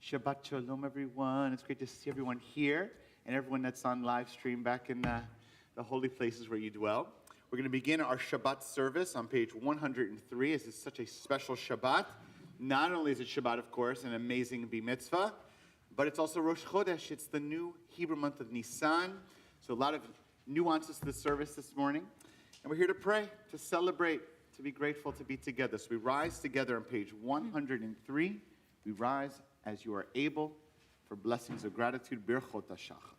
Shabbat Shalom, everyone. It's great to see everyone here and everyone that's on live stream back in the holy places where you dwell. We're going to begin our Shabbat service on page 103, as it's such a special Shabbat. Not only is it Shabbat, of course, an amazing B-Mitzvah, but it's also Rosh Chodesh. It's the new Hebrew month of Nisan. So a lot of nuances to the service this morning. And we're here to pray, to celebrate, to be grateful to be together. So we rise together on page 103. We rise as you are able for blessings of gratitude. Birchot HaShachar.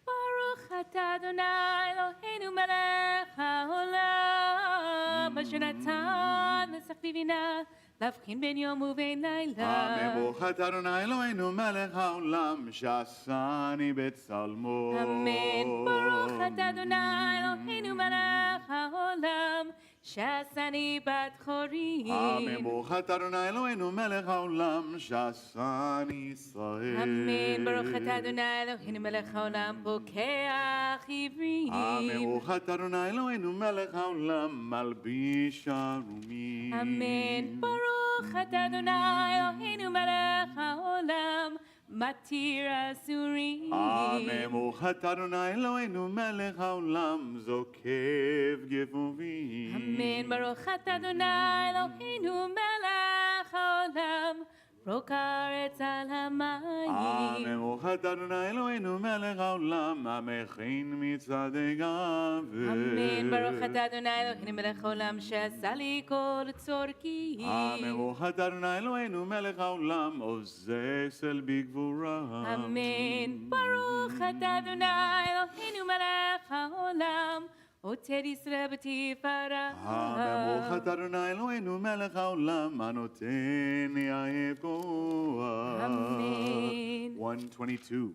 Baruch atah Adonai Eloheinu melech haolam asher natan l'sachtivina להבחין בין יום ובין לילה. ברוך אתה אדוני אלוהינו מלך העולם שעשני בצלמו. אמן. ברוך אתה אדוני אלוהינו מלך העולם שעשני בת חורים. אמן. ברוך אתה אדוני אלוהינו מלך העולם שעשני ישראל. אמן. ברוך אתה אדוני אלוהינו מלך העולם פוקח עברים. אמן. ברוך אתה אדוני אלוהינו מלך העולם מלביש ערומים. אמן. ברוך אתה אדוני אלוהינו מלך העולם מתיר אסורים. אמן. ברוך אתה אדוני אלוהינו מלך העולם זוקף גבורים. אמן. ברוך אתה אדוני אלוהינו מלך העולם ברוק הארץ על המים. אמן. ברוך אתה אדוני אלוהינו מלך העולם המכין מצעדי גבר. אמן. ברוך אתה אדוני אלוהינו מלך העולם שעשה לי כל צורכי. אמן. ברוך אתה אדוני אלוהינו מלך העולם עוזר אל בגבורה. אמן. ברוך אתה אדוני אלוהינו מלך העולם עוטר ישראל בתפארה. אמן. ברוך אתה אדוני אלוהינו מלך העולם הנותן יאהב כוח. אמן. 122.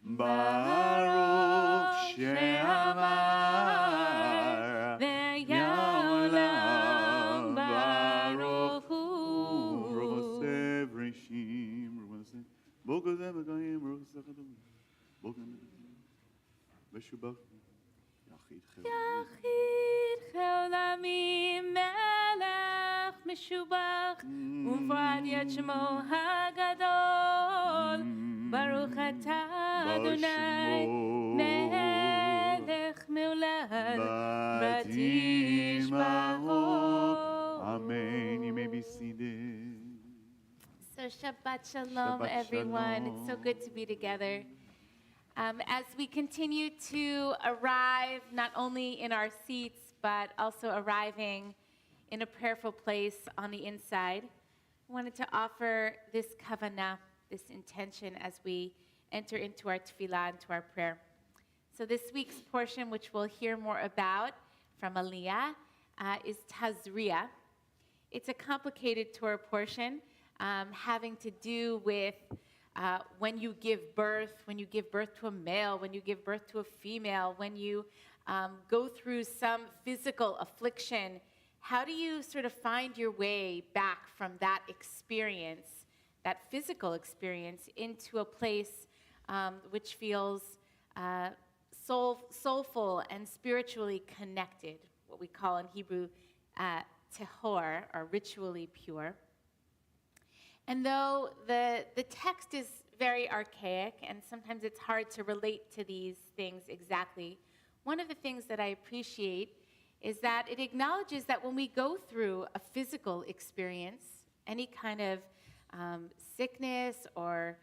ברוך שאמר והעולם ברוך הוא. ברוך עושה בראשים, ברוך עושה ברוך עושה בקיים, ברוך עושה חתום, ברוך עושה משובח יחיד חעולמים מלך משובח ומפרד יד שמו הגדול. ברוך אתה אדוני מלך מעולד ותשבחו. Amen. You may be seated. So Shabbat Shalom, Shabbat everyone. Shalom. It's so good to be together. As we continue to arrive not only in our seats, but also arriving in a prayerful place on the inside, I wanted to offer this kavanah, this intention, as we enter into our tefillah, into our prayer. So this week's portion, which we'll hear more about from Aliya, is Tazria. It's a complicated Torah portion having to do with when you give birth to a male, when you give birth to a female, when you go through some physical affliction, how do you sort of find your way back from that experience, that physical experience, into a place which feels soulful and spiritually connected, what we call in Hebrew tehor, or ritually pure. And though the text is very archaic and sometimes it's hard to relate to these things exactly, one of the things that I appreciate is that it acknowledges that when we go through a physical experience, any kind of sickness or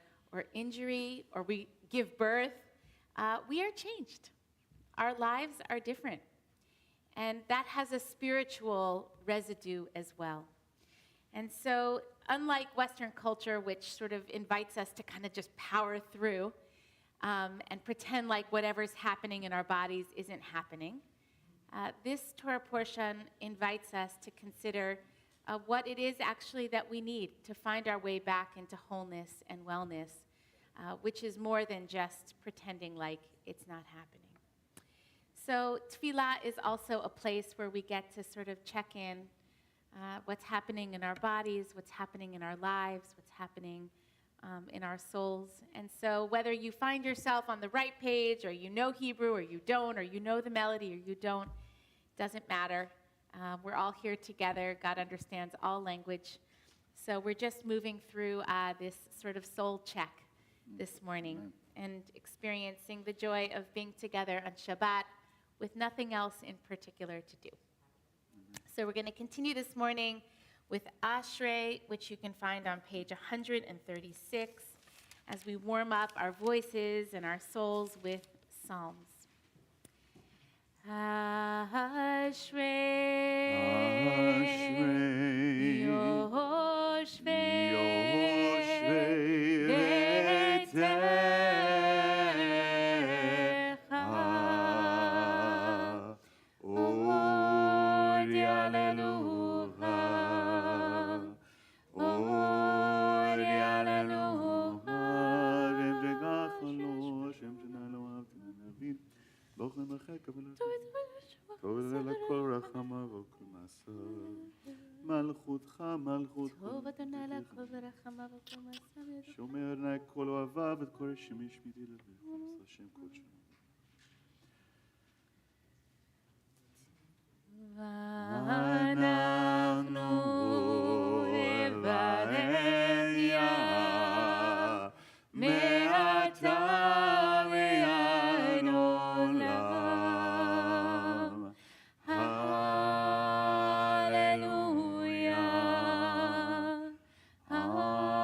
injury, or we give birth, we are changed. Our lives are different. And that has a spiritual residue as well. And so, unlike Western culture, which sort of invites us to kind of just power through and pretend like whatever's happening in our bodies isn't happening, this Torah portion invites us to consider what it is actually that we need to find our way back into wholeness and wellness, which is more than just pretending like it's not happening. So tefillah is also a place where we get to sort of check in what's happening in our bodies, what's happening in our lives, what's happening in our souls. And so whether you find yourself on the right page, or you know Hebrew, or you don't, or you know the melody, or you don't, doesn't matter. We're all here together. God understands all language. So we're just moving through this sort of soul check this morning and experiencing the joy of being together on Shabbat with nothing else in particular to do. So we're going to continue this morning with Ashrei, which you can find on page 136, as we warm up our voices and our souls with psalms. Ashrei, Yoshvei, Betecha, Odi Alleluia, Odi Alleluia, מלכותך מלכות טוב אדוני לכל ורחמיו וכל מעשיו שומר נא כל אוהביו את כל השם ישמידי לבך השם קודשו ואנחנו נבריה מעתה ועד עולם. Hallelujah. Hallelujah.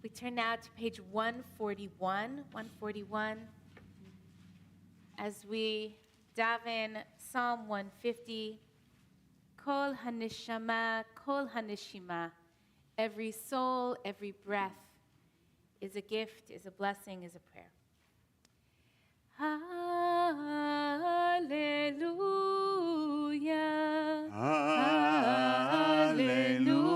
We turn now to page 141, as we daven Psalm 150, Kol haneshama, kol haneshima, every soul, every breath is a gift, is a blessing, is a prayer. Hallelujah. Hallelujah.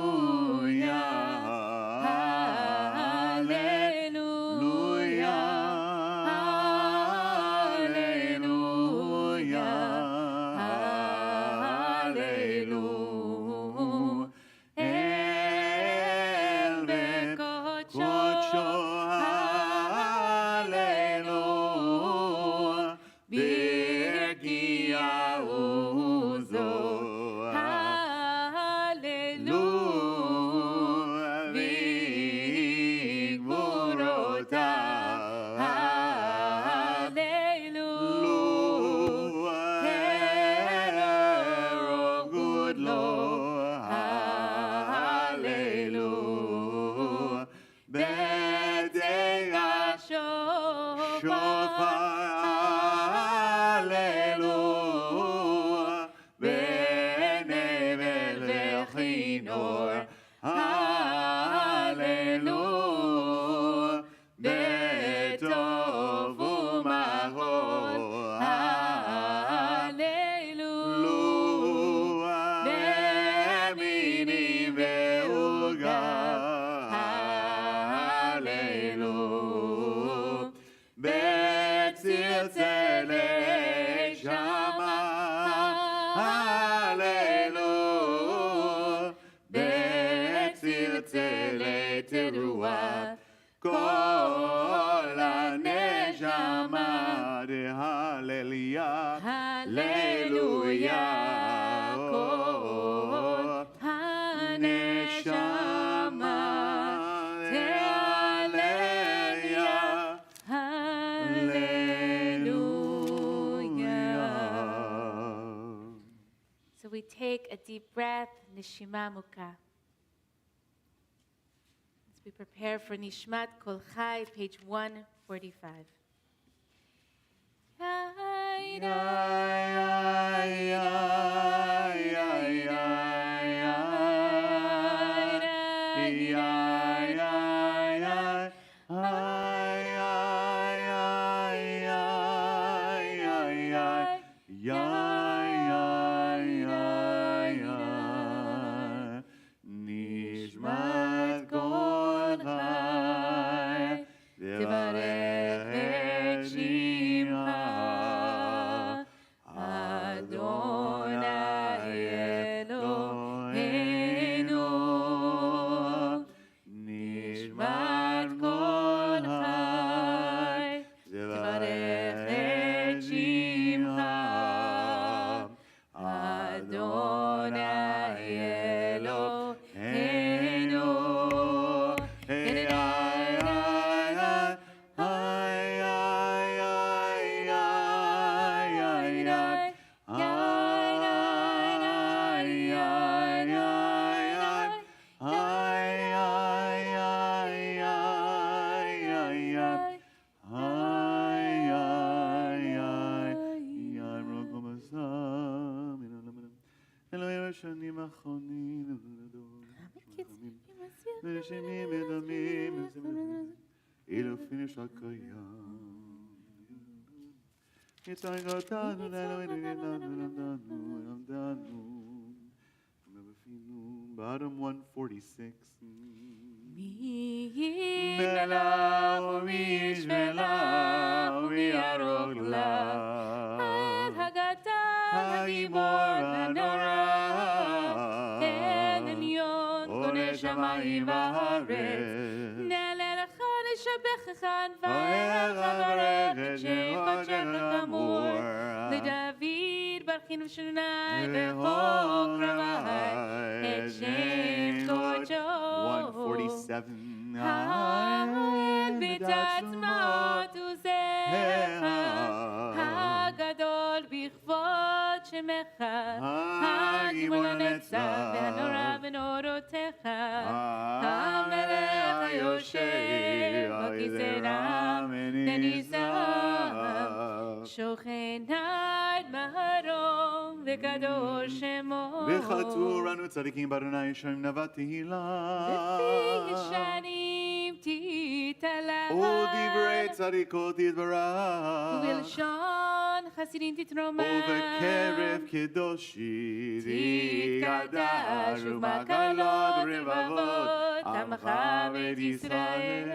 So we take a deep breath, Nishima Mukha. As we prepare for Nishmat Kol Chai, page 145. Adonai Eloheinu. שנים אחרונים ושנים מדמים אילופין יש הקיים יצג אותנו למדנו bottom 146 מלה ומיש מלה וירוק לה הגיבור הנורא שמיים וארץ, נעלה לך לשבחך ונברך את שם קודשך כמור, לדוד ברכינו ושנוני בחוק רמי, את שם קודשו. 147 האל בתעצמות עוזך, הגדול בכבוד שמך, הגיבור לנצח והנורא בנורותיך, המלך היושב בכיסא רם ונישא, שוכן עד מהרום וקדוש שמו. וחטאו רנו צדיקים באדוני ישרים נאווה תהילה. בפי ישנים תתהלל. ודברי צדיקות יתברך. ובלשון חסידים תתרומם. ובקרב קדושים תתקדש ובקלות רבבות עמך ואת ישראל.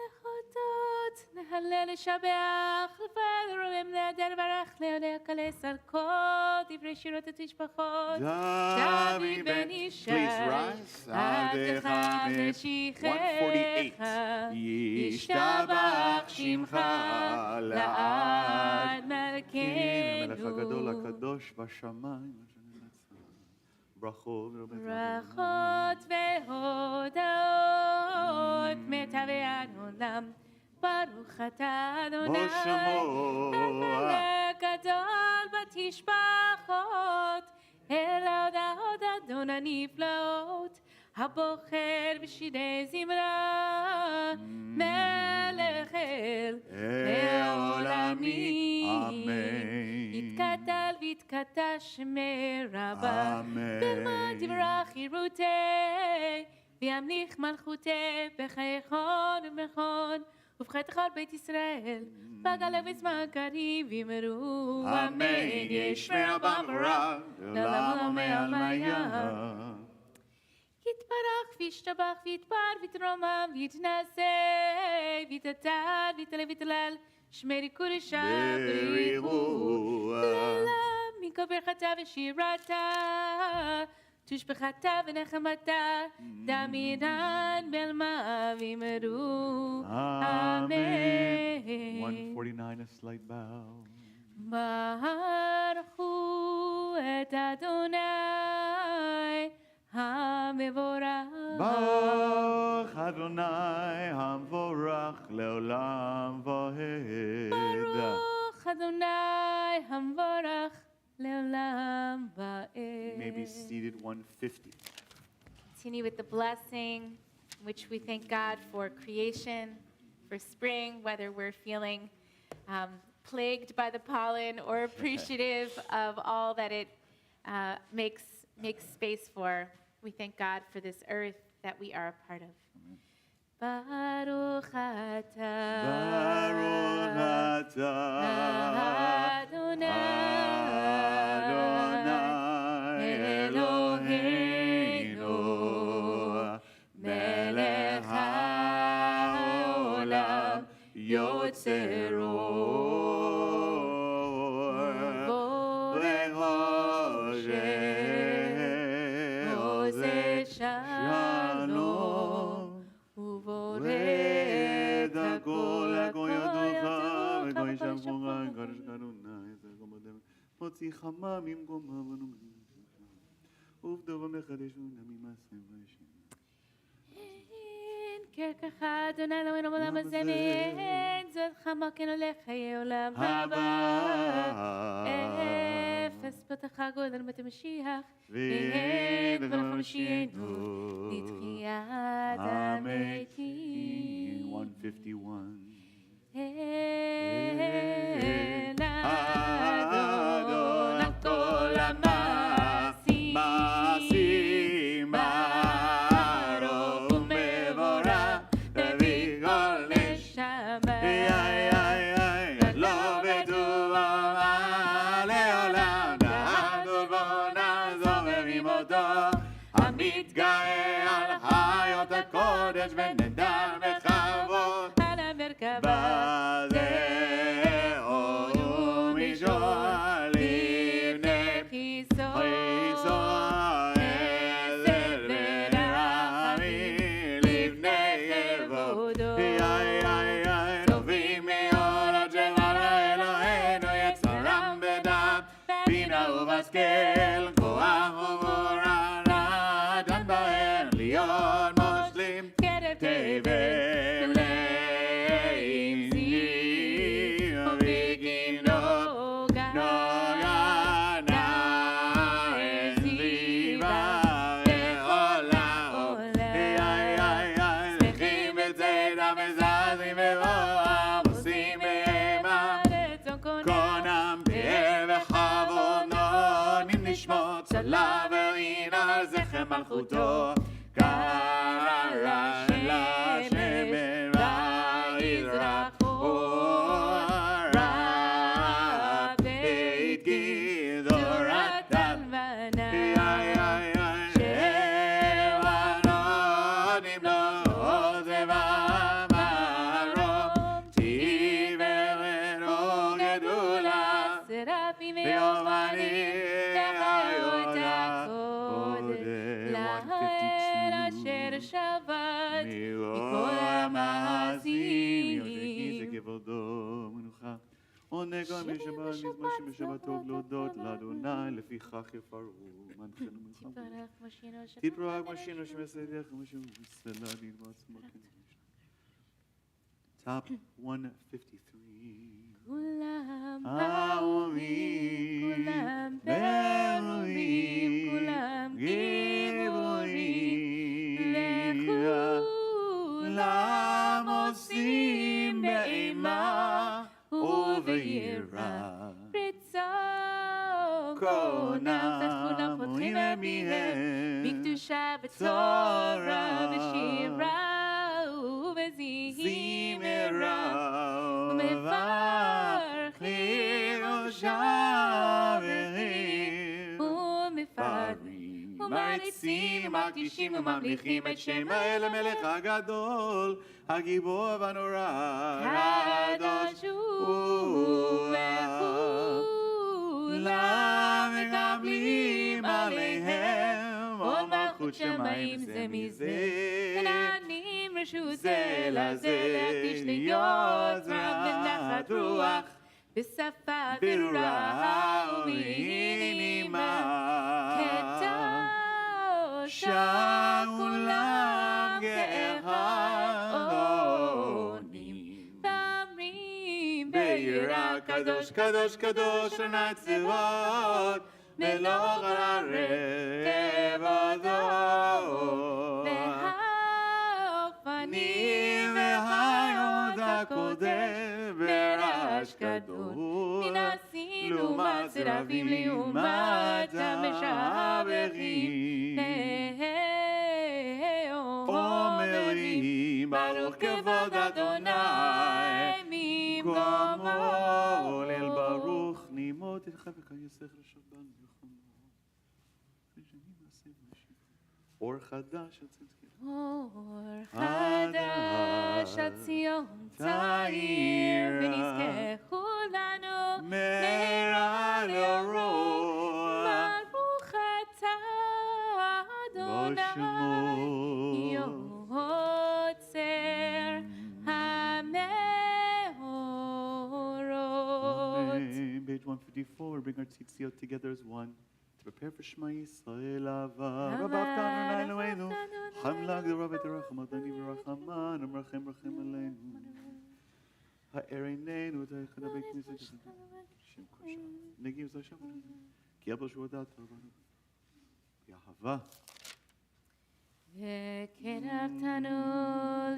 לחוטות נהלל לשבח לפעל רומם נהדר ברך ליודע קלס על כל דברי שירות התשפחות דוד בן ישי עבדך משיחך ישתבח שמך לעד מלכנו המלך הגדול הקדוש בשמיים ברכות והודאות מטבע עולם ברוך אתה אדוני המלך גדול בתשבחות אל ההודעות אדון הנפלאות הבוחר בשירי זמרה מלך אל העולמי יתקדל ויתקדש מרבה ברמה דברה חירותי וימליך מלכותי בחייכון ובמכון ובחית כל בית ישראל בגלה בזמן קריב ימרו אמן ישמר במרה לעולם העלמיה יתברך וישתבח ויתבר ויתרומם ויתנשא ויתעטר ויתעלה ויתהלל שמרי קודשה בריחו לעולם מכל ברכתה ושירתה תשבחתה ונחמתה דמינן בלמה וימרו אמן. 149 a slight bow. ברכו את אדוני המבורך. ברוך אדוני המבורך לעולם ועד. ברוך אדוני המבורך לעולם ועד. Maybe seated 150. Continue with the blessing, which we thank God for creation, for spring, whether we're feeling plagued by the pollen or appreciative of all that it makes space for. We thank God for this earth that we are a part of. Baruch atah Adonai Eloheinu melech haolam yotzer or v'hosher oseh shalom uvored hakol hakoyaducha v'goy shamchucha קדוש קדוני, זכו בדם, מוציא חמה ממקומה ונומדים. ובדו ומחדש ונמי מעשה וישם. כרך אדוני אלוהינו בעולם הזה ואין זולתך מכן הולך חיי עולם הבא. אפס פתח גודל מת המשיח ואין גבול חמישיינו לתחיית המתים. 151. אין אדון על כל המעשים ברוך ומבורך וכל נשמה לא בטובה לעולם נעדור בו נעזור ממותו המתגאה על חיות הקודש ונדע בכבוד על המרכבה בזהו ומישור לבני חיסון עזר ורחמים לבני כבודו טובים מאור עד שמרה אלוהינו יצרם בדם בינה ובשכל כוח ומורא דן בהם להיות מושלים תבל לעזים וגינו נוגה נעז זיווה לעולם שמחים בצדה מזזים בבואם עושים בהמה קונם פאר וכבוד נונים נשמות צלה ורינה על זכר מלכותו קרא לשמן ויזרח אורה בית גדורתן שבנונים לו עוזב המרום תיברו גדולה שרפים ויומנים לחיות הקודש לאל אשר שבת מכל המעשים כבודו מנוחה עונג משבת נזמר שבשבתו להודות לאדוני לפיכך יפרו מנחנו מלחמה תברך משינו תתברך משינו שמסיידך ומשהו וסלע נדבר עצמו Top 153 כולם האומים, כולם ברורים, כולם גיבורים, וכולם עושים באימה וביראה. רצון כולם פותחים לפיהם בקדושה בתורה בשירה ובזמרה ומברכים ושבים ומפארים ומריצים ומקדישים וממליכים את שם האל המלך הגדול הגיבור והנורא הקדוש הוא וכולם מקבלים עליהם עוד מלכות שמיים זה מזה ונענים רשות זה לזה להקדיש להיות רב בנחת רוח בשפה ברורה ובנעימה קדושה כולם כאחד עונים ואומרים ביראה קדוש קדוש קדוש עונה צבאות מלוך על ערב כבודו והאופנים והיוד הקודם ברעש גדול מנסים לעומת סרבים לעומת המשעברים אומרים ברוך כבוד אדוני ממקומו ליל ברוך נימות אלך וכייסך לשבת אור חדש אור חדש עד ציון תאיר ונזכה כולנו מהרה לאורו ברוך אתה אדוני יוצר המאורות 154, bring our tzitziot together as one. To prepare for Shema Yisrael Ava. Rabbav Tanu Eloheinu. Chamlag the Rabbi Teracham Adoni V'Rachaman. Amrachem Rachem Aleinu. Ha'erinenu V'Taychad Abek Knesset. Shem Kosher. Negiv Zashem. Ki Abel Shuadat Rabanu. Yahava. וקרבתנו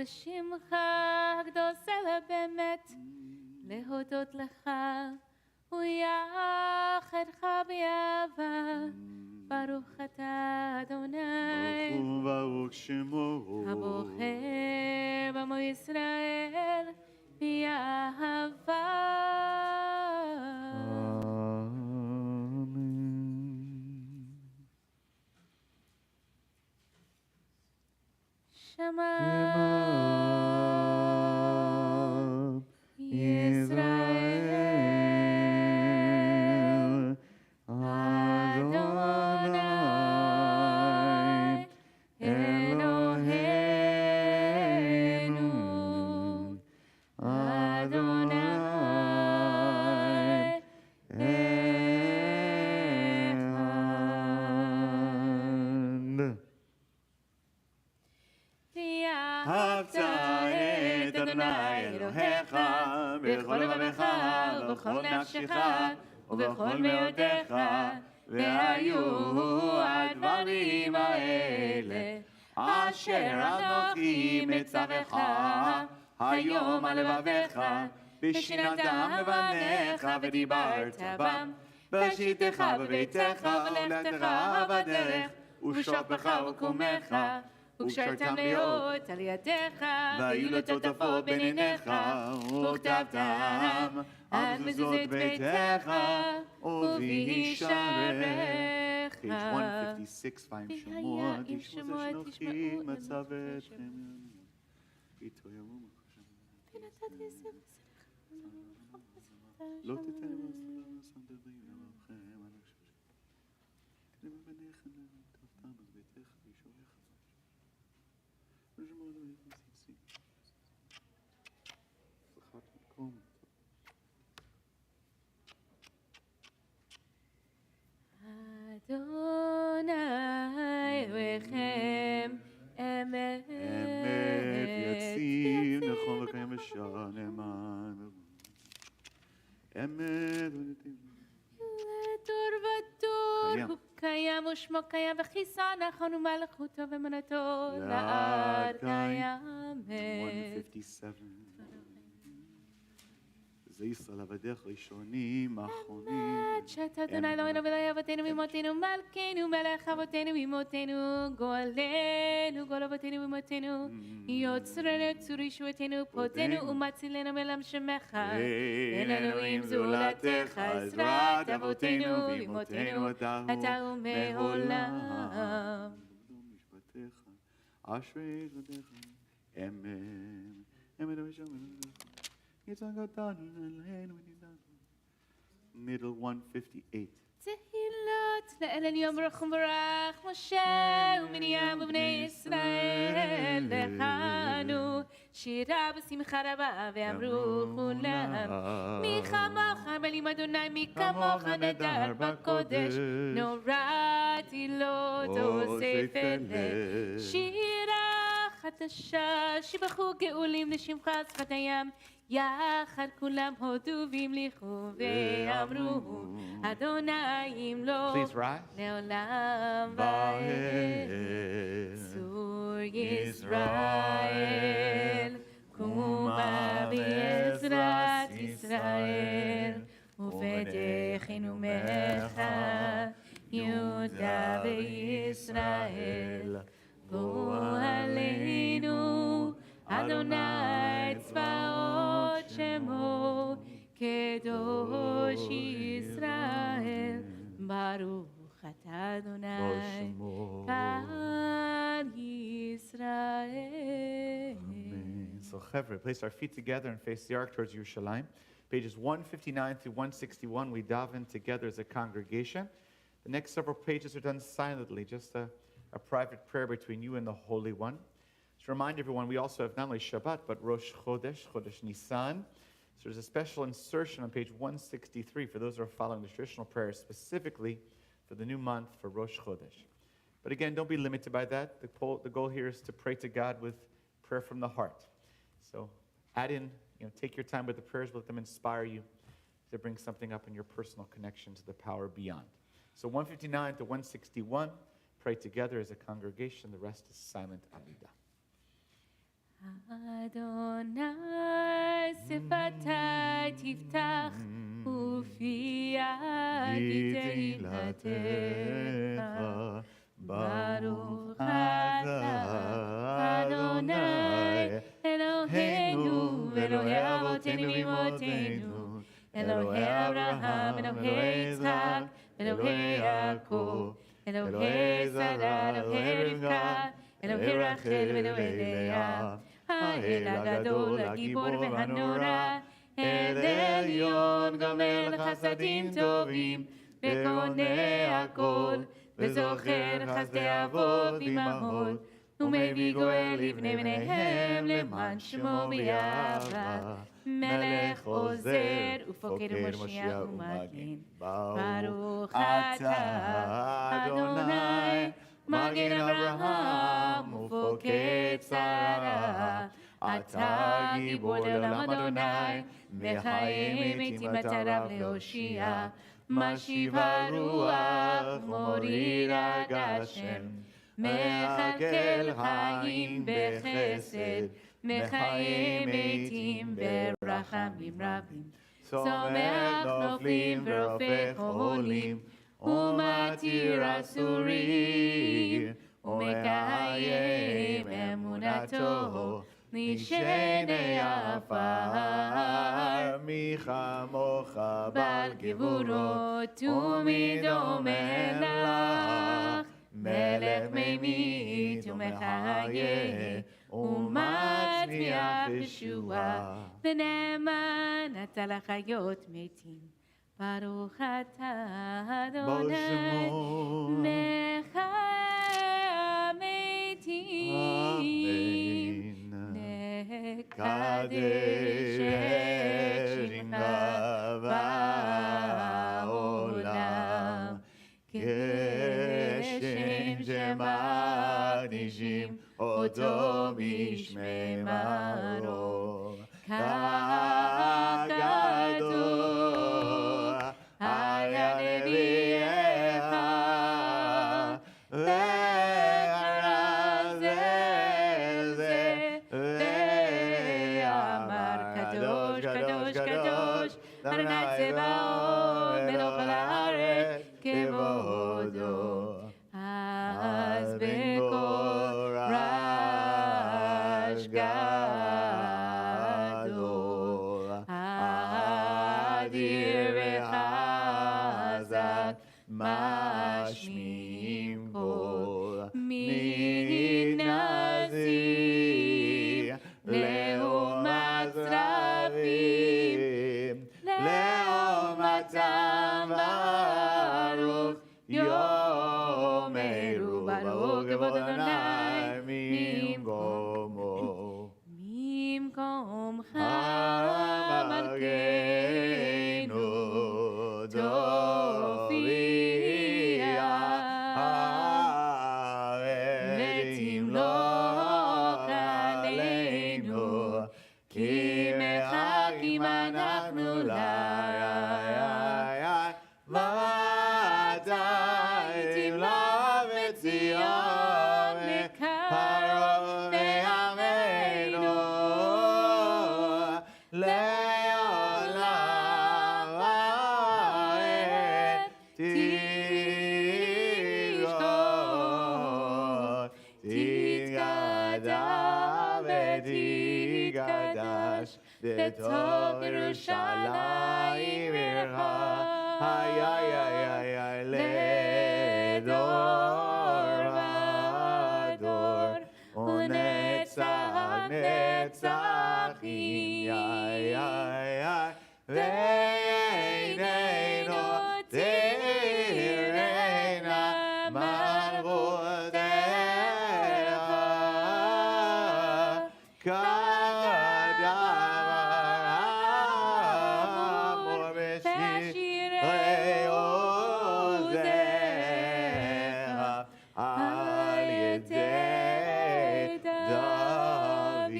לשמך הקדוש אלה באמת, להודות לך ויחדך באהבה. ברוך אתה אדוני, ברוך שמו, הבוחר בעמו ישראל באהבה. Shema Yisrael Adonai Eloheinu Adonai אהבת את אדוני אלוהיך בכל לבבך ובכל נפשך ובכל מאודיך, והיו הדברים האלה אשר אנוכי מצווך היום על לבביך, ושינתם לבניך ודיברת בם, בשבתך בביתך ובלכתך בדרך, ובשוכבך ובקומך, וקשרתם להיות על ידיך, והיו לטוטפות בין עיניך, וכתבתם על מזוזות ביתך ובישעריך. Page 156, find שמוע, תשמעו אנוכי מצוותכם. לא תיתן למסתם דברים לבבכם, תקנה בבניכם לטובתם על ביתך וישורך. אדוני אלוהיכם אמת יציב נכון וקיים ושער נאמן אמת לדור ודור הוא קיים ושמו קיים וכיסא נכון ומלכותו ומנותו לעד קיימת. 157 זה ישראל עבדיך ראשונים אחרונים. שאתה אדוני אלוהינו ואלוהי אבותינו ואמותינו מלכנו מלך אבותינו ואמותינו גואלנו גואל אבותינו ואמותינו יוצרנו צור ישועתנו פודנו ומצילנו מעולם שמך אין אלוהים זולתך עזרת אבותינו ואמותינו אתה הוא מעולם. משפטיך אשרי יסודך אמן אמן ושמן Middle 158. תהילות לאל יום רחום ברך משה ומרים ובני ישראל לכנו שירה בשמחה רבה ואמרו כולם מי כמוך בלים אדוני מי כמוך נדר בקודש נורא תהילות אוסף אלה שירה חדשה שבחו גאולים לשמך שפת הים יחד כולם הודו והמליכו ואמרו אדוני ימלוך לעולם ועד. צור ישראל קומה בעזרת ישראל ובדכנו ממך יהודה וישראל בוא עלינו אדוני צבאות שמו קדוש ישראל ברוך אתה אדוני כאן ישראל. So Chevra, place our feet together and face the ark towards Yerushalayim. Pages 159 through 161, we daven together as a congregation. The next several pages are done silently, just a private prayer between you and the Holy One. To remind everyone, we also have not only Shabbat, but Rosh Chodesh, Chodesh Nisan, So there's a special insertion on page 163 for those who are following the traditional prayers, specifically for the new month for Rosh Chodesh. But again, don't be limited by that. The goal here is to pray to God with prayer from the heart. So add in, take your time with the prayers, let them inspire you to bring something up in your personal connection to the power beyond. So 159 to 161, pray together as a congregation. The rest is silent Alida. Adonai שפתי תפתח ופי ידי תהילתך ברוך אתה אדוני אלוהינו ואלוהי אבותינו ואמותינו אלוהי אברהם אלוהי יצחק אלוהי יעקב אלוהי שרה אלוהי רבקה אלוהי רחל ואלוהי לאה האל הגדול הגיבור והנורא אל עליון גומל חסדים טובים וקונה הכל וזוכר חסדי אבות ואמהות ומביא גואל לבני בניהם למען שמו ביעברה מלך עוזר ופוקד ומושיע ומגן ברוך אתה אדוני מגן אברהם ופוקד שרה אתה גיבור לעולם אדוני מחיים מתים מטריו להושיע משיב הרוח מוריד הגשם מחכה חיים בחסד מחיים מתים ברחמים רבים צומח נופלים ורופא חולים ומתיר אסורים ומקיים אמונתו נשעני עפר מי כמוך בעל גבורות ומדומה לך מלך ממית ומחיה ומצמיח ישועה ונאמן אתה לחיות מתים ברוך אתה אדוני מחיה המתים נקדש את שמך בעולם כשם שמקדישים אותו בשמי מרום כך כתוב היה נביאך והרז זה ואמר קדוש קדוש קדוש אדוני צבאות מלך הארץ כבודו אז בקול רעש גדול אדיר וחזק משמיעים קול מנזיר לעומת שרפים לעומתם ברוך יאמרו ברוך כבוד אדוני ממקומך מלכנו תופיע ותמלוך עלינו כי מחכים אנחנו מתי תמלוך בציון מקרוב בימינו לעולם ועד תשכון תתגדע ותתקדש בתוך ירושלים עירך לדור ודור ונצח נצחים ועינינו תראינה מלכותך כדבר שירי עוזך על ידי דוד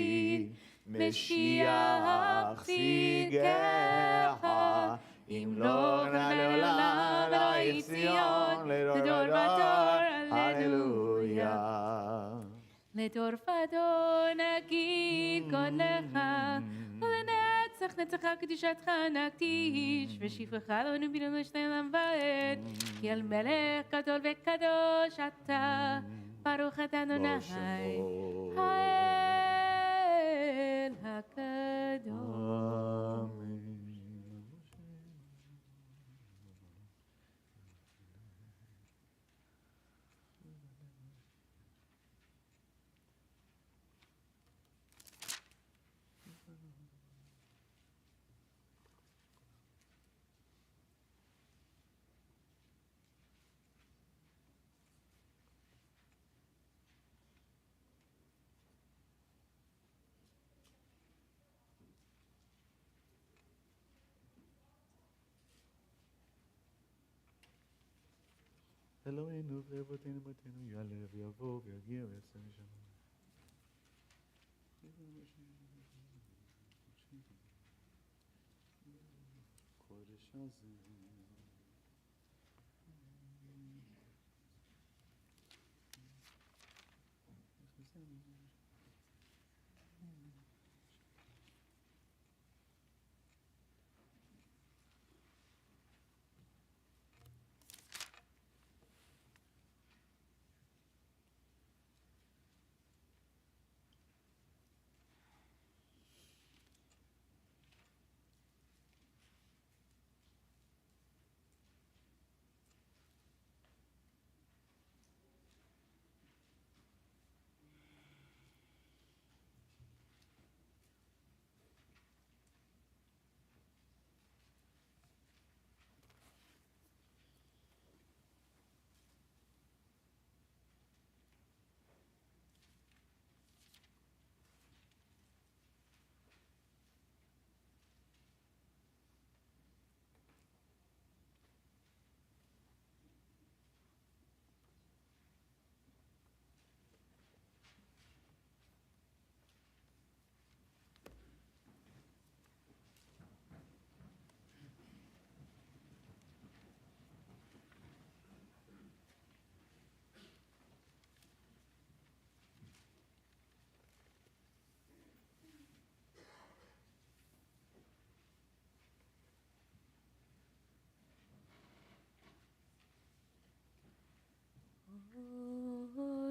משיח שיגך אם לא לעולם לעיר ציון לדור ודור הללויה לדור ודור נגיד גודלך ולנצח נצחה קדושתך נקדיש ושפרך לא נבינו לשני עולם ועד כי על מלך גדול וקדוש אתה ברוך אתה אדוני האל הקדוש. אלוהינו ואבותינו בתינו יעלה ויבוא ויגיע ויעשה משם. קודש הזה.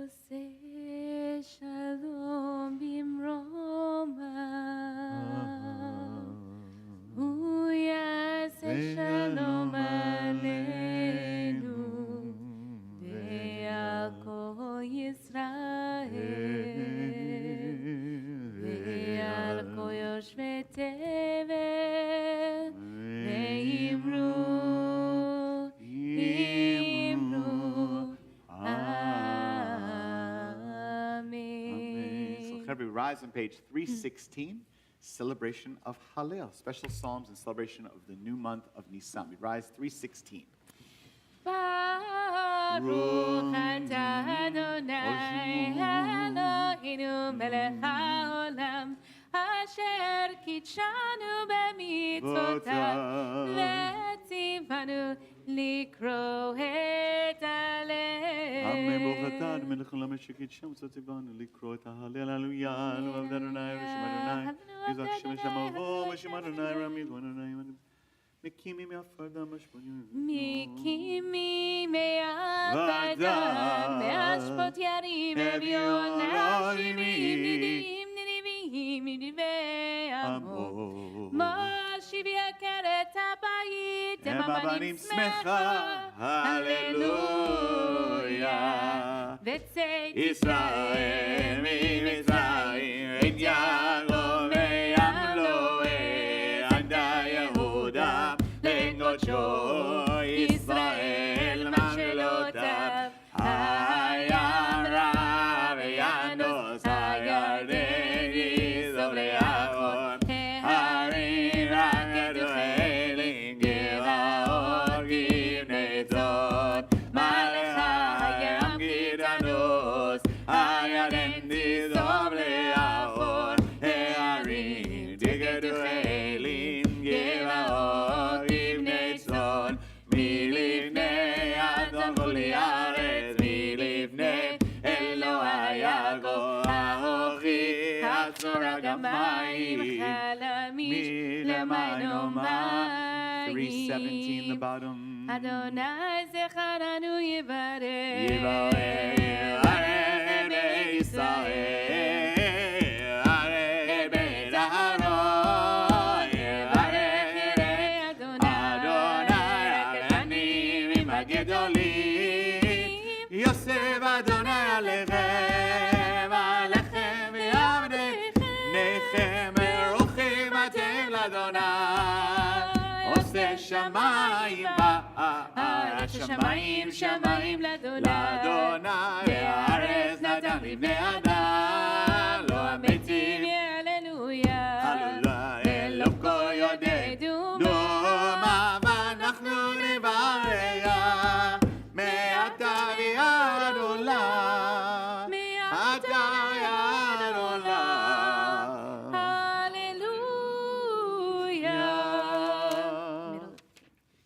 עושה שלום במרומה, הוא יעשה שלום עלינו ועל כל ישראל ועל כל יושבי תבל ואמרו We rise on page 316, celebration of Hallel, special psalms in celebration of the new month of Nisan. We rise 316. Baruch atah Adonai Eloheinu melech haolam asher kitshanu b'mitzvotav v'tzivanu לקרוא את הלב. ברוך אתה אדוני מלך העולם אשר קידשנו וציוונו לקרוא את ההלל. הללויה לעבד אדוני ושם אדוני יזעק שם שם אבוא ושם אדוני רמיד ואדוני מקימי מעפר דם אשפונים מקימי מעפר דם מאשפות ירים אביון אשימים נדיבים נדיבים נדיבי עמו מושיב יקר את הבית הם הבנים שמחה הללויה וצאת ישראל ממצרים את יעקב וימלא עדה יהודה לקודשו ישראל משלותיו הים רב וינוס הירדן יזוב לאחור הרים רק את חלק גבעות מלפני אדון חולי הארץ, מלפני אלוהי יעקב, האוכי הצורה גמיים, מלמיינו מים. 317, the bottom. אדוני זכרנו יברך. יברך ערי ישראל, ערי בית אהרון, יברך ירא אדוני הקטנים הגדולים, יוסף אדוני עליכם, עליכם ועבדיכם, ברוכים אתם לאדוני, עושה שמיים בארץ, שמיים שמיים לאדוני, והארץ נתן לבני אדם, לא המתים הללויה, אלוקו יודענו מה ואנחנו נבריה, מעתה ועד עולם, מעתה ועד עולם.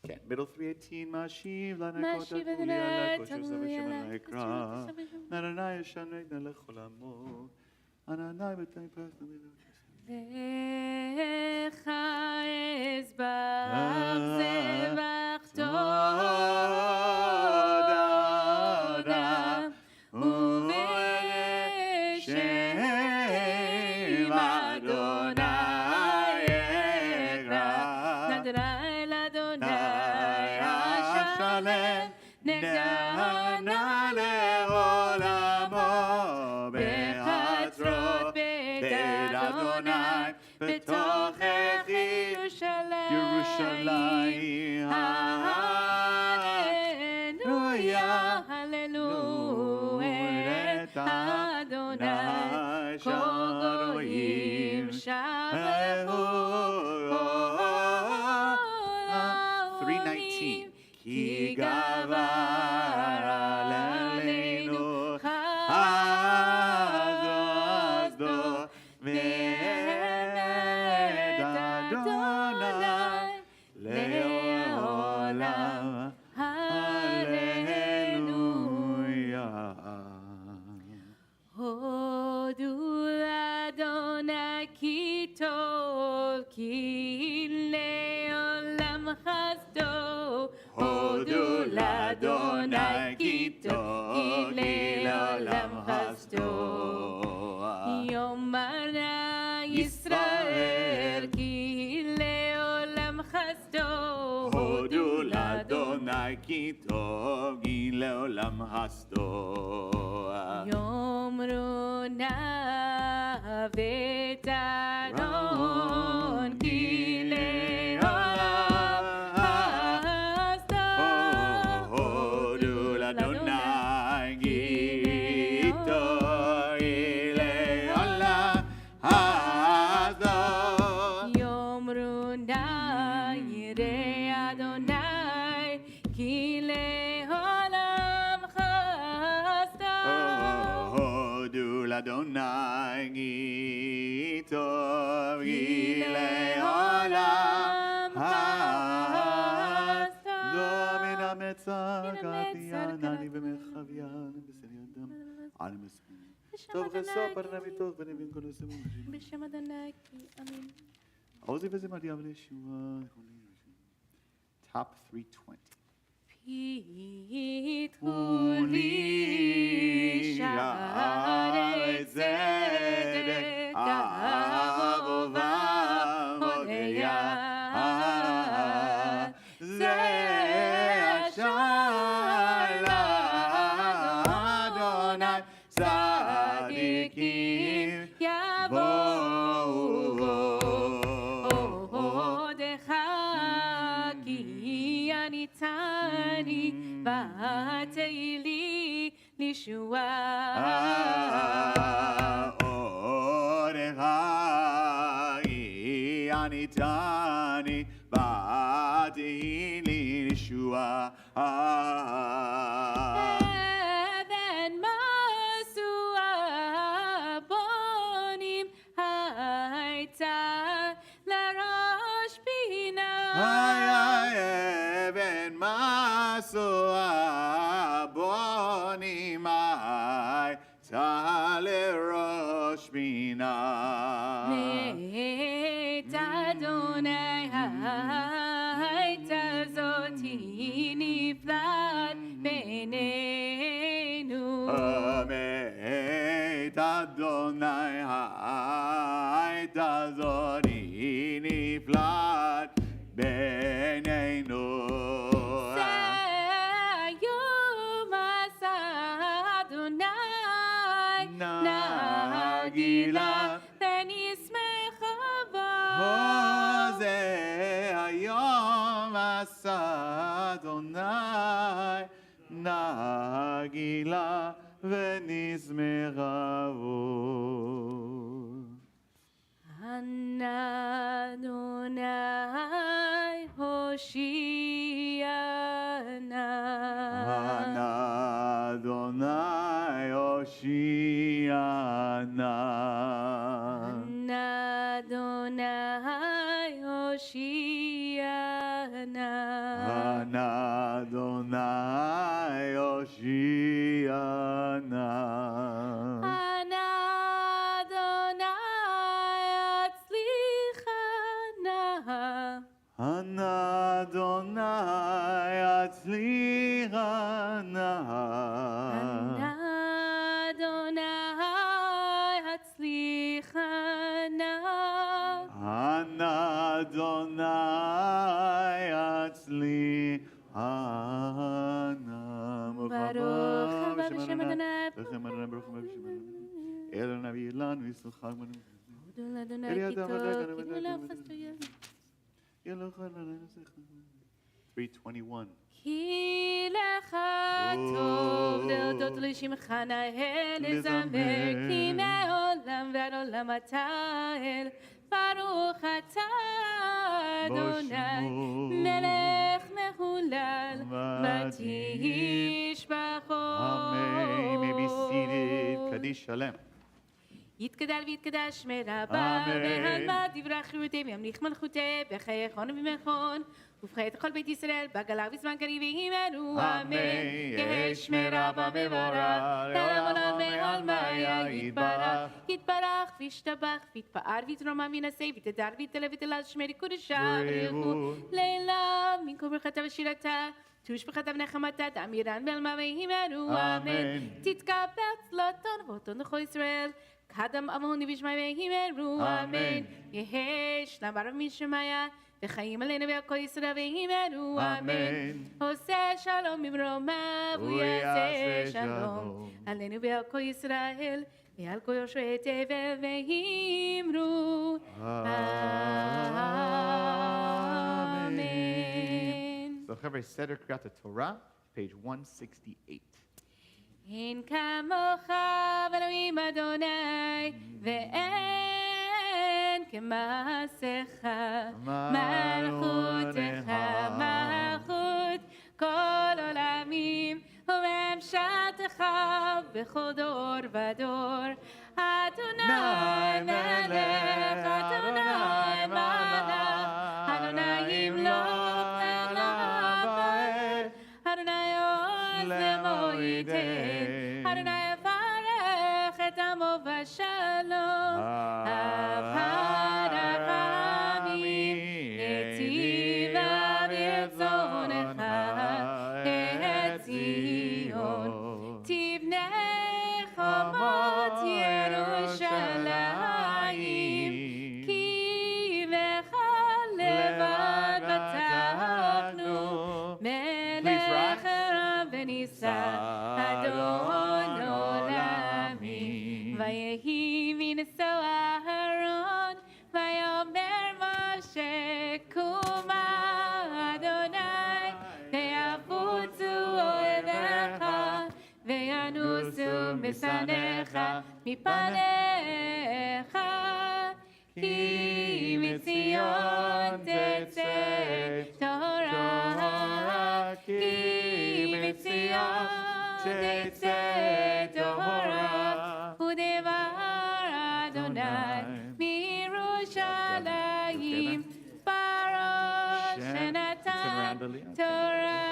כן, middle 318, משיב לנקות התבוליה, לקושו ובשם היקרא, נענני ישנק נלך עולמו, ענני בתאי פרס נמינו. לך אזבח זבח תודה ובשם אדוני אקרא, נדרי לאדוני השלם, נדנה לעולמו בחצרות בית אדוני, בתוכך ירושלים, הללויה, הללויה, את אדוני, כל גויים שבחו, 319, כי גבר עלינו חסדו ואת אדוני לעולם, הללויה. הודו לאדוני כי טוב, כי לעולם חסדו, הודו לאדוני כי טוב, כי לעולם חסדו. יאמר ישראל כי לעולם חסדו, הודו לאדוני כי טוב, כי לעולם חסדו. יאמרו נא ותרון כי לעולם חסדו, הודו לאדוני כי טוב, כי לעולם חסדו. יאמרו נא ירא אדוני כי לעולם חסדו, הודו לאדוני כי טוב, כי לעולם חסדו. מן המצר קטיינני ומחוויין בסל ידם על מסכים. טוב חסו פרנבי טוב ונבין כל הסמום. בשם אדוני כי אמן. עוזי וזמדיה ולישועה. Top 320. פיתחו לי שערי צדק, אהובה הודיה, זה אשר לאדוני צדיקים יבואו. הודך כי עניתני ותהי לי לישועה. עודך כי עניתני ותהי לי לישועה. אבן מסו הבונים הייתה לראש פינה. אבן ben masua boni mai tale rosh mina. Meit Adonai tazoti niflat beinenu. Meit Adonai tazoti niflat beinenu. Sayom asa Adonai nagila v'nismecha bo. זה היום עשה אדוני נגילה ונזמרה בו. Adonai Hoshiana. אדוני הושיענה. Adonai Hoshiana. אדוני הושיענה. Adonai Hatzlichana. אדוני הצליחנה. Adonai הצליחנה. Baruch haba b'shem Adonai. ברוך הבא בשם אדוני. אל הנביא לנו ישלח לנו. Odol Adonai kitov, kitov l'afasuyah. 321. כי לך טוב להודות לשמך נאה לזמר, כי מעולם ועד עולם אתה אל. ברוך אתה אדוני מלך מהולל ותשבחו. Amen. You may be seated. Kaddish Shalem. יתגדל ויתקדש מרבה, והלמד דברי חירותי וימליך מלכותי, בחיי חון ובמכון, ובחיי כל בית ישראל, בגלה ובזמן קריב יהימנו, אמן. יהי שמי רבה מבורך, לעולם עולם ועלמיה יתברך, יתברך וישתבח, ויתפאר ויתרומם וינשא, ויתהדר ויתעלה ותהלל שמי קודשה, וילכו לילה מכל ברכתה ושירתה, תושבחתה ונחמתה, תאמירן ועלמה ויהימנו, אמן. תתקבל צלתון ואותון לכל ישראל, קדם עמוני בשמי ויהימנו, אמן. יהי שלום ברב משמיה, וחיים עלינו ועל כל ישראל ויהימנו, אמן. עושה שלום במרומיו, הוא יעשה שלום עלינו ועל כל ישראל, ועל כל יושבי תבל ויהימנו, אמן. So Chavrei Siddur Kriyat Torah, page 168. אין כמוך אלוהים אדוני, ואין כמעשיך, מלכותך מלכות כל עולמים, וממשלתך בכל דור ודור. אדוני מלך, אדוני מלך, אדוני ימלוך לעולם ועד, אדוני עוז למועיתך, אדוני יברך את עמו בשלום. אבחן הרחמים, היטיבה ברצונך, את ציון תבנה חומות ירושלים, כי בך לבד בטחנו, מלך רב ונישא, אדון עולמים. ויהי מנשוא אהרון, ויאמר משה קומה אדוני, ויפוצו אויביך, וינוסו משנאיך מפניך, כי מציון תצא תורה, כי מציון תצא תורה, ודבר אדוני מירושלים, בראש שנתן תורה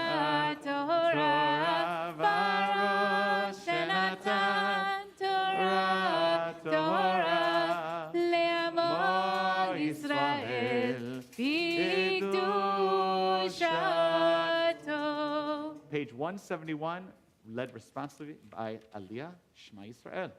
page 171, led responsibly by Aliya, Shema Yisrael.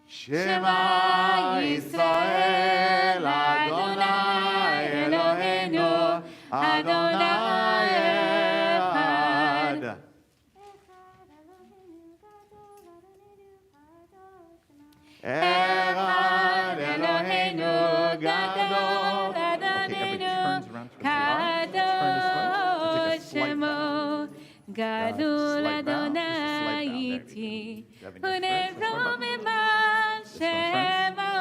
Shema Yisrael, Adonai Eloheinu, Adonai Echad. Echad Eloheinu Gadol. Okay, everybody turns around towards the arm. Turn this way. And take a slight bow. Gadol Slight bow. Adonai Just a iti, slight bow. There we go. uneromima shemo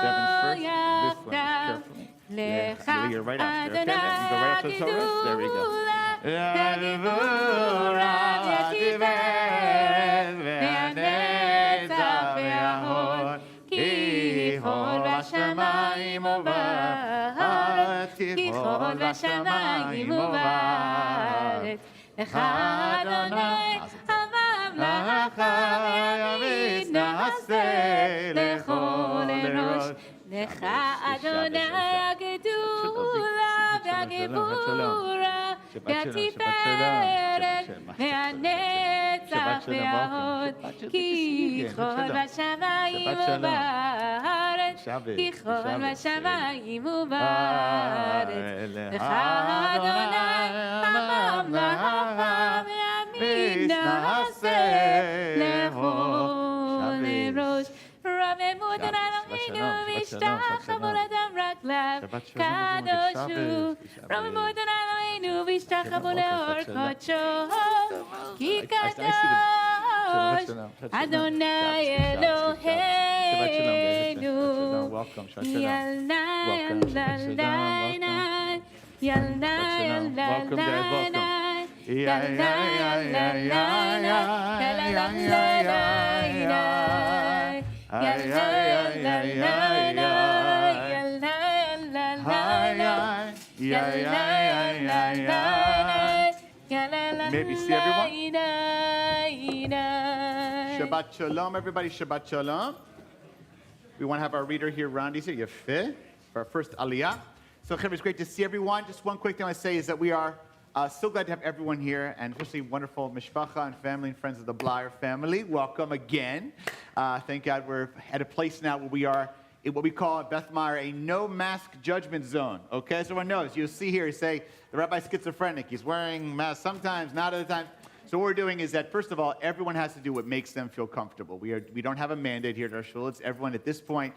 yachdav, lecha You're right after. Okay, Adonai then go right after the chorus. There we go. Yagivura v'yativeret v'yanetzach v'yahod, ki chol v'shamayim u'va'aretz, ki chol v'shamayim u'va'aretz, lecha Adonai הממלכה הימית נעשה לכל ראש, לך אדוני הגדולה והגבורה והתפארת והנצח וההוד, כי כל בשמיים ובארץ, כי כל בשמיים ובארץ, לך אדוני הממלכה נעשה לכל ראש, רוממות על אלוהינו והשתחוו לדם רגליו, קדוש הוא, רוממות על אלוהינו והשתחוו לאור קודשו, כי קדוש אדוני אלוהינו, ילנה ילנה ילנה ילנה ילנה Maybe see everyone. Shabbat Shalom, everybody. Shabbat Shalom. We want to have our reader here, Randy's here. Yafeh, for our first Aliya. So, it's great to see everyone. Just one quick thing I want to say is that we are so glad to have everyone here, and especially wonderful mishpacha and family and friends of the Bleier family. Welcome again. Thank God we're at a place now where we are in what we call at Beth Meyer a no-mask judgment zone. Okay, so everyone knows. You'll see here, you say, the rabbi's schizophrenic. He's wearing masks sometimes, not other times. So what we're doing is that, first of all, everyone has to do what makes them feel comfortable. We don't have a mandate here at our shul. It's everyone at this point.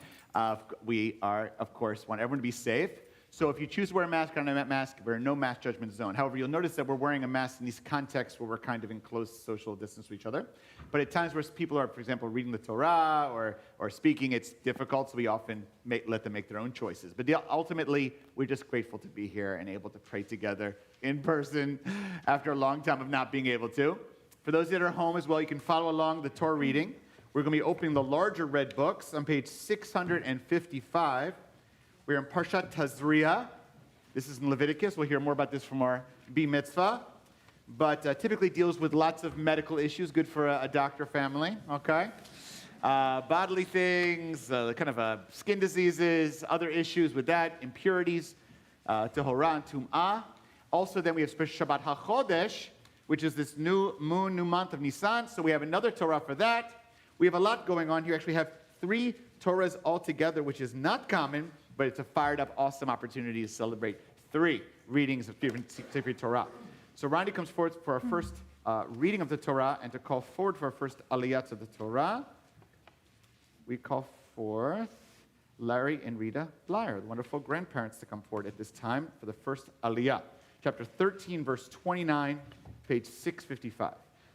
We are, of course, want everyone to be safe. So if you choose to wear a mask or not a mask, we're in no mask judgment zone. However, you'll notice that we're wearing a mask in these contexts where we're kind of in close social distance to each other. But at times where people are, for example, reading the Torah or speaking, it's difficult, so we often let them make their own choices. But ultimately, we're just grateful to be here and able to pray together in person after a long time of not being able to. For those that are home as well, you can follow along the Torah reading. We're going to be opening the larger red books on page 655. We're in Parshat Tazria. This is in Leviticus. We'll hear more about this from our B-Mitzvah. But typically deals with lots of medical issues, good for a doctor family, okay? Bodily things, kind of skin diseases, other issues with that, impurities, Tehorah and Tum'ah. Also, then we have Shabbat HaChodesh, which is this new moon, new month of Nisan. So we have another Torah for that. We have a lot going on here. Actually have 3 Torahs altogether, which is not common, but it's a fired-up, awesome opportunity to celebrate 3 readings of different Torah. So Randy comes forward for our first reading of the Torah and to call forward for our first Aliyah to the Torah. We call forth Larry and Rita Bleier, the wonderful grandparents, to come forward at this time for the first Aliyah. Chapter 13, verse 29, page 655.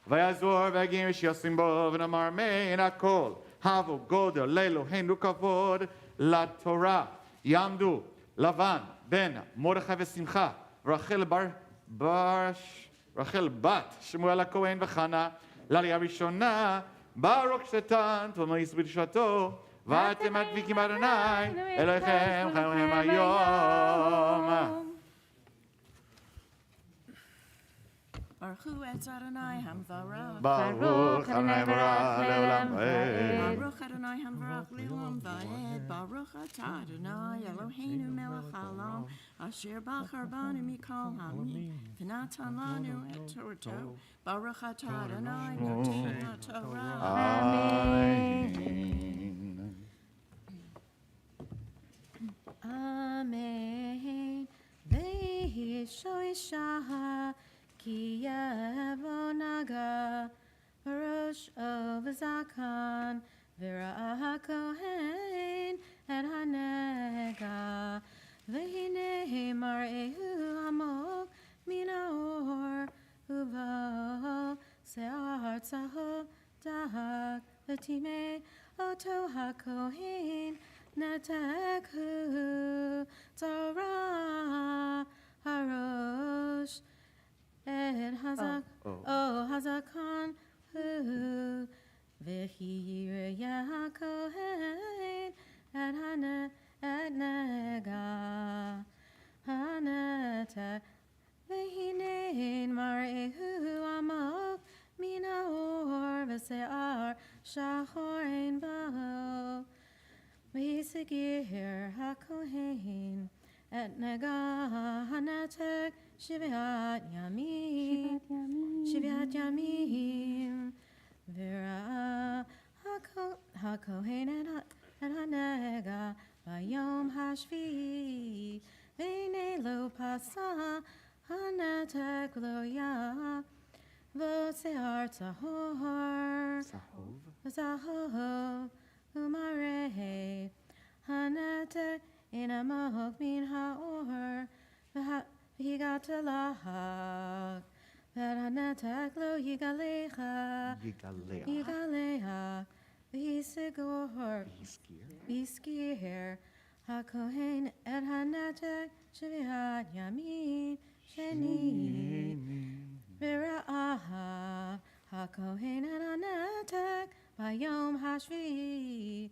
Vayazor v'agim sh'yosim bo v'namar mein hakol havu godel le'Eloheinu kavod LaTorah Yamdu Lavan ben Mordechai v'Simcha Rachel bat Shmuel HaKohen v'Chana L'Aliyah Rishona Baruch Shetan Tomois B'Rishato V'atem Advikim Adonai Elohechem Chayim Hayom. Baruch hu Etz Adonai Hamvarach. Baruch Adonai Barach Leolam Vaed. Baruch Adonai Hamvarach Leolam Vaed. Baruch Atah Adonai Eloheinu melech haolam. Asher bachar banu mikol hamim. V'natan lanu et Torah. Baruch Atah Adonai Noten HaTorah. Amen. Amen. Ve'yishoisha ki yavonaga Baruch Ovazakan V'ra Kohen et Hanega Ve'hine mar'ehu amok min ha'or Uvo se'ar tzahov dahak V'timei oto ha'kohen Natakhu Torah Harosh Et Hazak Hazakan Hu V'hir Yakohen Et Hana Et Nega Hanatak V'hinein Mar'ehu Amok Min ha'or V'se'ar Shachorin Baho V'yisagir HaKohen Et Nega Hanatek Shivat Yamim V'ra HaKohen Et Hanega V'yom Hashvi V'nei lo pasa Hanatek lo ya V'se'ar tzahor V'zahov Umareh Hanatek in a mahok min ha'or V'higatalahak V'hanatek lo yigalecha Yigaleha V'hiskir HaKohen et Hanatek Shviat Yamin Sheni V'ra'aha HaKohen et Hanatek V'yom Hashvi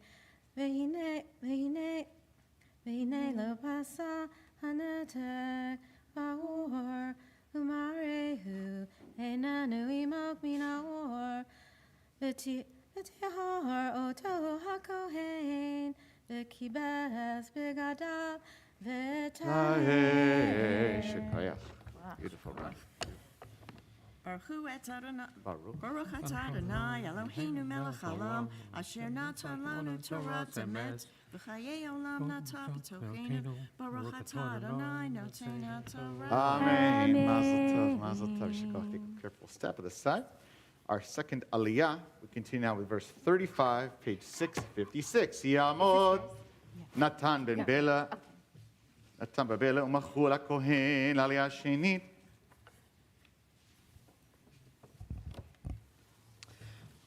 V'hine lo pasa Hanatek V'or Umarehu Einanu imok min ha'or V'tihar oto HaKohen V'kibas b'gadav V'tayeh. Beautiful, right? Baruch hu Etz Adonai Baruch Atah Adonai Eloheinu melech haolam Asher natan lanu Torah temet V'chayei olam nata b'tochenu Baruch Atah Adonai Noten HaTorah. Amen. Mazel tov, mazel tov. You should go take a careful step to the side. Our second Aliya, we continue now with verse 35, page 656. Yamod Natan ben Bela u'machu l'kohen Aliya shenit.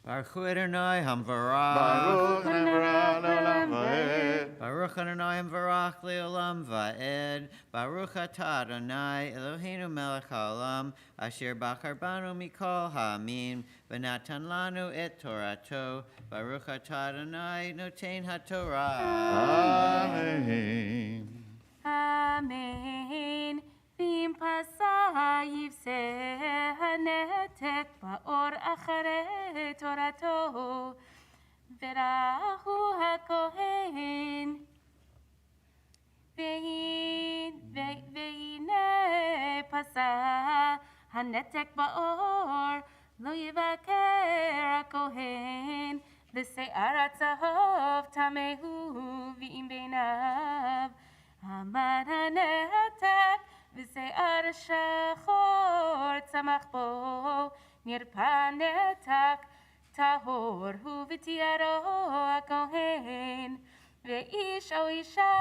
Baruch Adonai Hamvarach. Baruch Adonai Leolam Vaed. Baruch Adonai Hamvarach Leolam Vaed. Baruch Atah Adonai Eloheinu melech haolam Asher bachar banu mikol ha'amim V'natan lanu et Torato. Baruch Atah Adonai Noten HaTorah. Amen. Amen. V'im pasa yivseh hanetek ba'or acharei Torato V'rahu HaKohen Ve'hine pasa hanetek ba'or Lo yivaker HaKohen V'se'ar tzahov tamehu v'im beinav Amad hanetek V'se'ar shachor tzamach bo nirpa netak tahor hu v'tiaro HaKohen Ve'ish o isha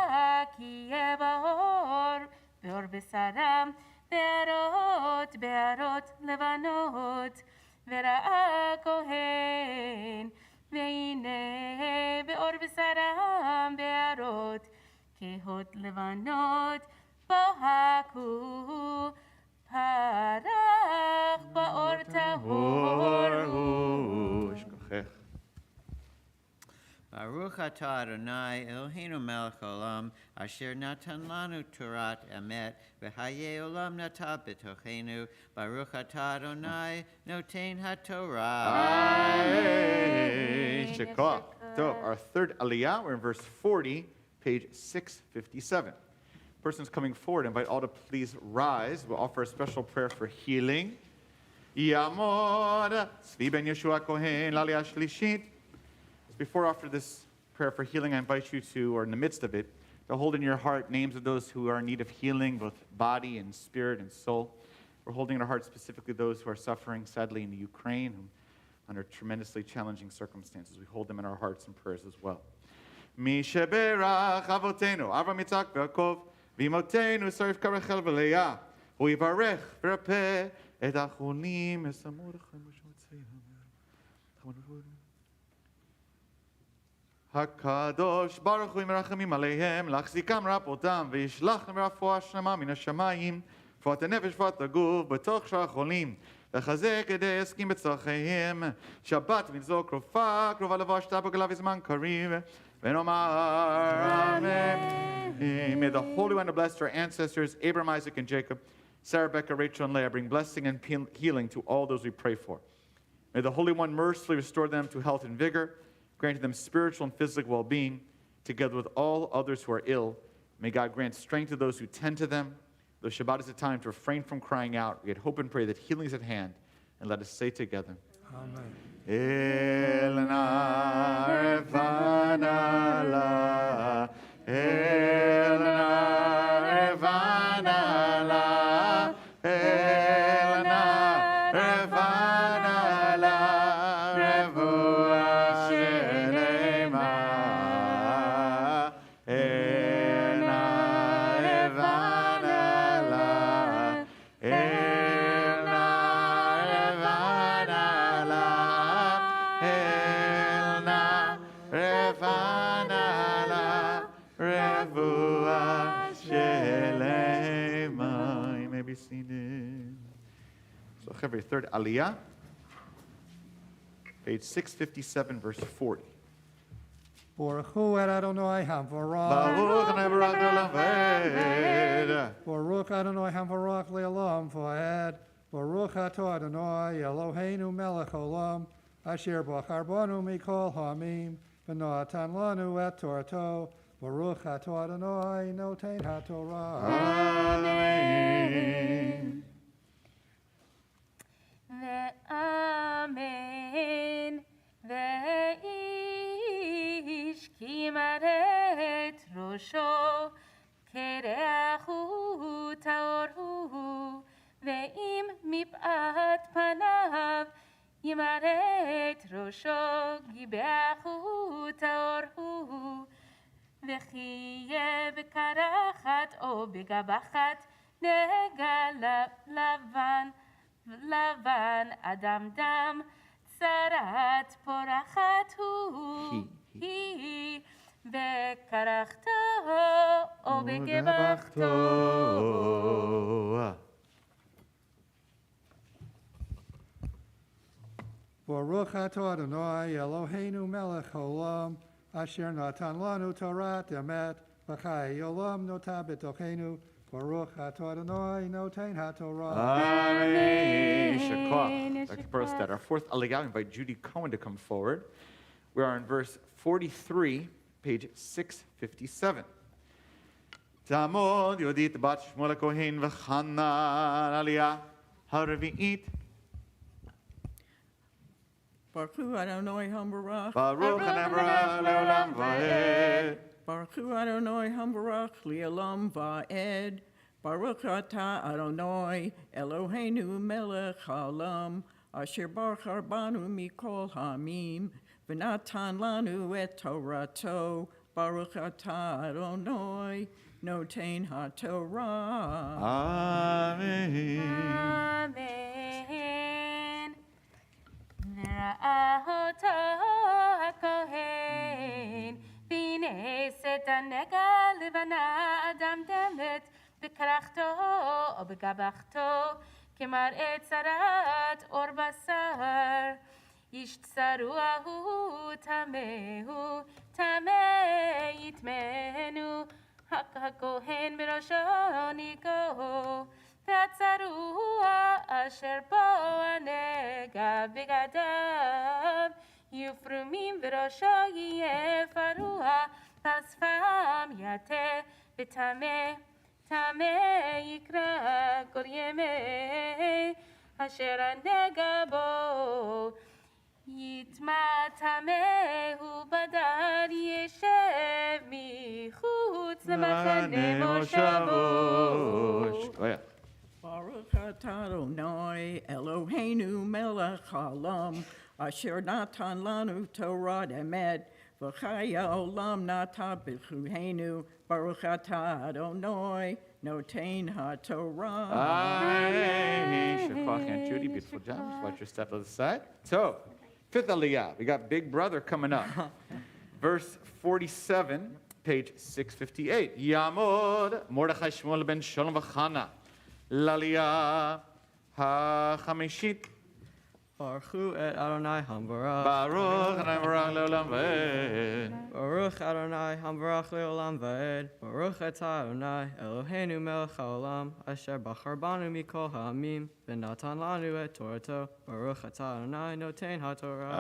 ki yevahor Ve'or besaram be'arot levanot Ve'ra'a Kohen Ve'ine be'or besaram be'arot Kehot levanot Bohaku parach ba'or tahor Ishkochech. Baruch Baruch atah Adonai Eloheinu melech haolam, asher natan lanu Torat emet, v'hayei olam nata b'tochenu. Baruch atah Adonai noten haTorah. Amen. Shekach. So our third Aliya, we're in verse 40, page 657. Persons coming forward, invite all to please rise. We'll offer a special prayer for healing. Yamod, Tzvi ben Yeshua Kohen, L'Aliyah Shlishit. Before I offer this prayer for healing, I invite you to, or in the midst of it, to hold in your heart names of those who are in need of healing, both body and spirit and soul. We're holding in our heart specifically those who are suffering, sadly, in the Ukraine, under tremendously challenging circumstances. We hold them in our hearts and prayers as well. Mi sheberach avotenu, Avram Yitzchak v'Yaakov, v'imotenu Sarif Karachel v'Leah, hu yivarech v'rapeh et achonim esamur lechem v'shotzeihem. HaKadosh Baruch Hu Merachamim Aleihem, Lachzikam Rapotam, V'yishlach Rafua Shlema Min HaShamayim, Fat HaNefesh Fat HaGuf, B'toch Shar HaCholim, V'chazek Edei Eskim B'tzarcheihem, Shabbat Mitzvah Krofa, Krova Levashta B'galav Zman Kariv, V'nomar Amen. May the Holy One bless our ancestors, Abraham, Isaac, and Jacob, Sarah, Becca, Rachel, and Leah, bring blessing and healing to all those we pray for. May the Holy One mercifully restore them to health and vigor, granting them spiritual and physical well-being, together with all others who are ill. May God grant strength to those who tend to them. Though Shabbat is a time to refrain from crying out, we hope and pray that healing is at hand. And let us say together, Amen. Elna Revana La, Elna Revana La, Elna Revana La, Revua Shelema, Elna Revana La, Elna Revana La, Elna Revana La, Revua Shelema. You may be seated. So, every third Aliya, page 657, verse 40. Baruch Hu Adonai Hamvarach. Baruch Nebarach Le'olam Va'ed. Baruch Adonai Hamvarach Le'olam Va'ed. Baruch Atah Adonai Eloheinu melech haolam, asher bachar banu mikol ha'amim, v'natan lanu et Torato. Baruch Atah Adonai noten haTorah. Amen. Amen. Ve'ish ki maret rosho kerechu taorhu ve'im mip'at panav yimaret rosho gibechu taorhu ve'chiye b'karachat o b'gabachat nega lavan Lavan Adam Dam Tzarat Porachat Hu Hi Bekarachto O Begebachto. Baruch Atah Adonai Eloheinu melech haolam, asher natan lanu Torat emet, v'chai olam nota b'tochenu. Baruch Atah Adonai noten haTorah. Amen. Shekach. Dr. Burstead. Our fourth Aliya, I invite Judy Cohen to come forward. We are in verse 43, page 657. Tamod Yodit bat Shmuel Kohen v'Chana Aliya Haravi'it. Baruch Hu Adonai Hamvarach. Baruch Nebarach Le'olam Va'ed. Baruch Hu Adonai Hamvarach Le'olam Va'ed. Baruch Atah Adonai Eloheinu melech haolam, asher bachar banu mikol ha'amim, v'natan lanu et Torato. Baruch Atah Adonai noten haTorah. Amen. Amen. Ra'ahoto HaKohen v'neset הנגע לבנה אדם דמת בקרחתו או בגבחתו כמראה צרת אור בשר ישצרועהו טמאו, טמא יטמנו, הכהן בראשו ניקהו, והצרוע אשר בו הנגע בגדיו, יהיו פרומים בראשו יהיה פרוע, בשפם יטה וטמא, טמא יקרא כל ימי, אשר הנגע בו. יטמע טמאו בדר ישב מחוץ למחנה מושבו. Baruch atah Adonai Eloheinu melech haolam, asher natan lanu Torah emet, v'chaya olam natan b'chuheinu. Baruch atah Adonai noten haTorah. Amen. Shakach and Judy, beautiful job. Just watch your step to the side. So, fifth Aliya. We got Big Brother coming up. Verse 47, page 658. Yamod Mordechai Shmuel ben Shalom v'Chana. L'Aliya ha-chamishit. Baruch et Adonai Hamvarach. Baruch Adonai Baruch le'olam v'ed. Baruch Adonai Hamvarach le'olam v'ed. Baruch etah Adonai Eloheinu melech haolam, asher bachar banu mikol ha'amim, v'natan lanu et Torato. Baruch etah Adonai noten haTorah.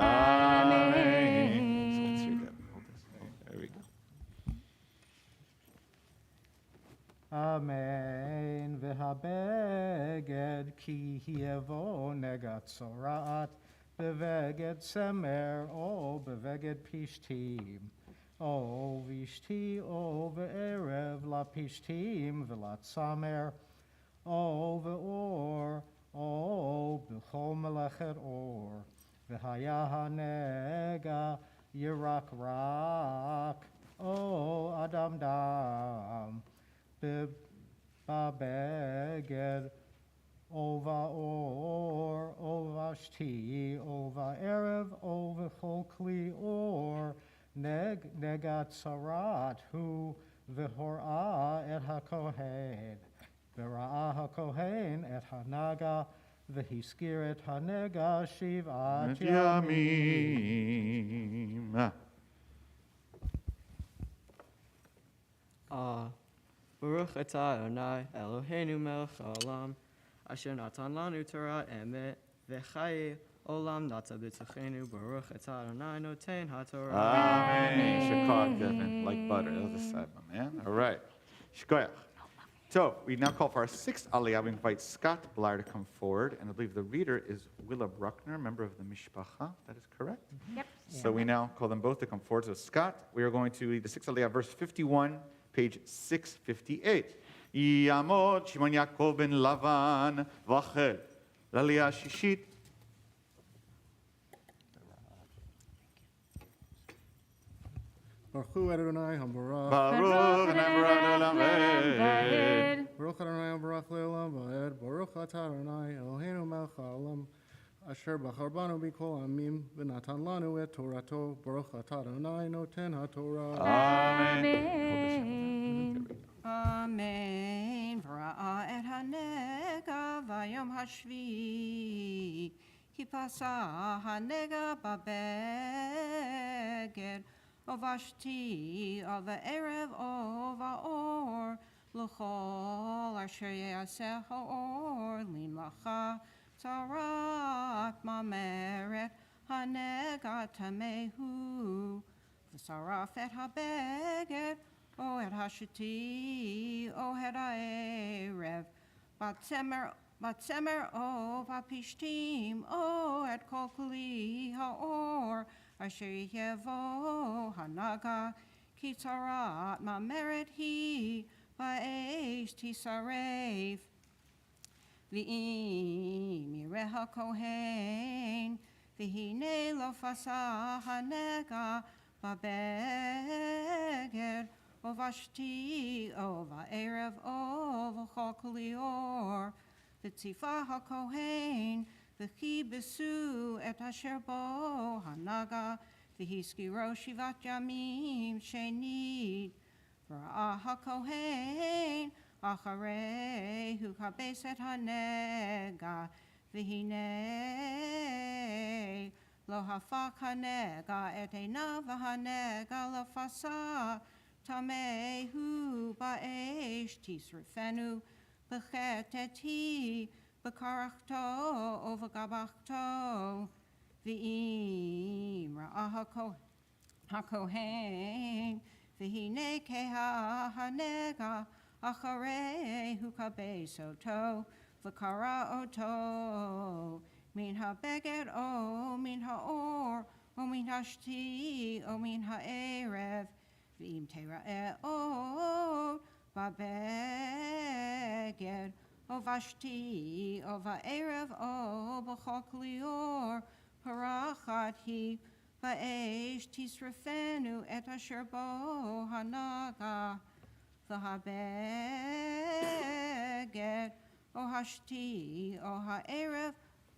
Amen. There we go. Amen. V'habeged ki yevo negat sorat beveged semer o beveged pishtim o vishti o ve'erev la pishtim v'lat samer o ve'or o b'chol melechet or v'haya hanega yirak rak o adam dam Babeged Ova or Ova Shti Ova Erev Ova Cholkli or Negat Sarat Hu V'horah et HaKohen V'ra'ah HaKohen et Hanaga V'hiskir et Hanega Shivat Yamim. Baruch etah Adonai Eloheinu melech haolam, asher natan lanu Torah emet, v'chaye olam nata b'tzachenu. Baruch etah Adonai noten haTorah. Amen. Shakach, Devin, like butter. That was a side, my man. All right. Shkoyach. So we now call for our sixth Aliya. We invite Scott Bleier to come forward, and I believe the reader is Willa Bruckner, member of the Mishpacha. That is correct? Yep. So we now call them both to come forward. So Scott, we are going to read the sixth Aliya, verse 51, page 658. Yamod Shimon Yaakov ben Lavan v'Achel. L'Aliya Shishit. Baruch Adonai Hambarach. Baruch Adonai Baruch le'olam v'ed. Baruch Adonai Baruch le'olam v'ed. Baruch atah Adonai Eloheinu melech haolam, asher bachar banu mikol amim v'natan lanu et Torato. Baruch atah Adonai noten haTorah. Amen. Amen. V'ra'ah et hanega v'yom hashvi, ki pasa hanega babeged, ovashti erev or l'chol asher yaseh ha'or limlacha tzarat mameret hanega tamehu v'saraf et habeged o et hashiti o et ha'erev batsemer o v'apishtim o et kol kli ha'or asher yevo hanaga ki tzarat mameret hi ba'esh tisaref v'im yireh ha'kohen v'hine lo fasah hanega babeged o vashti o va'erev o v'chol kli or v'tzifa ha'kohen v'chi besu et asher bo hanaga v'hiskiro shivat yamim shenid v'ra'ah ha'kohen acharei hu kabes et hanega v'hine lo hafak hanega et einav hanega lafasa tamehu ba'esh tisrifenu bechet eti bekarachto ovagabachto v'im ra'ah hakohen v'hine keha hanega acharei hukabesoto v'kara oto min ha-beged o min ha-or o min ha-shti o min ha-erev v'im tera'eh o ba-beged o vashti o va-erev o b'chok lior parachat hi va'esh tisrefenu et asher bo hanaga v'ha-beged o hashti o ha-erev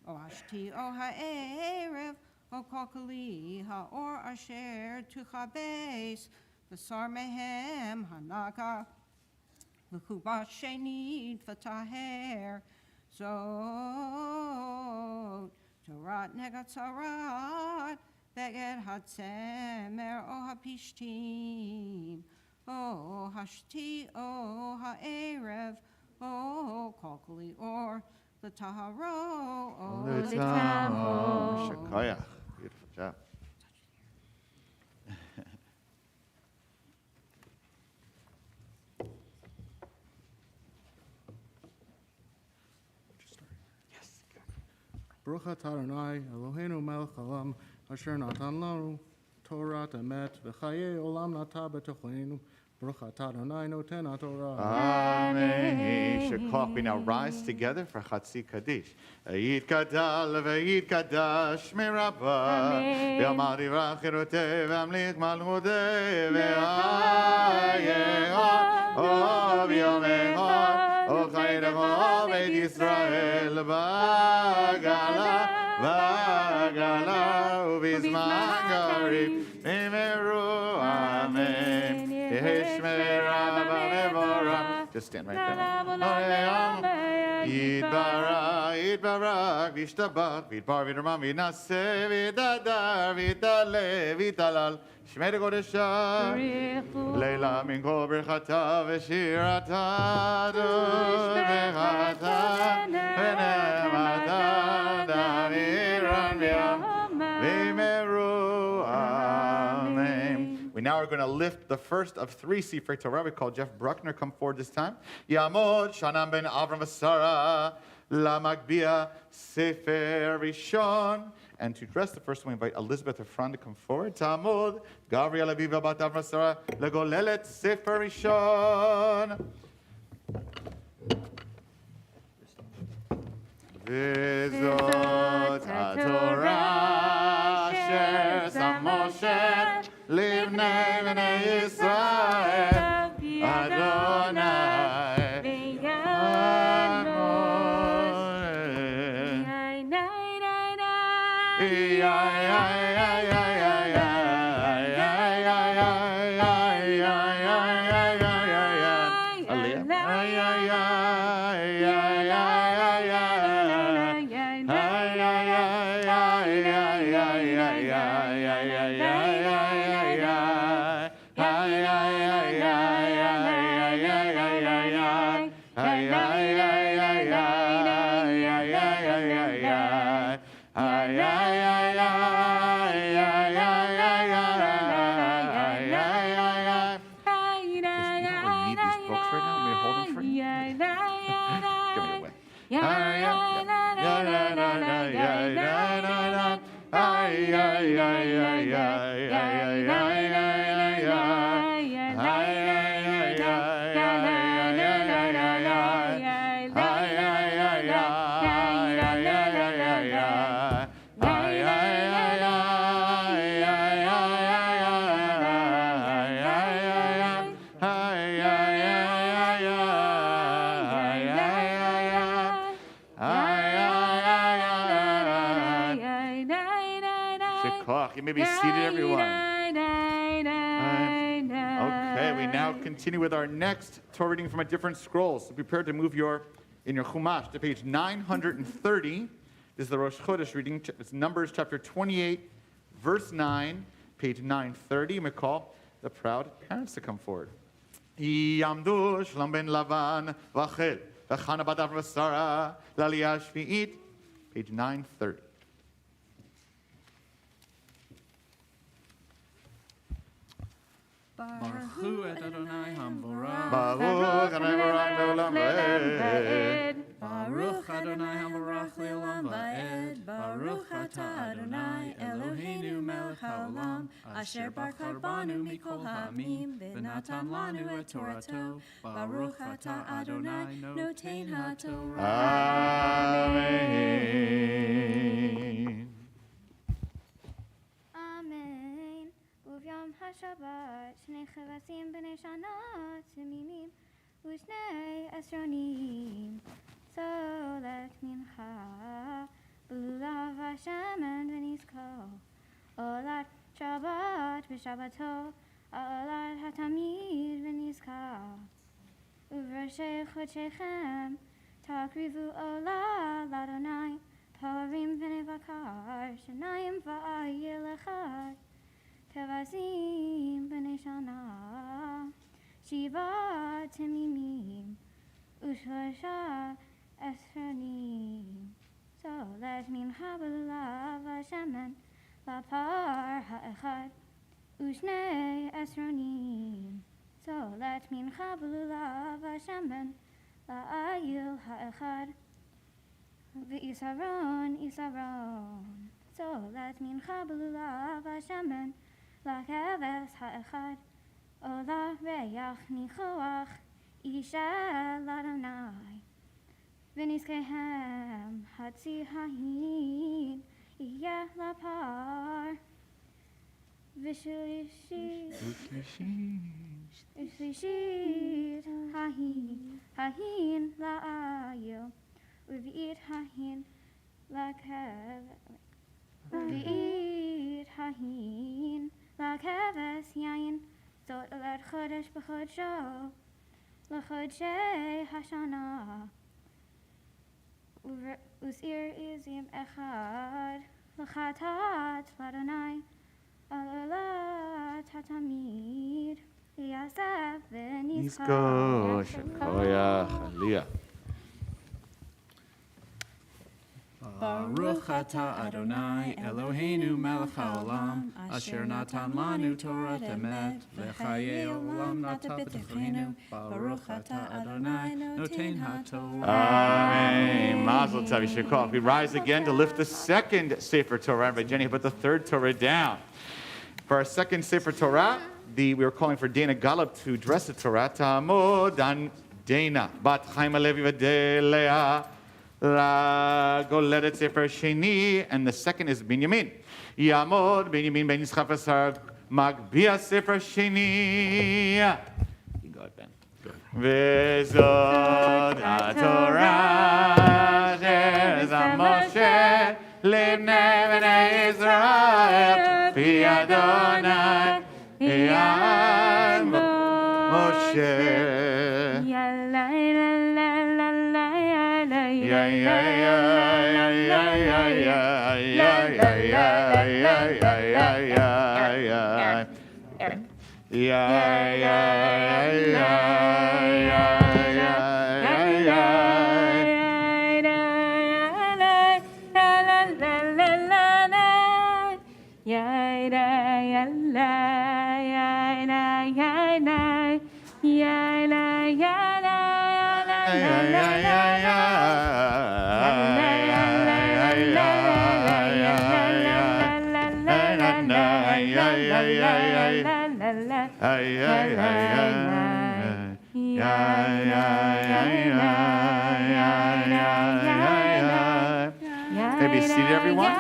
o hashti o ha-erev o kokali ha-or asher tuchabes v'sar mehem hanaga v'chubat shenid v'taher zot torat negatzarat beged hadsemer o hapishtim o hashti o ha-erev o kokali or the taharo o Beautiful job. Baruch atah Adonai Eloheinu melech haolam asher natan lanu Torah emet v'chayei olam nata b'tochenu. Baruch atah Adonai noten haTorah. Amen. Shekach. We now rise together for Chatzi Kaddish. Ayid kadal v'ayid kadash merabah. V'yamar yivrach cheroteh v'amlich malchuteh v'ayehod. O v'yomechod. O chayrecho beit Yisrael v'agala u'bizman garib v'meru. Amen. Just stand right there. Yitbarak, v'yishtabach, v'yitbar, v'yirmam, v'yinaseh, v'yidadar, v'yidaleh, v'yitalal, shmei kodesha, leila min kol birchata v'shirata, v'chata, v'nemata, daviran v'yam, v'meru. Amen. We now are going to lift the first of 3 Sefer Torah. We call Jeff Bruckner come forward this time. Yamod Shanam ben Avram v'Sara Lamagbia Sefer Rishon. And to address the first one, we invite Elizabeth Efron to come forward. Tamud Gavriel Aviva bat Avram v'Sara Legolelet Sefer Rishon. V'zot HaTorah Asher Sam Moshe Livnei Bnei Yisrael Adonai You may be seated, everyone. Okay, we now continue with our next Torah reading from a different scroll. So prepare to move in your Chumash to page 930. This is the Rosh Chodesh reading. It's Numbers chapter 28, verse 9, page 930. We call the proud parents to come forward. Yamdu Shalom ben Lavan v'Achel v'Chana badav Metzora l'Aliya Shvi'it, page 930. Baruch hu et Adonai Hamvorach. Baruch Adonai Le'olam va'ed. Baruch Adonai Hamvorach Le'olam va'ed. Baruch atah Adonai Eloheinu melech haolam, asher bachar banu mikol ha'amim, v'natan lanu et Torato. Baruch atah Adonai noten ha'torah. Amen. Amen. Uvyom HaShabbat, Shnei Chavasim b'nei Shana, Timinim, Ushnei Esronim. Solet Mincha, B'lulav HaShemen v'Nizko, Olat Shabbat v'Shabbato, Olat HaTamid v'Nizka. Uvrashei Chodshechem, Takrivu Olah l'Adonai, Parim v'nei Bakar, Shanayim v'ayil echad. Kavazim b'nei Shana, Shiva Timimim, Ushlasha Esronim. Solet Mincha b'lulav HaShemen, Lapar ha'echad, Ushnei Esronim. Solet Mincha b'lulav HaShemen, La'ayil ha'echad, V'isaron, Isaron. Solet Mincha b'lulav HaShemen, La'keves ha'echad, Ola re'yach nichoach, Isha l'Adonai. V'nizkehem hatzi hahin, Iyeh lapar. V'shlishit hahin la'ayil, V'it hahin la'keves. V'it hahin la'keves yayin, Zot alad chodesh b'chodsho, l'chodshei hashana. Usir izim echad, l'chatat l'Adonai, alalat hatamid, Yasef v'nizko. Shekoyach Aliya. Baruch atah Adonai Eloheinu melech haolam, asher natan lanu Torah emet, v'chayei olam nata b'tocheinu. Baruch atah Adonai noten ha'torah. Amen. Mazel tov. Yishakov. We rise again to lift the second Sefer Torah. By Jenny, put the third Torah down. For our second Sefer Torah, we were calling for Dana Gallup to address the Torah. Ta'amod an Dana bat Chaim Alevi v'delea. Goledet Sefer Sheni, and the second is Binyamin. Yamod Binyamin ben Yitzchak v'Sar Magbia Sefer Sheni. You go ahead, Ben. V'zod HaTorah She'ezam Moshe Livnei Bnei Israel Pi Adonai Yad Moshe. Maybe seated, everyone.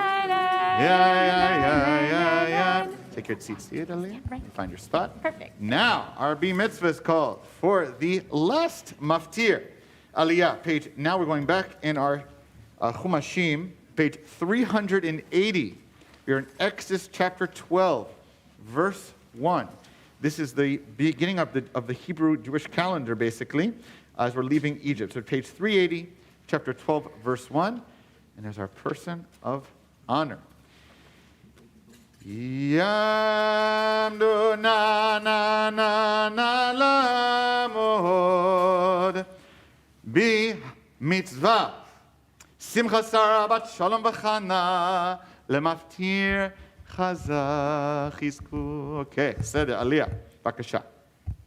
Take your seats, see it, Aliya? Right. Find your spot. Perfect. Now, our B-Mitzvah is called for the last maftir. Aliya, page. Now we're going back in our Chumashim, page 380. We're in Exodus chapter 12, verse 1. This is the beginning of the Hebrew Jewish calendar, basically, as we're leaving Egypt. So page 380, chapter 12, verse 1. And there's our person of honor. Yamdu na na na na lamod B-Mitzvah Simcha Shabbat Shalom v'chana lemaftir chazak chizku. Okay, Siddur, Aliya, b'kasha.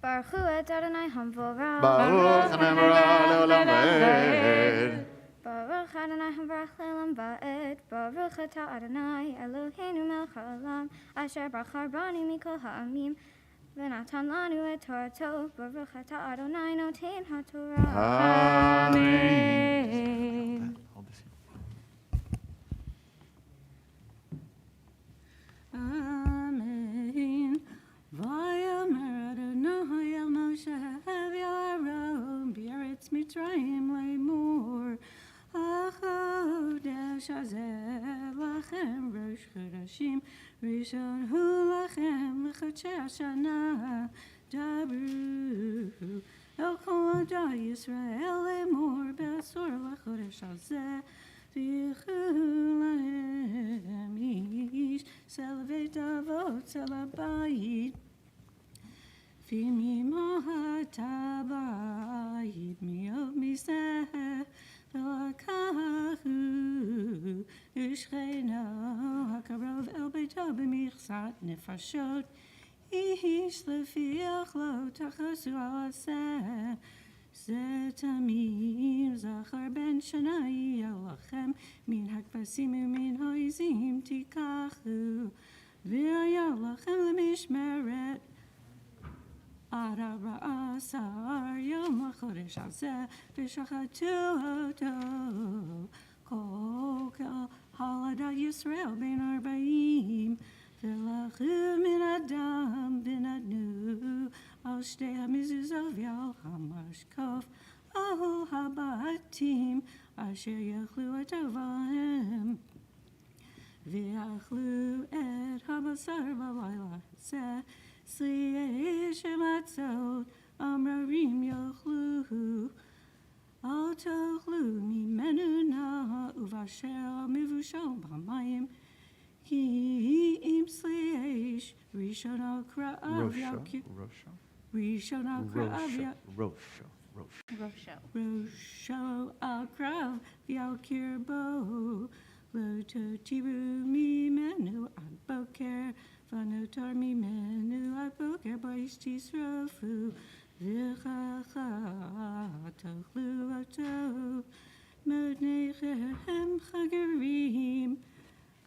Baruch hu et Adonai hamvorach. Baruch Adonai le'olam va'ed. Baruch Adonai hamvorach le'olam va'ed. Baruch atah Adonai Eloheinu melech haolam asher bachar banu mikol ha'amim v'natan lanu et Torato. Baruch atah Adonai noten haTorah. Amen. Hold this here. Amen. Vayomer Adonai el Moshe v'Aaron b'Eretz Mitzrayim lemor Achodesh hazeh lachem rosh chodashim rishon hu lachem l'chodshei hashana dabru el kol adai Yisrael lemor be'asor l'chodesh hazeh v'yichu lahem ish selvet avot selabayit v'mimo hatabayit mi'ov miseh v'lakahu u'shcheno hakarov el beito b'michsat nefashot ish lefi achlo tachasu al aseh זה תמיד זכר בן שנה יהיה לכם, מן הכבשים ומן העזים תיקחו, והיה לכם למשמרת עד 14 יום לחודש הזה, ושחטו אותו. כל הולדת ישראל בין 40, ולקחו מן הדם ונתנו על שתי המזוזות ועל המשקוף, על הבתים אשר יאכלו את אבם. ויאכלו את הבשר בלילה הזה, צליעי שמצות המררים יאכלו. אל תאכלו ממנו נא ובשר מבושל במים, כי אם צליעי ראשון על קרעיו יאכלו. ראשון על קרעיו ראשו על קרב ויעקר בו, לא תותירו ממנו עד בוקר, ונותר ממנו עד בוקר באש תשרפו, וככה תאכלו אותו. מותניכם חגרים,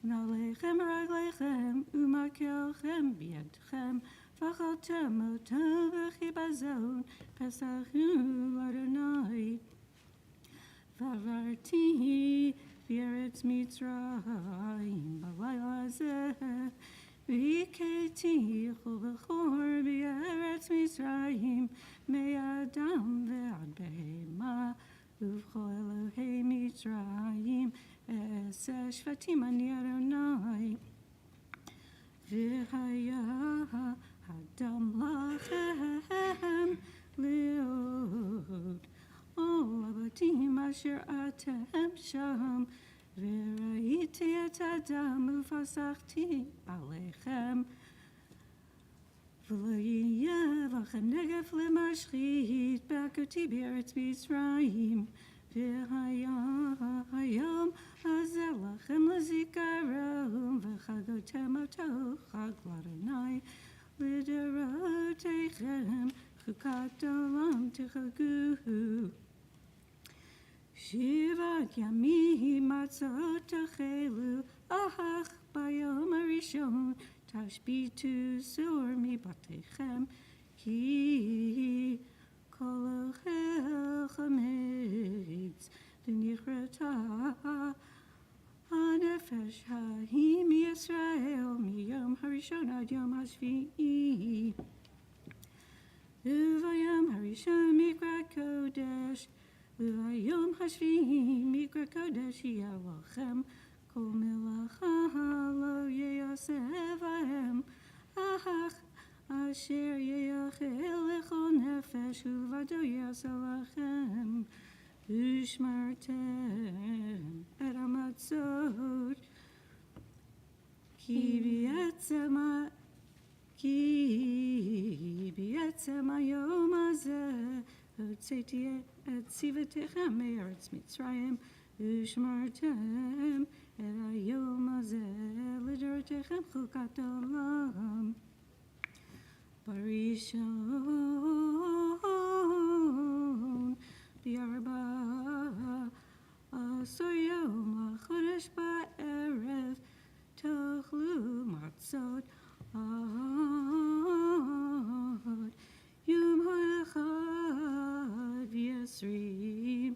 נעליכם רגליכם ומקלכם בידכם, ואכלתם אותו בחיפזון, פסח הוא אדוני. ועברתי בארץ מצרים בלילה הזה, והכיתי כל בכור בארץ מצרים, מאדם ועד בהמה, ובכל אלוהי מצרים, 10 שבטים אני אדוני. והיה אדם לכם לראות all הבתים אשר אתם שם, וראיתי את הדם ופסחתי עליכם. ולא יהיה לכם נגף למשחית בהכותי בארץ מצרים, והיום הזה לכם לזיכרון, וחגותם אותו חג לאדוני לדורותיכם, חוקת עולם תחגו. 7 ימים מצות תאכלו, אך ביום הראשון תשביתו סור מבתיכם, כי כל אוכל חמץ ונכרתה הנפש ההיא מישראל מיום הראשון עד יום השביעי. וביום הראשון מקרא קודש, וביום השביעי מקרא קודש יהיה לכם, כל מלאכה לא יעשה בהם, אך אשר יאכל לכל נפש ולבדו יעשה לכם. ושמרתם את המצות כי בעצם היום הזה הוצאתי את צוותיכם מארץ מצרים ושמרתם את היום הזה לדורותיכם חוקת עולם. בראשון ב14 יום החודש בערב תאכלו מצות עד יום האחד ועשרים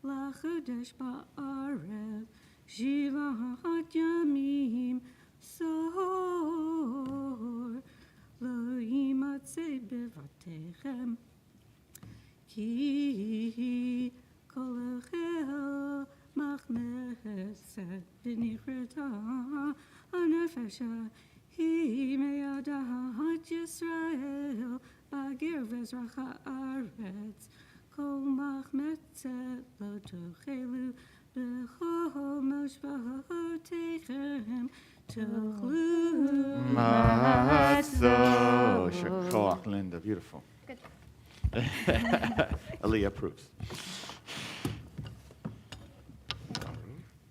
לחודש בערב 7 ימים סור לא יימצא בבתיכם כי כל אוכל מכנסת ונכרתה הנפש היא מידת ישראל בגר ואזרח הארץ כל מחמצת לא תאכלו בכל משפחותיכם תאכלו Matzah. Shakoach, Linda. Beautiful. Good. Aliya approves.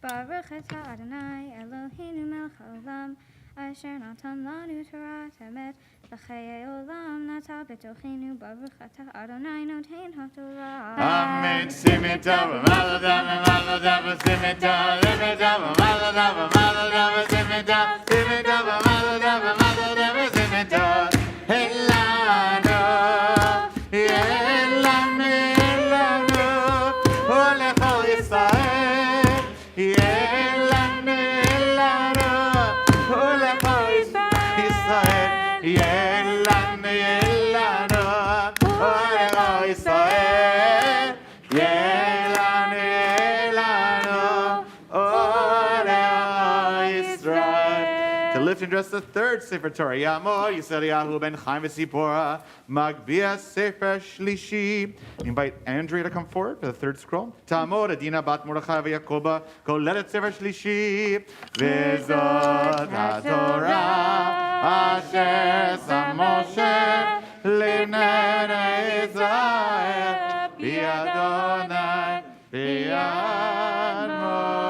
Baruch atah Adonai Eloheinu melech haolam asher natan lanu Torah emet v'chayei olam nata b'tochenu Baruch atah Adonai noten haTorah. Amen. Simitah, Maladam, Maladam, Simitah, Simitah, Maladam, Maladam, Simitah, Simitah, Maladam, Maladam, Simitah. Elanu, Elanu, Elanu, Olechol Yisrael. Elanu, Elanu, Olechol Yisrael. Elanu, Elanu, Olechol Yisrael. Elanu, Elanu, Olechol Yisrael. To lift and dress the third Sefer Torah, Yamor Yisrael ben Chaim v'Sipora, Magbia Sefer Shlishi. Invite Andrea to come forward for the third scroll. Tamor Adina bat Mordechai v'Yakoba, Kolelet Sefer Shlishi, V'zot HaTorah, Asher Sam Moshe, L'nei Israel, B'Adonai, B'Yad Moshe.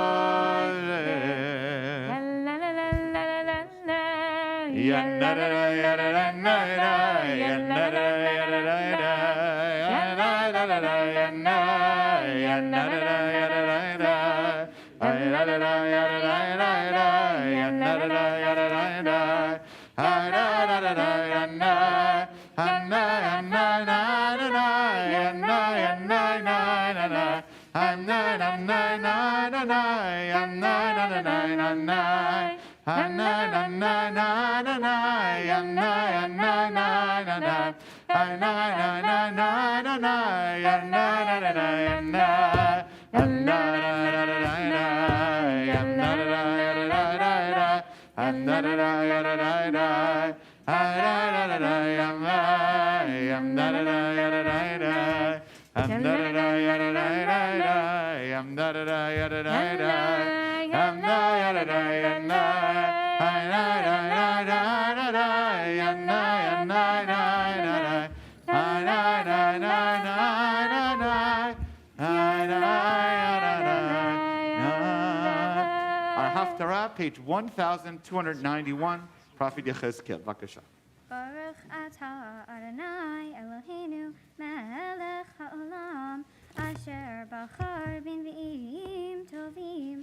Our Haftarah, page 1291, Prophet Yechezkel. Vakasha. Baruch atah Adonai Eloheinu melech haolam asher bachar b'nvi'im tovim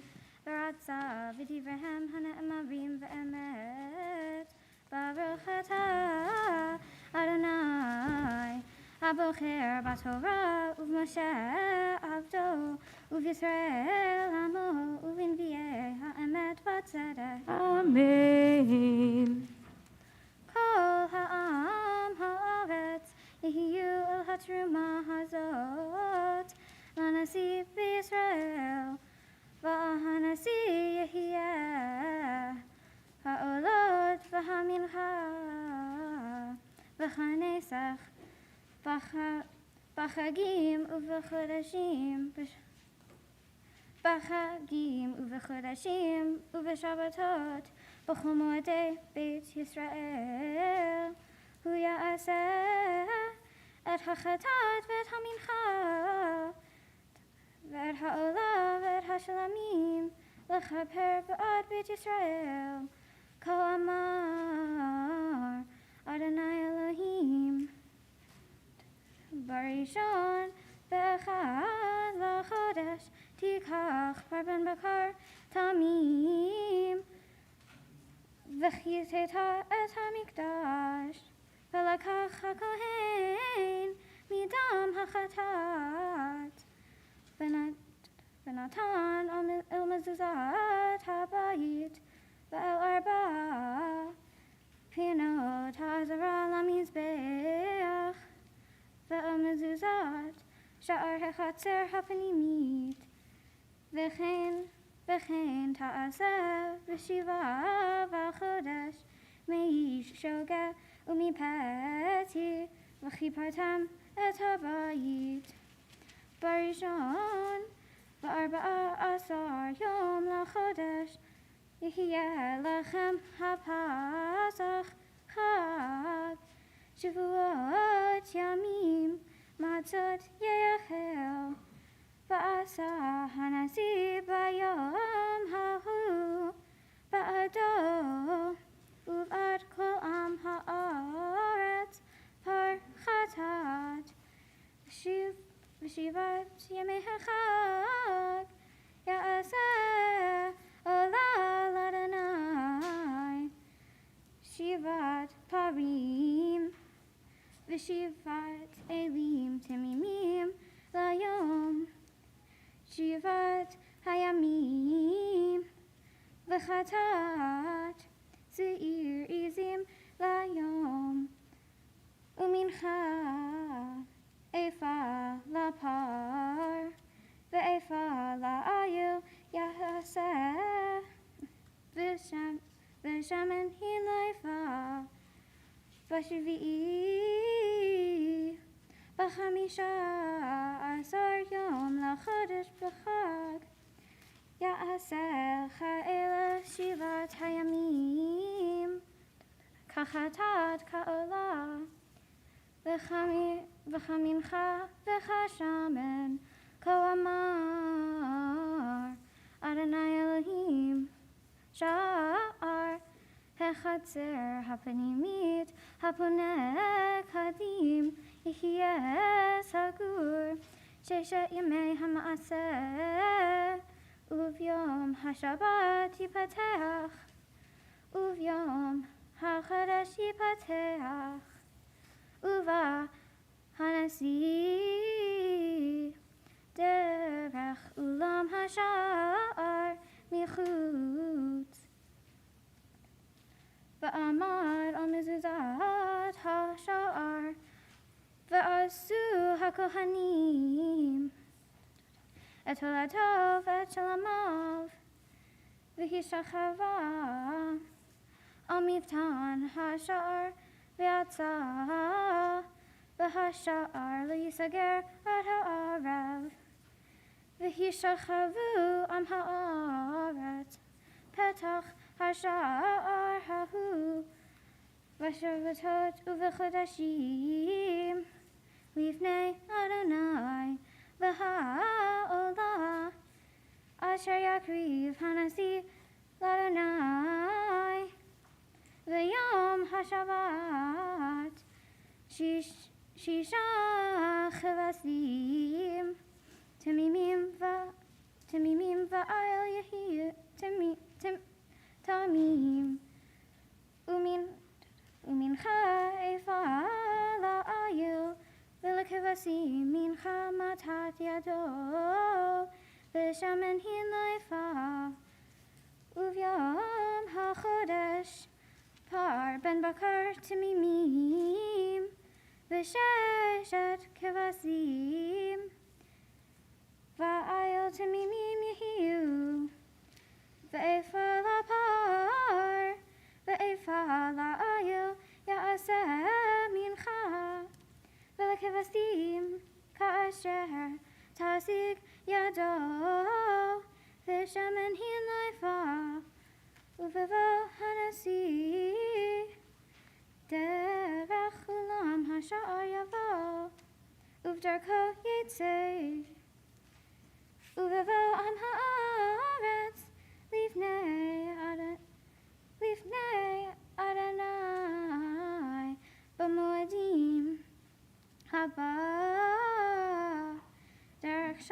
v'ratza v'divrehem hana'amarim v'emet. Baruch atah Adonai abocher b'Torah uv'Moshe avdo uv'Yisrael amo uv'nvi'ei ha'emet v'tzedek. Amen. Kol ha'am ha'aretz yehiyu el hatruma hazot lanasi b'Yisrael v'hanasi yehiyeh ha'olot v'hamincha v'chanesach b'chagim uv'chodashim בחגים ובחודשים ובשבתות, בכל מועדי בית ישראל. הוא יעשה את החטאת ואת המנחה, ואת העולה ואת השלמים, לכפר בעד בית ישראל. כה אמר אדוני אלוהים, בראשון באחד לחודש תיקח פר בן בקר תמים, וכיתת את המקדש, ולקח הכהן מדם החטאת, ונתן אל מזוזת הבית ואל ארבע פינות העזרה למזבח, ואל מזוזת שער החצר הפנימית, וכן תעשה בשבעה בחודש מאיש שוגע ומפתי, וכיפרתם את הבית. בראשון ב14 יום לחודש יהיה לכם הפסח חג, שבועות ימים מצות יאכל, ועשה הנשיא ביום ההוא בעדו ובעד כל עם הארץ פר חטאת. בשבעת ימי החג יעשה עולה לאדוני שבעת פרים ושבעת אלים תמימים ליום, שבעת הימים וחטאת שעיר עזים ליום, ומנחה איפה לפר ואיפה לעיל יעשה, ושמן היא לאיפה. בשביעי ב15 יום לחודש בחג יעשה לך אלה שבעת הימים, כחטאת כעולה וכמנחה וכשמן, כה אמר אדוני אלוהים. שער החצר הפנימית הפונה קדים יהיה סגור 6 ימי המעשה, וביום השבת ייפתח, וביום החודש ייפתח, ובא הנשיא דרך אולם השער מחוץ, ועמד על מזוזת השער, ועשו הכהנים את תולדתו ואת שלמיו, והשתחווה על מפתן השער, ויצא והשער לא ייסגר עד הערב, והשתחוו עם הארץ פתח השער ההוא, בשבתות ובחודשים לפני אדוני והעולה, אשר יקריב הנשיא לאדוני. ויום השבת 6 כבשים תמימים ואל יהיו תמים, ומנחה איפה לעיל, ולכבשים מנחה מתת ידו, ושמן היא לאיפה. וביום החודש פר בן בקר תמימים, ו6 כבשים ועיל תמימים יהיו, ואיפה לפר ואיפה לעיל יעשה מנחה, ולכבשים כאשר תשיג ידו, V'shaman hin leifa, uvevo hanasi, derech ulam hasha'ar yavo, uvdarko yitzei, uvevo am haaretz, lifnei Adonai, b'moedim haba, derech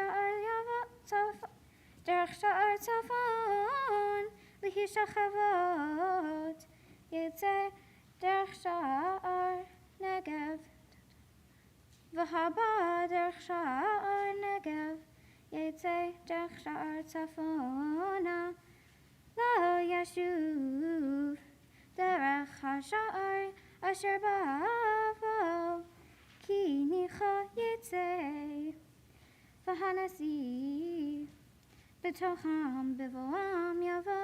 sha'ar tzafon, lihishachavot, yitzei derech sha'ar negev, v'haba derech sha'ar negev, yitzei derech sha'ar tzafona, lo yashuv derech hasha'ar asher ba'avo, ki nicha yitzei, v'hanasi, b'tocham b'voam yavo,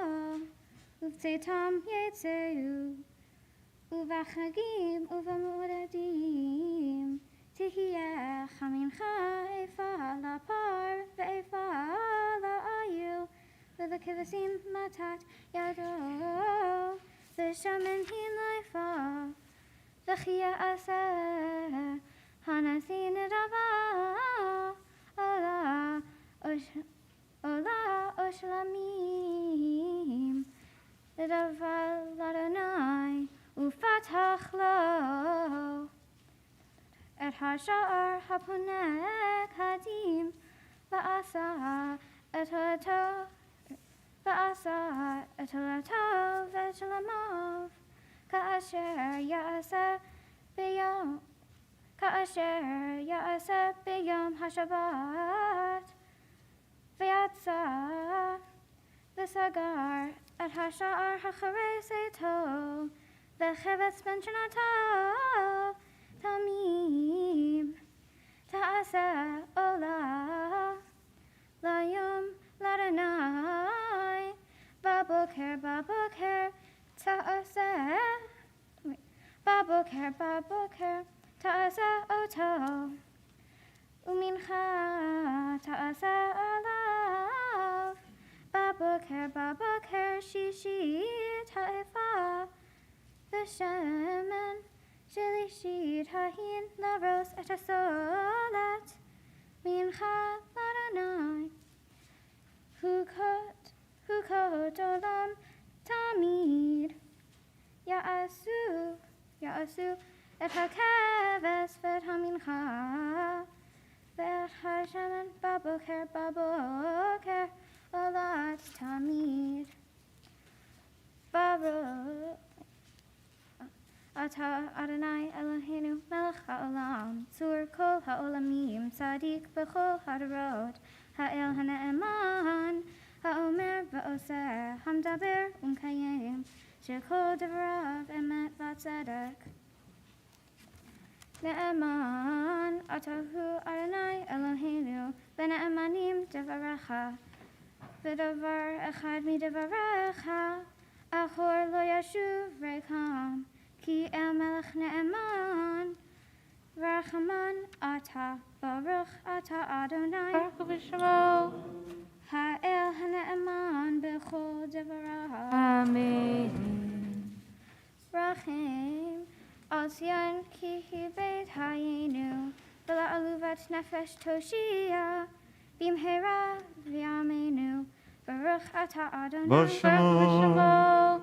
uv'tzeitam yitzeu, uv'achagim uv'amoradim, tihiyeh chamincha efa lapar ve'efa la'ayu, v'lekevasim matat yado, v'shamen hin leifa, v'chiyeh aseh, hanasi nedava, ola oshlamim, nedava l'Adonai, ufatach lo, et hasha'ar haponek hadim, v'asa et ha'ato, v'et shalamav, ka'asher ya'aseh b'yom ha'shabbat, v'yatsa v'sagar et hasha'ar ha'charei seito, v'chevetz ben shanatav tamim, ta'aseh olah layom l'Adonai, baboker ta'aseh oto, umincha ta'aseh alav, baboker shishi ta'efa, v'shemen shelishit hahin laros et hasolet, mincha l'Adonai, hukot olam tamid, ya'asu et hakeves v'et hamincha, v'et hashemen baboker olat tamid, Baruch Ata Adonai Eloheinu melech ha'olam, tzur kol ha'olamim, tzadik b'chol hadarot, ha'el ha'ne'eman, ha'omer v'oseh, hamdaber u'mkayem, shekol devarav emet v'tzedek. Ne'eman atahu Adonai Eloheinu, v'ne'emanim devarecha, v'davar echad midevarecha, achor lo yashuv rekam, ki el melech ne'eman, v'rachaman ata, baruch ata Adonai, Baruch v'shemo. ha'el ha'ne'eman b'chol devarav. Amen. Rachim al Zion ki hi beit hayenu, v'la'aluvat nefesh toshia, b'mhera v'yamenu, baruch ata Adonai, Baruch v'shemo.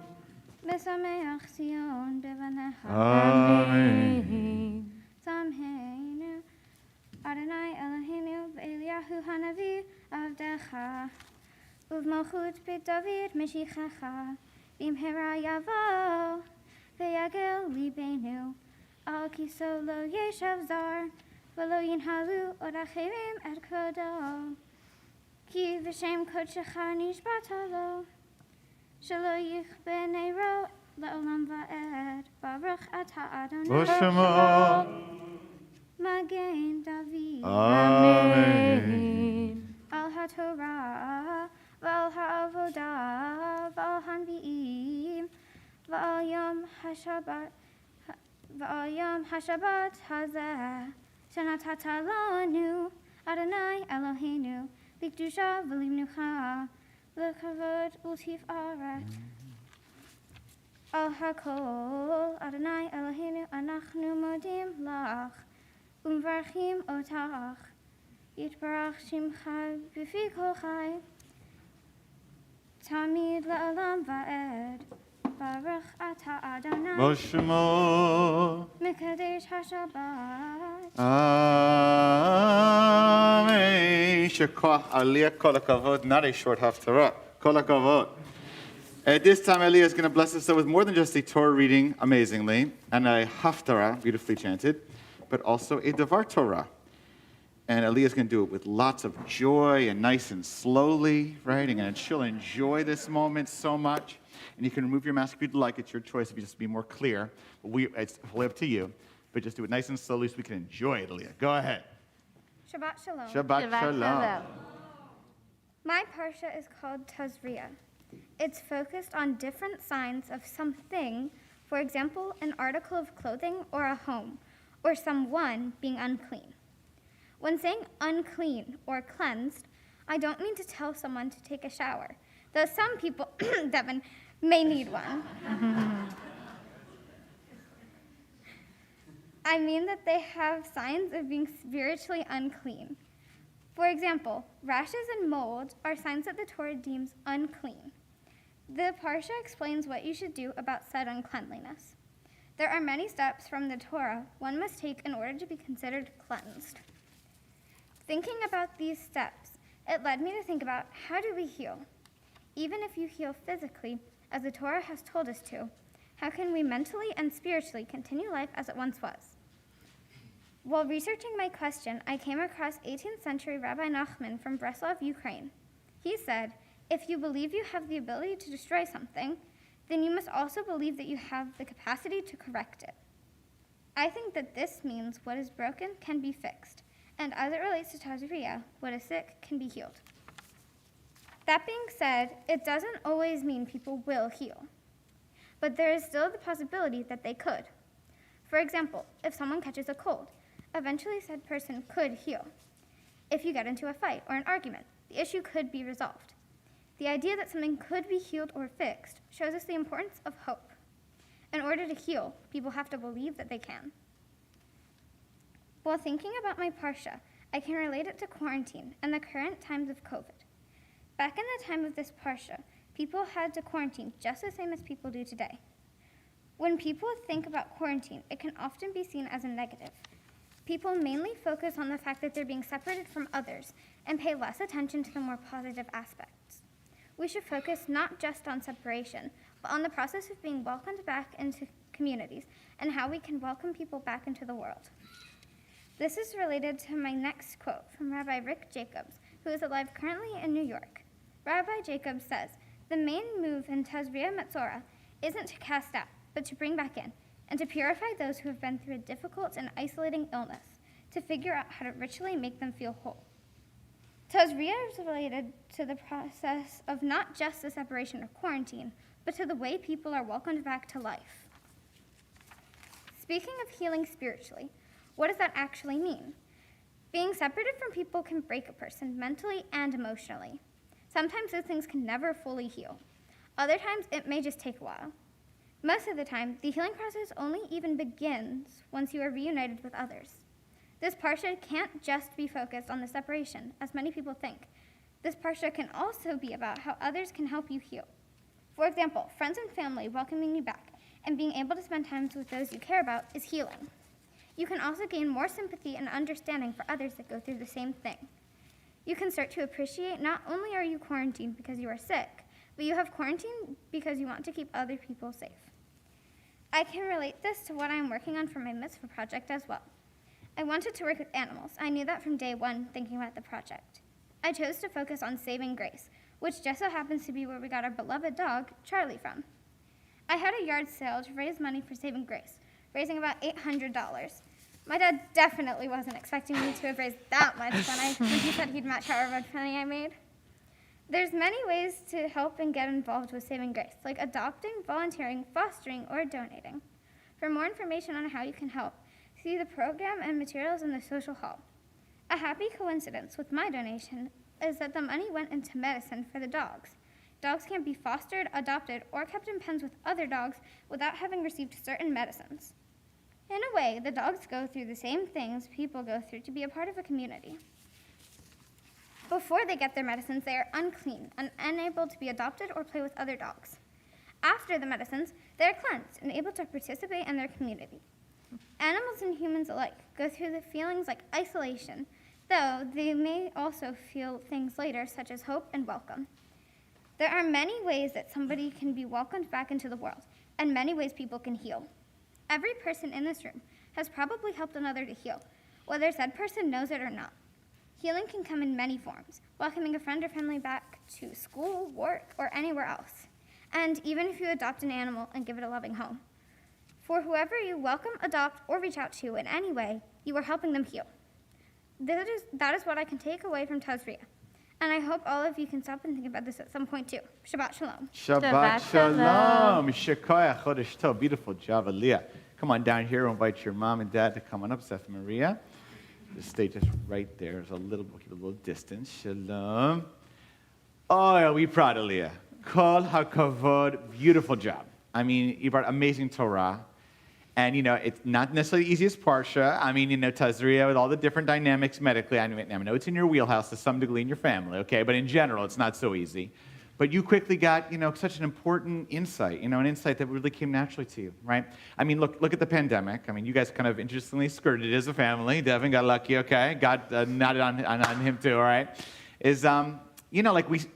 mesameach Zion b'vanecha. Amen. Samheinu Adonai Eloheinu v'Eliyahu hanavi avdecha, uv'malchut beit David meshichecha, b'mhera yavo, v'yagel libenu, al kiso lo yeshav zar, v'lo yinhalu od acherim et kodo, ki v'shem kodshecha nishbata lo, shelo yichbe neiro la'olam va'ed, baruch ata Adonai, Magen David, Amen. al haTorah, v'al ha'avodah, v'al hanvi'im, v'al yom ha'shabbat hazeh, shenatata lanu, Adonai Eloheinu, likdusha v'limnucha, לכבוד ולתפארת. על הכל, אדוני אלוהינו, אנחנו מודים לך ומברכים אותך. יתברך שמך בפי כל חי, תמיד לעולם ועד. ברוך אתה אדוני, בשמו מקדש השבת. Amen. Shekach Aliya, kol hakavod. Not a short haftarah. Kol hakavod. At this time, Aliya is going to bless us with more than just a Torah reading, amazingly, and a haftarah, beautifully chanted, but also a Dvar Torah. And Aliya is going to do it with lots of joy and nice and slowly, right? And she'll enjoy this moment so much. And you can remove your mask if you'd like. It's your choice if you just be more clear. It's wholly up to you. But just do it nice and slowly so we can enjoy it, Aliya. Go ahead. Shabbat Shalom. Shabbat Shalom. My parsha is called Tazria. It's focused on different signs of something, for example, an article of clothing or a home, or someone being unclean. When saying unclean or cleansed, I don't mean to tell someone to take a shower, though some people, Devin, may need one. I mean that they have signs of being spiritually unclean. For example, rashes and mold are signs that the Torah deems unclean. The parsha explains what you should do about said uncleanliness. There are many steps from the Torah one must take in order to be considered cleansed. Thinking about these steps, it led me to think about, how do we heal? Even if you heal physically, as the Torah has told us to, how can we mentally and spiritually continue life as it once was? While researching my question, I came across 18th century Rabbi Nachman from Breslov, Ukraine. He said, if you believe you have the ability to destroy something, then you must also believe that you have the capacity to correct it. I think that this means what is broken can be fixed, and as it relates to Tazria, what is sick can be healed. That being said, it doesn't always mean people will heal, but there is still the possibility that they could. For example, if someone catches a cold, eventually said person could heal. If you get into a fight or an argument, the issue could be resolved. The idea that something could be healed or fixed shows us the importance of hope. In order to heal, people have to believe that they can. While thinking about my parsha, I can relate it to quarantine and the current times of COVID. Back in the time of this parsha, people had to quarantine just the same as people do today. When people think about quarantine, it can often be seen as a negative. People mainly focus on the fact that they're being separated from others and pay less attention to the more positive aspects. We should focus not just on separation, but on the process of being welcomed back into communities and how we can welcome people back into the world. This is related to my next quote from Rabbi Rick Jacobs, who is alive currently in New York. Rabbi Jacobs says, the main move in Tazria Metzora isn't to cast out, but to bring back in, and to purify those who have been through a difficult and isolating illness, to figure out how to ritually make them feel whole. Tazria is related to the process of not just the separation of quarantine, but to the way people are welcomed back to life. Speaking of healing spiritually, what does that actually mean? Being separated from people can break a person mentally and emotionally. Sometimes those things can never fully heal. Other times, it may just take a while. Most of the time, the healing process only even begins once you are reunited with others. This parsha can't just be focused on the separation, as many people think. This parsha can also be about how others can help you heal. For example, friends and family welcoming you back and being able to spend time with those you care about is healing. You can also gain more sympathy and understanding for others that go through the same thing. You can start to appreciate not only are you quarantined because you are sick, but you have quarantined because you want to keep other people safe. I can relate this to what I am working on for my mitzvah project as well. I wanted to work with animals. I knew that from day one thinking about the project. I chose to focus on saving Grace, which just so happens to be where we got our beloved dog, Charlie, from. I had a yard sale to raise money for saving Grace, raising about $800. My dad definitely wasn't expecting me to have raised that much when he said he'd match however much money I made. There's many ways to help and get involved with Saving Grace, like adopting, volunteering, fostering, or donating. For more information on how you can help, see the program and materials in the social hall. A happy coincidence with my donation is that the money went into medicine for the dogs. dogs can't be fostered, adopted, or kept in pens with other dogs without having received certain medicines. In a way, the dogs go through the same things people go through to be a part of a community. Before they get their medicines, they are unclean and unable to be adopted or play with other dogs. After the medicines, they are cleansed and able to participate in their community. Animals and humans alike go through the feelings like isolation, though they may also feel things later, such as hope and welcome. There are many ways that somebody can be welcomed back into the world, and many ways people can heal. Every person in this room has probably helped another to heal, whether said person knows it or not. Healing can come in many forms, welcoming a friend or family back to school, work, or anywhere else. And even if you adopt an animal and give it a loving home. For whoever you welcome, adopt, or reach out to in any way, you are helping them heal. That is what I can take away from Tazria. And I hope all of you can stop and think about this at some point too. Shabbat Shalom. Shabbat Shalom. Shekoyach Chodesh Tov. Beautiful job, Aliya. Come on down here. We'll invite your mom and dad to come on up, Seth and Maria. Just stay just right there. There's we'll keep a little distance. Shalom. Oh, yeah, we proud, Aliya. Kol HaKavod. Beautiful job. I mean, you brought amazing Torah. And, it's not necessarily the easiest parsha. I mean, Tazria with all the different dynamics medically. I know it's in your wheelhouse to some degree in your family, okay? But in general, it's not so easy. But you quickly got, such an important insight, an insight that really came naturally to you, right? I mean, look at the pandemic. I mean, you guys kind of interestingly skirted it as a family. Devin got lucky, okay? God nodded on him too, all right? The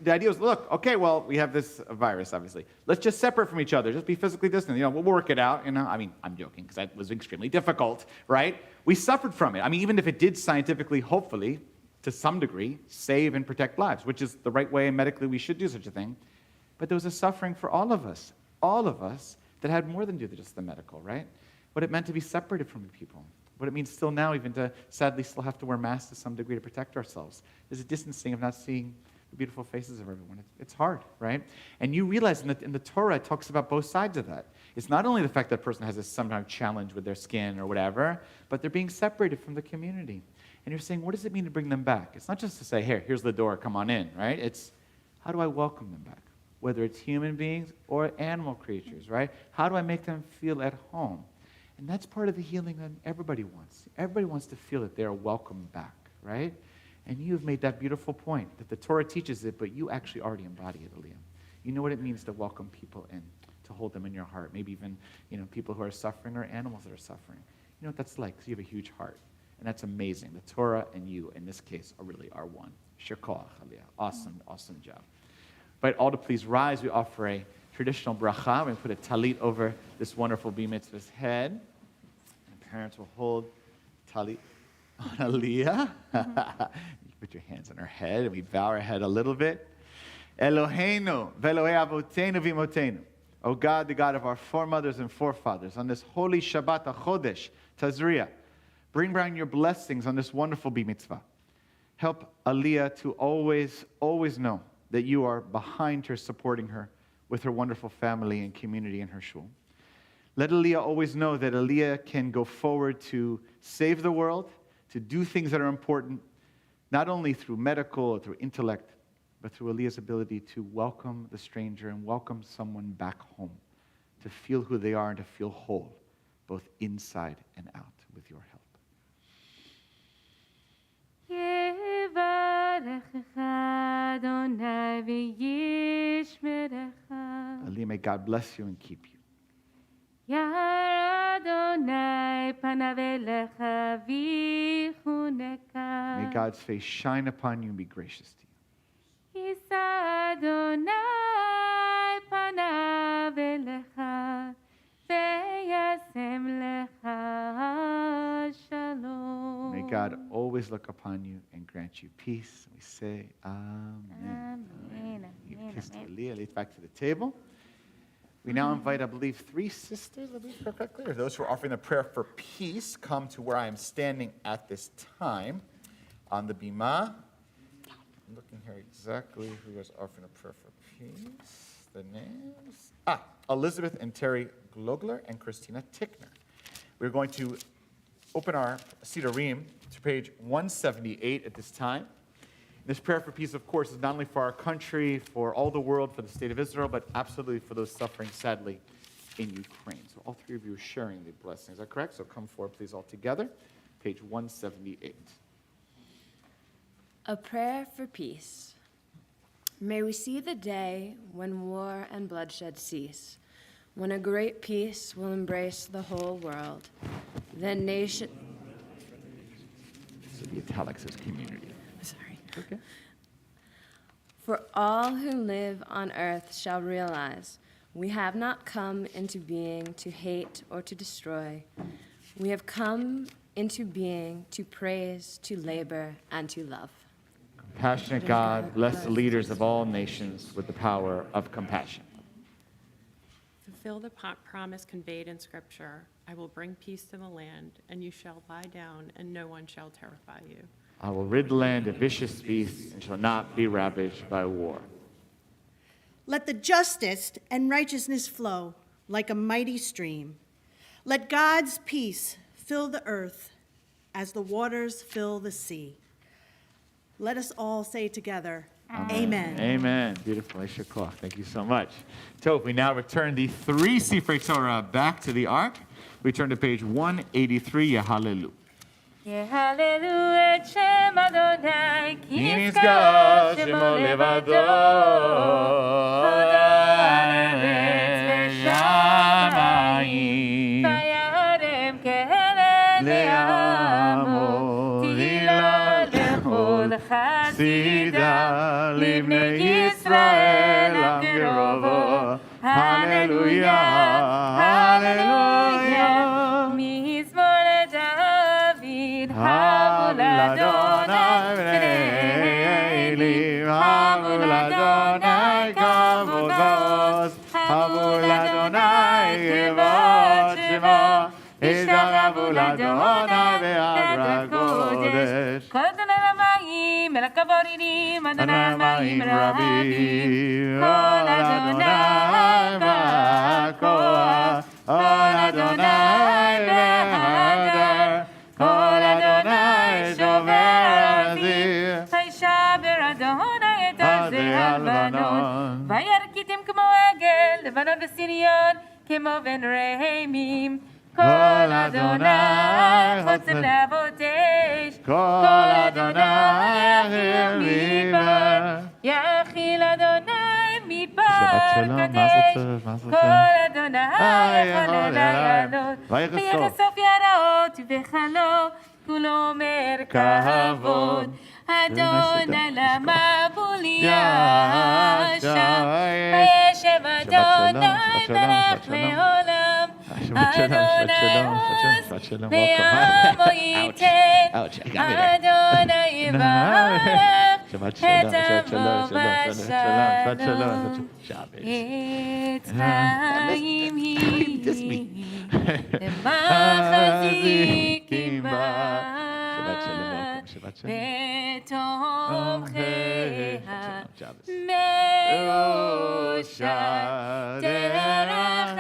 idea was, look, okay, well, we have this virus, obviously. Let's just separate from each other. Just be physically distant. We'll work it out, I mean, I'm joking, because that was extremely difficult, right? We suffered from it. I mean, even if it did scientifically, hopefully, to some degree, save and protect lives, which is the right way, and medically we should do such a thing. But there was a suffering for all of us, that had more than just the medical, right? What it meant to be separated from the people. What it means still now, even to sadly still have to wear masks to some degree to protect ourselves. There's a distancing of not seeing the beautiful faces of everyone. It's hard, right? And you realize in the Torah, it talks about both sides of that. It's not only the fact that a person has a sometimes challenge with their skin or whatever, but they're being separated from the community. And you're saying, what does it mean to bring them back? It's not just to say, here's the door, come on in, right? It's, how do I welcome them back? Whether it's human beings or animal creatures, right? How do I make them feel at home? And that's part of the healing that everybody wants. Everybody wants to feel that they're welcome back, right? And you've made that beautiful point, that the Torah teaches it, but you actually already embody it, Aliya. You know what it means to welcome people in, to hold them in your heart. Maybe even, people who are suffering or animals that are suffering. You know what that's like, because you have a huge heart. And that's amazing. The Torah and you, in this case, are one. Shir koach, Aliya. Awesome, awesome job. But all to please rise, we offer a traditional bracha. We put a talit over this wonderful B-Mitzvah's head. And parents will hold talit on Aliya. You put your hands on her head, and we bow our head a little bit. Eloheinu ve'Elohei avotenu v'imotenu. O God, the God of our foremothers and forefathers, on this holy Shabbat HaChodesh, Tazria, bring down your blessings on this wonderful B-Mitzvah. Help Aliya to always, always know that you are behind her, supporting her with her wonderful family and community in her shul. Let Aliya always know that Aliya can go forward to save the world, to do things that are important, not only through medical or through intellect, but through Aliya's ability to welcome the stranger and welcome someone back home, to feel who they are and to feel whole, both inside and out, with your help. Aliya, may God bless you and keep you. May God's face shine upon you and be gracious to you. May God always look upon you and grant you peace. We say, Amen. Amen. You kissed Aliya. Lead back to the table. We now invite, I believe, 3 sisters, I believe correctly, or those who are offering the prayer for peace, come to where I am standing at this time on the bima. I'm looking here exactly who is offering a prayer for peace. The names. Elizabeth and Terry Glogler and Christina Tickner. We're going to open our Siddurim to page 178 at this time. This prayer for peace, of course, is not only for our country, for all the world, for the state of Israel, but absolutely for those suffering, sadly, in Ukraine. So all three of you are sharing the blessing. Is that correct? So come forward, please, all together. Page 178. A prayer for peace. May we see the day when war and bloodshed cease, when a great peace will embrace the whole world. Then nation... So the italics is community. Sorry. Okay. For all who live on earth shall realize we have not come into being to hate or to destroy. We have come into being to praise, to labor, and to love. Compassionate God, bless the leaders of all nations with the power of compassion. Fulfill the promise conveyed in Scripture. I will bring peace to the land, and you shall lie down, and no one shall terrify you. I will rid the land of vicious beasts and shall not be ravaged by war. Let the justice and righteousness flow like a mighty stream. Let God's peace fill the earth as the waters fill the sea. Let us all say together, Amen. Amen. Beautiful. Eshar koach. Thank you so much. So we now return the three Sifrei Torah back to the Ark. We turn to page 183, Yehalelu. יהללו את שם אדוני, כי כי נשגב נשגב שמו שמו לבדו. לבדו. הודו על ארץ ושמיים. וירם כהלם לעמו. תהילה לכל חסידה. לבני ישראל הקרובו. הללויה, הללויה. מזמור לדוד. המו לאדוני בני אלים. המו לאדוני כבוד ועוז. המו לאדוני כבוד שמו. השתחוו לאדוני בהר הקודש. כל אדוני למים אל הכבורינים. אדוני המים רבים. כל אדוני בכוח. כל אדוני בהדר. כל אדוני שובר ארזים. וישבר אדוני את ארזי הלבנון. וירקיתם כמו עגל, לבנון וסיריון, כמו בן רהימים. כל אדוני חוצב להבות אש. כל אדוני יאכיל מדבר. יאכיל אדוני מדבר קדש. כל אדוני יכול לעלות. ויחשוף יראות ובחלו כולו אומר כבוד. אדוני למבול ישב. וישב אדוני מלך לעולם. אדוני עוז ועמו ייתן. אדוני יברך את עמו בשלום. עץ חיים היא למחזיקים בה. בתומכיה מאושר תרחם.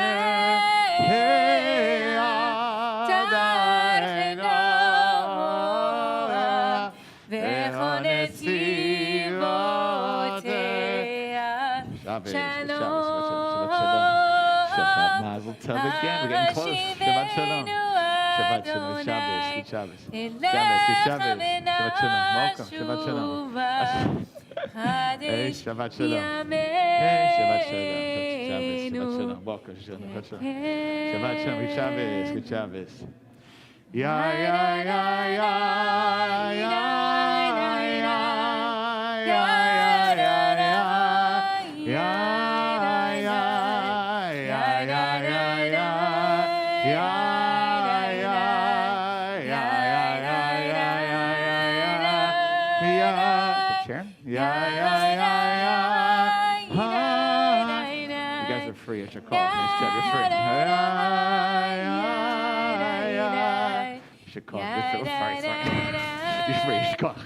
Mazel tov again. We're getting close. Shabbat Shalom. Shabbat Shalom. Shabbos. Good Shabbos. Shabbos. Good Shabbos. Shabbat Shalom. Welcome. Shabbat Shalom. Hey, Shabbat Shalom. Hey, Shabbat Shalom. Shabbos. Shabbat Shalom. Welcome. Shabbat Shalom. Shabbat Shalom. Good Shabbos. Good Shabbos. Ya, ya, ya, ya, ya, ya, ya, ya, ya, free at your call. Nice job. You're free. You should call. Sorry. You're free. You should call.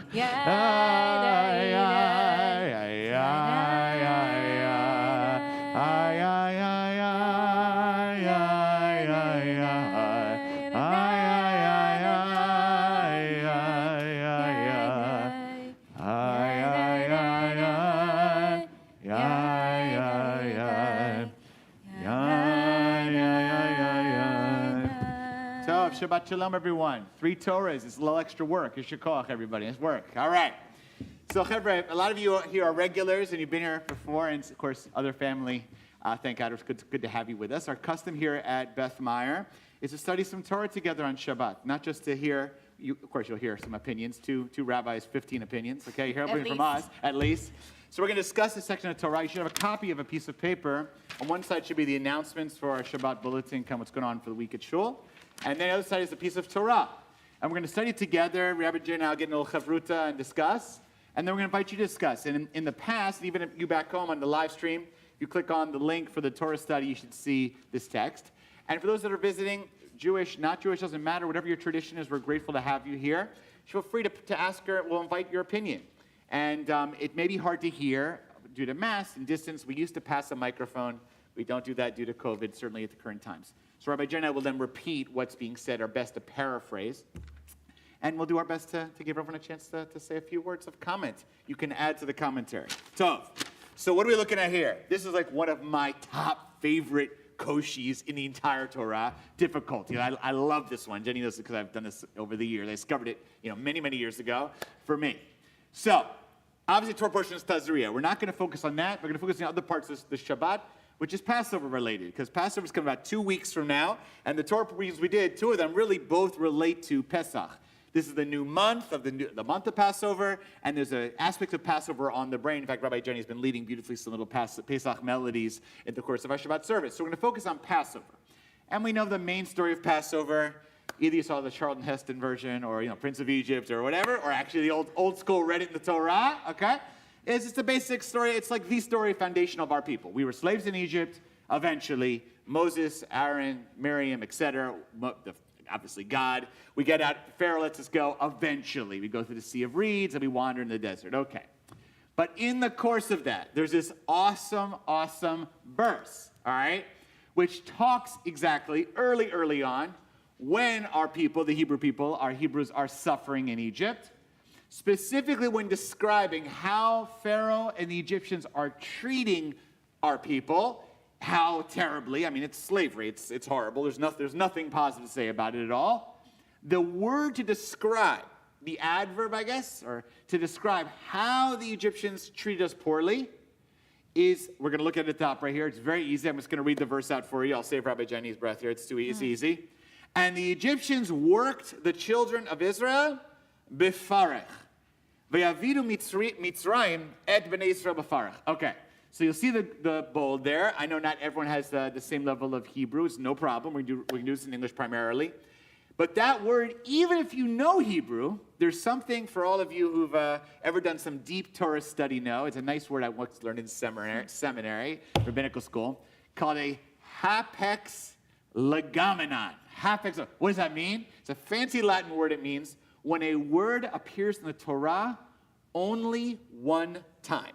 Shabbat Shalom, everyone. 3 Torahs. It's a little extra work. It's shikoach, everybody. It's work. All right. So, Chevra, a lot of you here are regulars, and you've been here before, and, of course, other family. Thank God. It's good to have you with us. Our custom here at Beth Meyer is to study some Torah together on Shabbat, not just to hear, of course, you'll hear some opinions. Two rabbis, 15 opinions. Okay, you hear everything from us, at least. So we're going to discuss this section of Torah. You should have a copy of a piece of paper. On one side should be the announcements for our Shabbat Bulletin, what's going on for the week at Shul. And then the other side is a piece of Torah. And we're going to study together. Rabbi Jay and I will get in a little chavruta and discuss. And then we're going to invite you to discuss. And in the past, even if you back home on the live stream, if you click on the link for the Torah study, you should see this text. And for those that are visiting, Jewish, not Jewish, doesn't matter. Whatever your tradition is, we're grateful to have you here. Feel free to ask her. We'll invite your opinion. And it may be hard to hear due to mass and distance. We used to pass a microphone. We don't do that due to COVID, certainly at the current times. So Rabbi Jenna will then repeat what's being said, our best to paraphrase. And we'll do our best to give everyone a chance to say a few words of comment. You can add to the commentary. Tov. So what are we looking at here? This is like one of my top favorite koshis in the entire Torah. Difficulty. I love this one. Jenny knows it because I've done this over the years. I discovered it many, many years ago for me. So, obviously, Torah portion is Tazria. We're not going to focus on that. We're going to focus on other parts of the Shabbat, which is Passover related, because Passover is coming about 2 weeks from now, and the Torah readings we did, 2 of them really both relate to Pesach. This is the new month of the month of Passover, and there's an aspect of Passover on the brain. In fact, Rabbi Jenny has been leading beautifully some little Pesach melodies in the course of our Shabbat service. So we're going to focus on Passover. And we know the main story of Passover. Either you saw the Charlton Heston version, or Prince of Egypt, or whatever, or actually the old school read it in the Torah. Okay, it's just a basic story. It's like the story foundation of our people. We were slaves in Egypt. Eventually, Moses, Aaron, Miriam, etc. Obviously, God. We get out. Pharaoh lets us go. Eventually, we go through the Sea of Reeds and we wander in the desert. Okay, but in the course of that, there's this awesome verse. All right, which talks exactly early on. When our people, the Hebrew people, our Hebrews, are suffering in Egypt, specifically when describing how Pharaoh and the Egyptians are treating our people, how terribly. I mean, it's slavery. It's horrible. There's nothing positive to say about it at all. The word to describe, the adverb, I guess, or to describe how the Egyptians treated us poorly is, we're going to look at the top right here. It's very easy. I'm just going to read the verse out for you. I'll save Rabbi Jenny's breath here. It's easy. And the Egyptians worked the children of Israel befarech. Vayavidu Mitzrayim et bnei Israel befarech. Okay, so you'll see the bold there. I know not everyone has the same level of Hebrew. It's no problem. We can do this in English primarily. But that word, even if you know Hebrew, there's something for all of you who've ever done some deep Torah study know. It's a nice word I once learned in seminary, rabbinical school, called a hapex legomenon. Hapex. What does that mean? It's a fancy Latin word. It means when a word appears in the Torah only one time.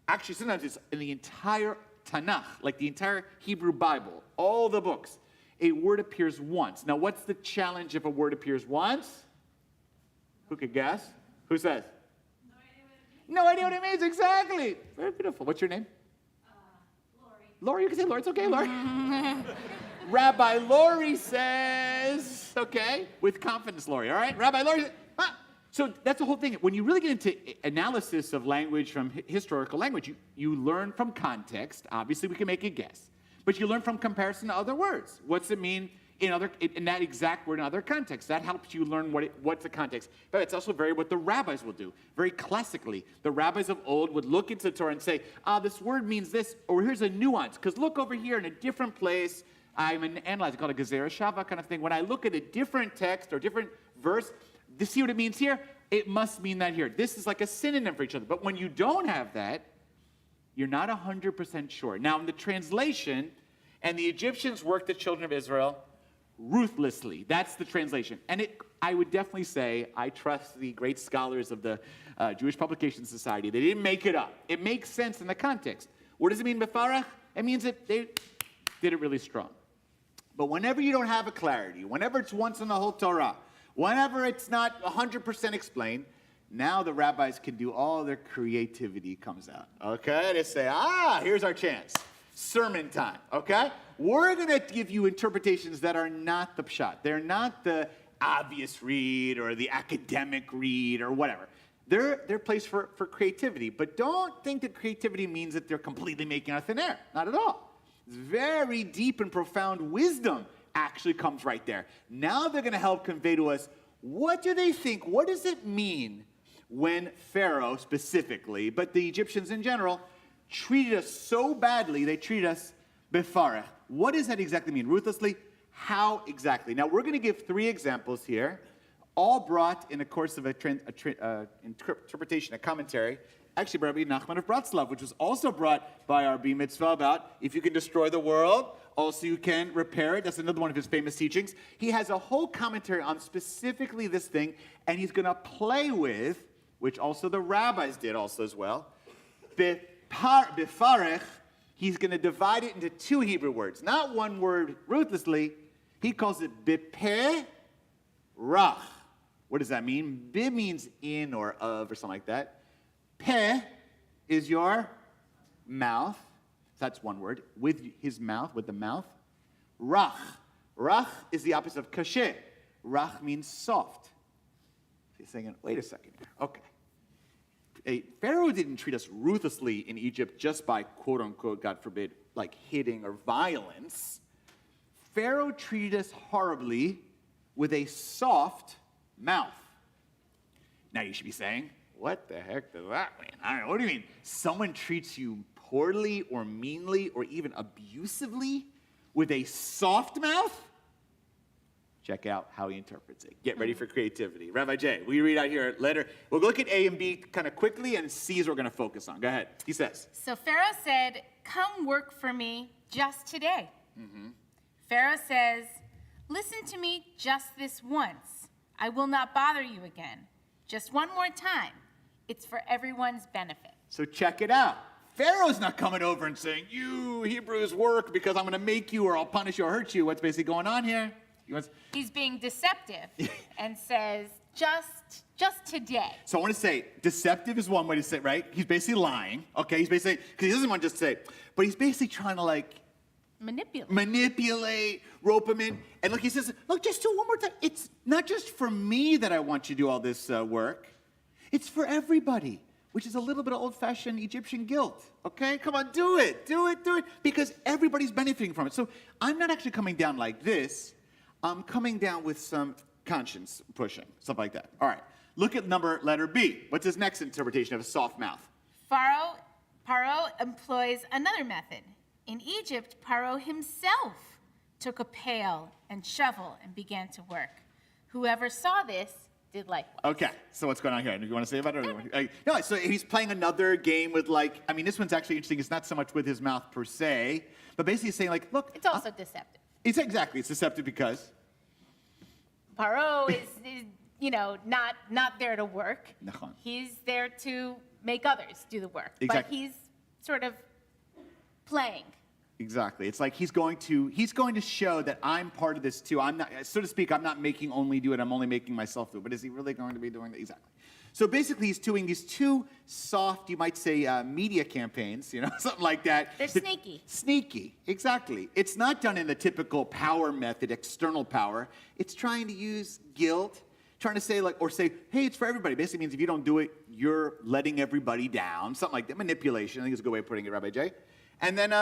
Actually, sometimes it's in the entire Tanakh, like the entire Hebrew Bible, all the books. A word appears once. Now, what's the challenge if a word appears once? Who could guess? Who says? No idea what it means. Exactly. Very beautiful. What's your name? Lori. Lori, you can say Lori. It's okay, Lori. Rabbi Lori says, okay, with confidence, Lori, all right? Rabbi Lori, so that's the whole thing. When you really get into analysis of language from historical language, you learn from context. Obviously, we can make a guess. But you learn from comparison to other words. What's it mean in that exact word in other contexts? That helps you learn what's the context. But it's also what the rabbis will do. Very classically, the rabbis of old would look into the Torah and say, this word means this, or here's a nuance. Because look over here in a different place, I'm an analyzer called a Gezerah Shava kind of thing. When I look at a different text or different verse, to see what it means here, it must mean that here. This is like a synonym for each other. But when you don't have that, you're not 100% sure. Now, in the translation, and the Egyptians worked the children of Israel ruthlessly. That's the translation. And I would definitely say I trust the great scholars of the Jewish Publication Society. They didn't make it up. It makes sense in the context. What does it mean, befarach? It means that they did it really strong. But whenever you don't have a clarity, whenever it's once in the whole Torah, whenever it's not 100% explained, now the rabbis can do all their creativity comes out. Okay? They say, here's our chance. sermon time, okay? We're going to give you interpretations that are not the pshat. They're not the obvious read or the academic read or whatever. They're placed for creativity, but don't think that creativity means that they're completely making out of thin air. Not at all. It's very deep and profound wisdom actually comes right there. Now they're going to help convey to us, what do they think? What does it mean when Pharaoh specifically, but the Egyptians in general, treated us so badly, they treated us befarech? What does that exactly mean? Ruthlessly? How exactly? Now, we're going to give 3 examples here, all brought in the course of interpretation, a commentary, actually by Rabbi Nachman of Bratslav, which was also brought by our B-Mitzvah about if you can destroy the world, also you can repair it. That's another one of his famous teachings. He has a whole commentary on specifically this thing, and he's going to play with, which also the rabbis did also as well, befarech. He's going to divide it into 2 Hebrew words. Not one word ruthlessly. He calls it beperach. What does that mean? Be means in or of or something like that. Peh is your mouth. That's one word. With his mouth, with the mouth. Rach. Rach is the opposite of kasher. Rach means soft. He's saying, wait a second here. Okay. Pharaoh didn't treat us ruthlessly in Egypt just by, quote unquote, God forbid, like hitting or violence. Pharaoh treated us horribly with a soft mouth. Now you should be saying, what the heck does that mean? I don't know. What do you mean? Someone treats you poorly or meanly or even abusively with a soft mouth? Check out how he interprets it. Get ready for creativity. Rabbi Jay, will you read out here letter? We'll look at A and B kind of quickly, and C is what we're going to focus on. Go ahead. He says. So Pharaoh said, come work for me just today. Pharaoh says, listen to me just this once. I will not bother you again. Just one more time. It's for everyone's benefit. So check it out. Pharaoh's not coming over and saying, you Hebrews work because I'm going to make you or I'll punish you or hurt you. What's basically going on here? He's being deceptive and says, just today. So I want to say, deceptive is one way to say, right? He's basically lying. Okay, he's basically, because he doesn't want to just say, but he's basically trying to like, manipulate, rope him in. And look, he says, look, just do it one more time. It's not just for me that I want you to do all this work. It's for everybody, which is a little bit of old-fashioned Egyptian guilt. Okay, come on, do it, because everybody's benefiting from it. So I'm not actually coming down like this. I'm coming down with some conscience pushing, stuff like that. All right, look at letter B. What's his next interpretation of a soft mouth? Paro employs another method. In Egypt, Paro himself took a pail and shovel and began to work. Whoever saw this did likewise. Okay, so what's going on here? Do you want to say about it? No, so he's playing another game with this one's actually interesting. It's not so much with his mouth per se, but basically saying look. It's also deceptive. It's deceptive because? Paro is not there to work. He's there to make others do the work. Exactly. But he's sort of playing. Exactly. It's like he's going to show that I'm part of this too. I'm not, so to speak, I'm not making only do it, I'm only making myself do it. But is he really going to be doing that? Exactly. So basically he's doing these 2 soft, you might say, media campaigns, something like that. They're sneaky. Sneaky, exactly. It's not done in the typical power method, external power. It's trying to use guilt, trying to say hey, it's for everybody. Basically means if you don't do it, you're letting everybody down, something like that. Manipulation, I think is a good way of putting it, Rabbi Jay. And then,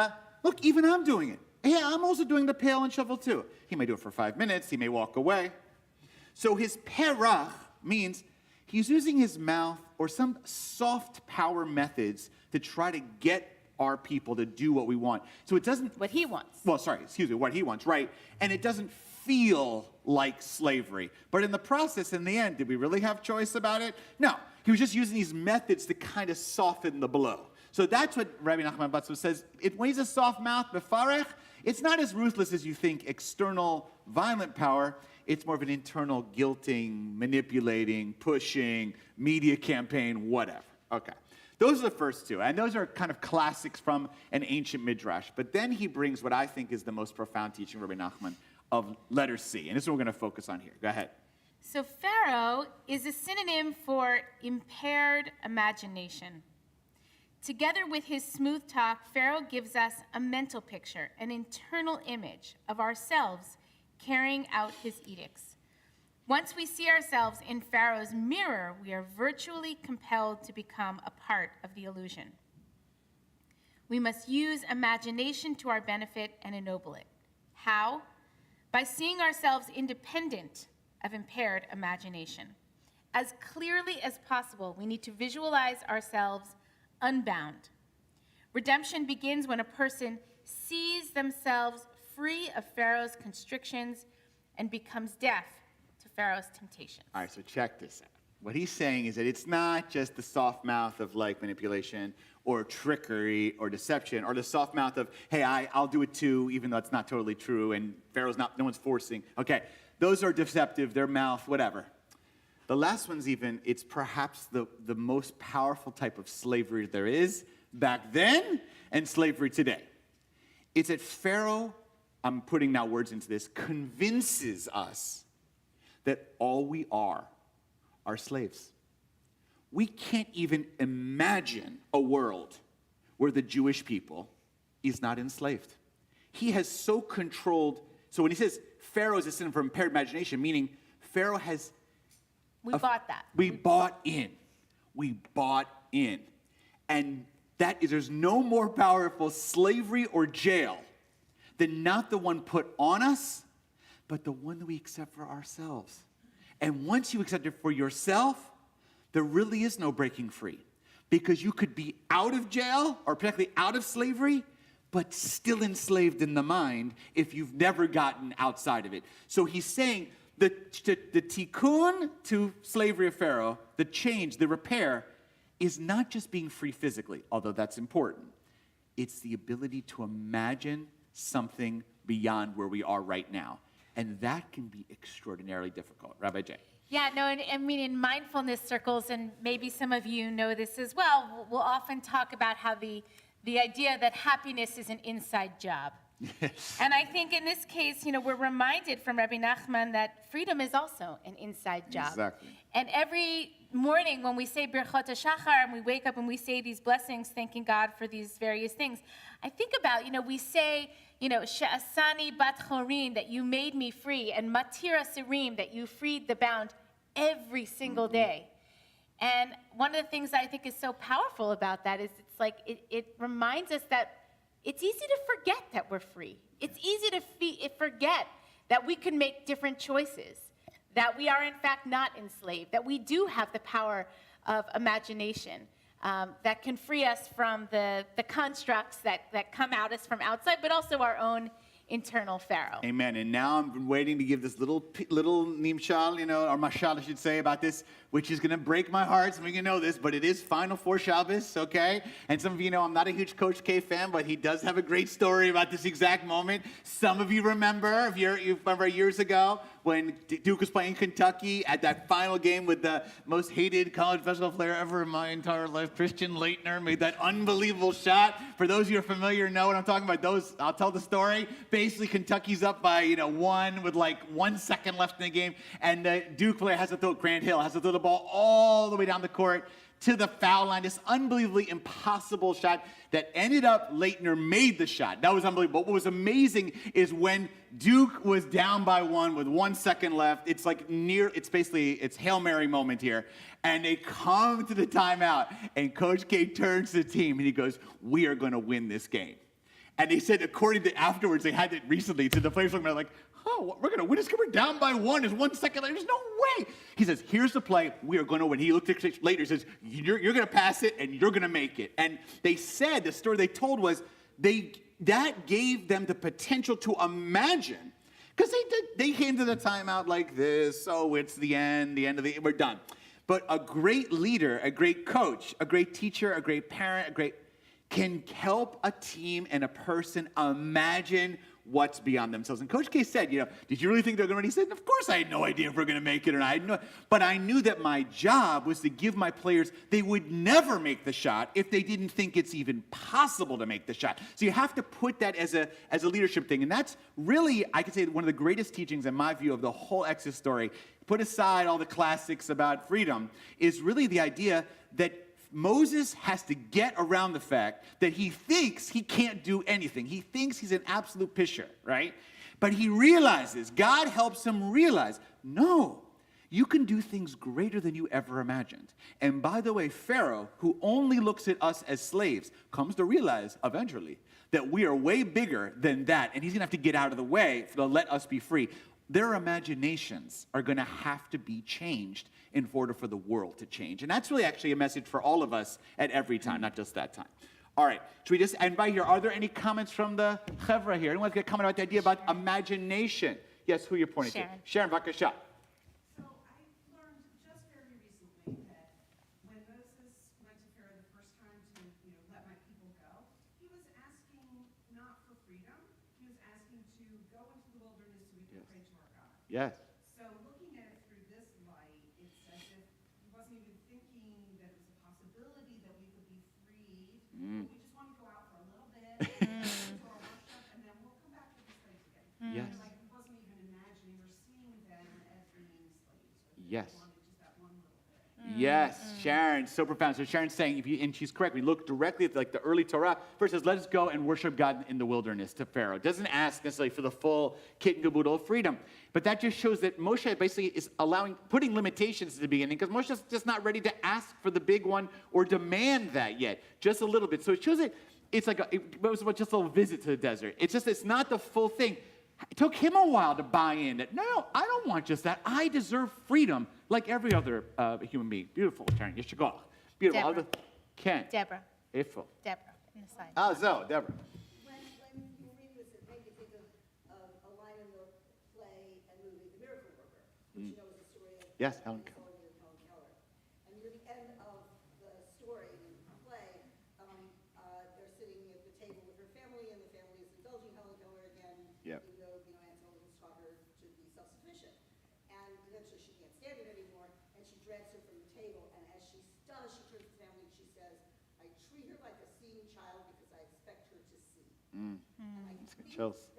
look, even I'm doing it. Yeah, I'm also doing the pail and shovel too. He may do it for 5 minutes. He may walk away. So his perach means he's using his mouth or some soft power methods to try to get our people to do what we want. So it doesn't... What he wants. Well, sorry, excuse me, what he wants, right. And it doesn't feel like slavery. But in the process, in the end, did we really have choice about it? No. He was just using these methods to kind of soften the blow. So that's what Rabbi Nachman Batzov says. When he's a soft mouth, befarech, it's not as ruthless as you think, external violent power. It's more of an internal guilting, manipulating, pushing, media campaign, whatever. Okay. Those are the first 2. And those are kind of classics from an ancient midrash. But then he brings what I think is the most profound teaching, Rabbi Nachman, of letter C. And this is what we're going to focus on here. Go ahead. So Pharaoh is a synonym for impaired imagination. Together with his smooth talk, Pharaoh gives us a mental picture, an internal image of ourselves carrying out his edicts. Once we see ourselves in Pharaoh's mirror, we are virtually compelled to become a part of the illusion. We must use imagination to our benefit and ennoble it. How? By seeing ourselves independent of impaired imagination. As clearly as possible, we need to visualize ourselves unbound. Redemption begins when a person sees themselves free of Pharaoh's constrictions and becomes deaf to Pharaoh's temptations. All right, so check this out. What he's saying is that it's not just the soft mouth of like manipulation or trickery or deception, or the soft mouth of, hey, I'll do it too, even though it's not totally true, and Pharaoh's no one's forcing. Okay, those are deceptive, their mouth, whatever. The last one's even, it's perhaps the most powerful type of slavery there is back then and slavery today. It's that Pharaoh, I'm putting now words into this, convinces us that all we are slaves. We can't even imagine a world where the Jewish people is not enslaved. He has so controlled, so when he says Pharaoh is a sin for impaired imagination, meaning Pharaoh has... We bought that. We bought in. We bought in. And that is, there's no more powerful slavery or jail than not the one put on us, but the one that we accept for ourselves. And once you accept it for yourself, there really is no breaking free, because you could be out of jail or practically out of slavery, but still enslaved in the mind if you've never gotten outside of it. So he's saying the tikkun to slavery of Pharaoh, the change, the repair, is not just being free physically, although that's important. It's the ability to imagine something beyond where we are right now. And that can be extraordinarily difficult. Rabbi Jay. Yeah, no, and I mean, in mindfulness circles, and maybe some of you know this as well, we'll often talk about how the idea that happiness is an inside job. Yes. And I think in this case, we're reminded from Rabbi Nachman that freedom is also an inside job. Exactly. And every morning when we say Birchot HaShachar and we wake up and we say these blessings, thanking God for these various things, I think about, we say, She'asani bat chorin, that you made me free, and Matira Sirim, that you freed the bound every single day. And one of the things I think is so powerful about that is it's like it reminds us that it's easy to forget that we're free. It's easy to forget that we can make different choices, that we are in fact not enslaved, that we do have the power of imagination that can free us from the constructs that come at us from outside, but also our own internal Pharaoh. Amen. And now I'm waiting to give this little nimshal, or mashal, I should say, about this, which is going to break my heart. Some of you know this, but it is Final Four Shabbos, okay? And some of you know I'm not a huge Coach K fan, but he does have a great story about this exact moment. Some of you remember, if you remember years ago, when Duke was playing Kentucky at that final game with the most hated college basketball player ever in my entire life, Christian Laettner, made that unbelievable shot. For those of you who are familiar, know what I'm talking about. I'll tell the story. Basically, Kentucky's up by 1 with like 1 second left in the game, and the Duke player Grant Hill has to throw the ball all the way down the court to the foul line. This unbelievably impossible shot that ended up Laettner made the shot. That was unbelievable. What was amazing is when Duke was down by 1 with 1 second left, it's Hail Mary moment here. And they come to the timeout, and Coach K turns to the team, and he goes, "We are going to win this game." And they said, according to afterwards, they had it recently, to the players looking at it like, "Oh, we're going to win this game. We're down by 1. There's 1 second left. There's no way." He says, "Here's the play. We are going to win." He looked at it later and says, you're going to pass it, and you're going to make it. And they said, the story they told was, that gave them the potential to imagine. Because they came to the timeout like this, "Oh, it's the end we're done." But a great leader, a great coach, a great teacher, a great parent, can help a team and a person imagine what's beyond themselves. And Coach K said, "Did you really think they're going to win?" He said, "Of course I had no idea if we're going to make it or not. But I knew that my job was to give my players, they would never make the shot if they didn't think it's even possible to make the shot." So you have to put that as a leadership thing. And that's really, I could say, one of the greatest teachings in my view of the whole Exodus story. Put aside all the classics about freedom, is really the idea that Moses has to get around the fact that he thinks he can't do anything. He thinks he's an absolute pisher, right? But he realizes, God helps him realize, no, you can do things greater than you ever imagined. And by the way, Pharaoh, who only looks at us as slaves, comes to realize eventually that we are way bigger than that, and he's going to have to get out of the way to let us be free. Their imaginations are going to have to be changed in order for the world to change. And that's really actually a message for all of us at every time, not just that time. All right, should we just invite here? Are there any comments from the chevra here? Anyone get a comment about the idea about imagination? Yes, who you're pointing to? Sharon, Vakasha. Yes. So looking at it through this light, it's as if he wasn't even thinking that it was a possibility that we could be freed. We just want to go out for a little bit, do our worship, and then we'll come back to this place again. Yes. And like he wasn't even imagining or seeing them as being slaves. Yes. He wanted just that one little bit. Yes, Sharon, so profound. So Sharon's saying, and she's correct, we look directly at like the early Torah. First says, let us go and worship God in the wilderness to Pharaoh. It doesn't ask necessarily for the full kit and caboodle of freedom. But that just shows that Moshe basically is putting limitations at the beginning, because Moshe's just not ready to ask for the big one or demand that yet, just a little bit. So it shows that it's like it was just a little visit to the desert. It's not the full thing. It took him a while to buy in that, no, I don't want just that. I deserve freedom like every other human being. Beautiful, Sharon. Yeshikoch. Beautiful. Deborah. Ken. Deborah. Ifo. Deborah, in the side. Ah, Zoe, Deborah. When you read this, it made me think of a line in the play and movie, The Miracle Worker, which you know is the story of Yes, Helen. Keller. And near the end of the story, the play, they're sitting at the table with her family, and the family is indulging Helen Keller again, Yep. even though Aunt Helen has taught her to be self-sufficient. And eventually she can't stand it anymore, and she drags her from the table, and as she does, she turns to the family and she says, I treat her like a seeing child because I expect her to see. And I think chills.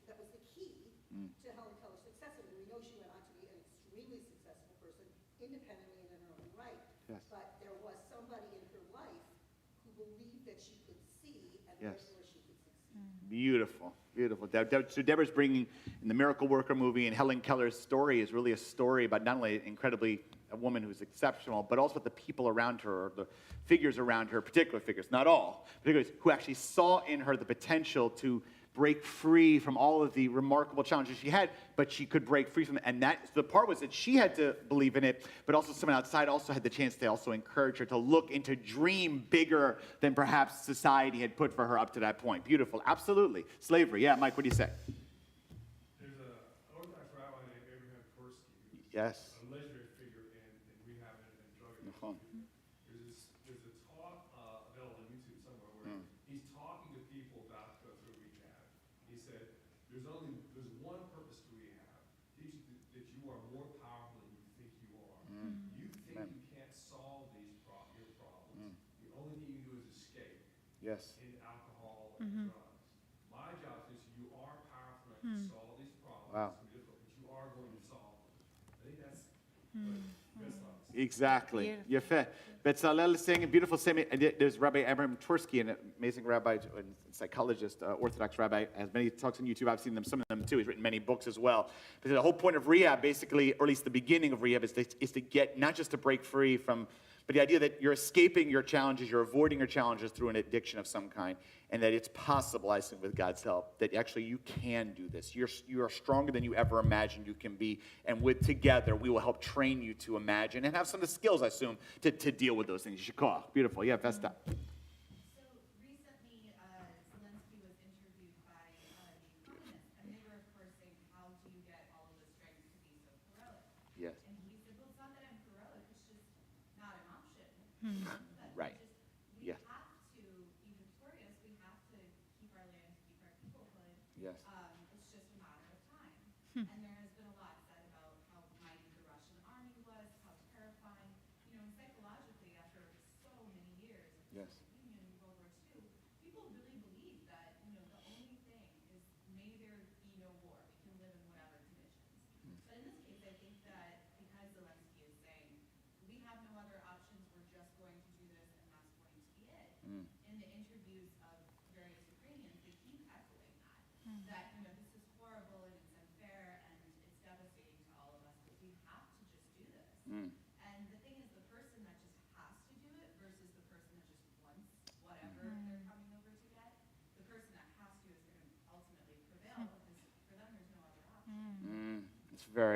that was the key to Helen Keller's success. And we know she went on to be an extremely successful person, independently and in her own right. Yes. But there was somebody in her life who believed that she could see, and Yes. therefore she could succeed. Beautiful, beautiful. So Deborah's bringing in the Miracle Worker movie, and Helen Keller's story is really a story about not only a woman who's exceptional, but also the people around her, or the figures around her, particular figures, not all, figures who actually saw in her the potential to break free from all of the remarkable challenges she had, but she could break free from it. And the part was that she had to believe in it, but also someone outside also had the chance to also encourage her to look and to dream bigger than perhaps society had put for her up to that point. Beautiful, absolutely. Slavery, yeah, Mike, what do you say? There's an Orthodox rabbi named Abraham Tversky, who's Yes. a legendary figure in rehab and drug addiction. There's a talk available on YouTube somewhere where he's talking to people about to go through rehab. He said, there's one purpose to rehab. Teach you that you are more powerful than you think you are. You think you can't solve your problems. The only thing you do is escape Yes. in alcohol and drugs. My job is you are powerful enough to solve these problems. Wow. It's difficult, but you are going to solve them. I think that's best thoughts. Exactly. Yefeh. Betzalel is saying a beautiful statement. There's Rabbi Abraham Tversky, an amazing rabbi and psychologist, Orthodox rabbi, has many talks on YouTube. I've seen them, some of them too. He's written many books as well. But the whole point of rehab, basically, or at least the beginning of rehab, is to get, not just to break free from, but the idea that you're escaping your challenges, you're avoiding your challenges through an addiction of some kind, and that it's possible, I think, with God's help, that actually you can do this. You are stronger than you ever imagined you can be, and together we will help train you to imagine and have some of the skills, I assume, to deal with those things. Shikoch. Beautiful. Yeah, Vesta. So recently, Zelensky was interviewed by the economists, and they were, of course, saying, how do you get all of the strength to be so heroic? Yes. And he said, well, it's not that I'm heroic, it's just not an option. Right. We Yes. have to be victorious, we have to keep our land, keep our peoplehood. Yes. It's just a matter of time. And there has been a lot said about how mighty the Russian army was, how terrifying. Psychologically, after so many years of Yes. the Soviet Union and World War II, people really believe that, the only thing is may there be no war. We can live in whatever conditions. But in this case, I think that because Zelensky is saying we have no other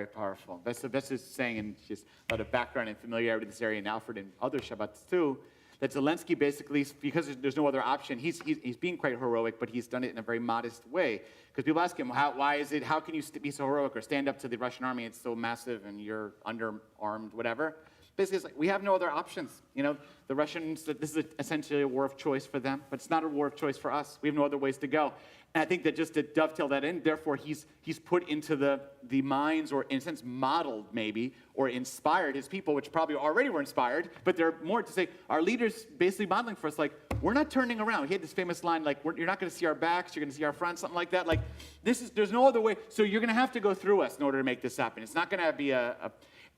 Very powerful. That's just saying, and just a lot of background and familiarity with this area in Alfred and other Shabbats too, that Zelensky basically, because there's no other option, he's being quite heroic, but he's done it in a very modest way. Because people ask him, how can you be so heroic or stand up to the Russian army? It's so massive and you're underarmed, whatever. Basically, it's like, we have no other options. You know, the Russians, this is essentially a war of choice for them, but it's not a war of choice for us. We have no other ways to go. And I think that just to dovetail that in, therefore, he's put into the minds, or in a sense modeled maybe, or inspired his people, which probably already were inspired, but they're more to say, our leaders basically modeling for us, like, we're not turning around. He had this famous line, like, you're not going to see our backs, you're going to see our fronts, something like that. Like, there's no other way. So you're going to have to go through us in order to make this happen. It's not going to be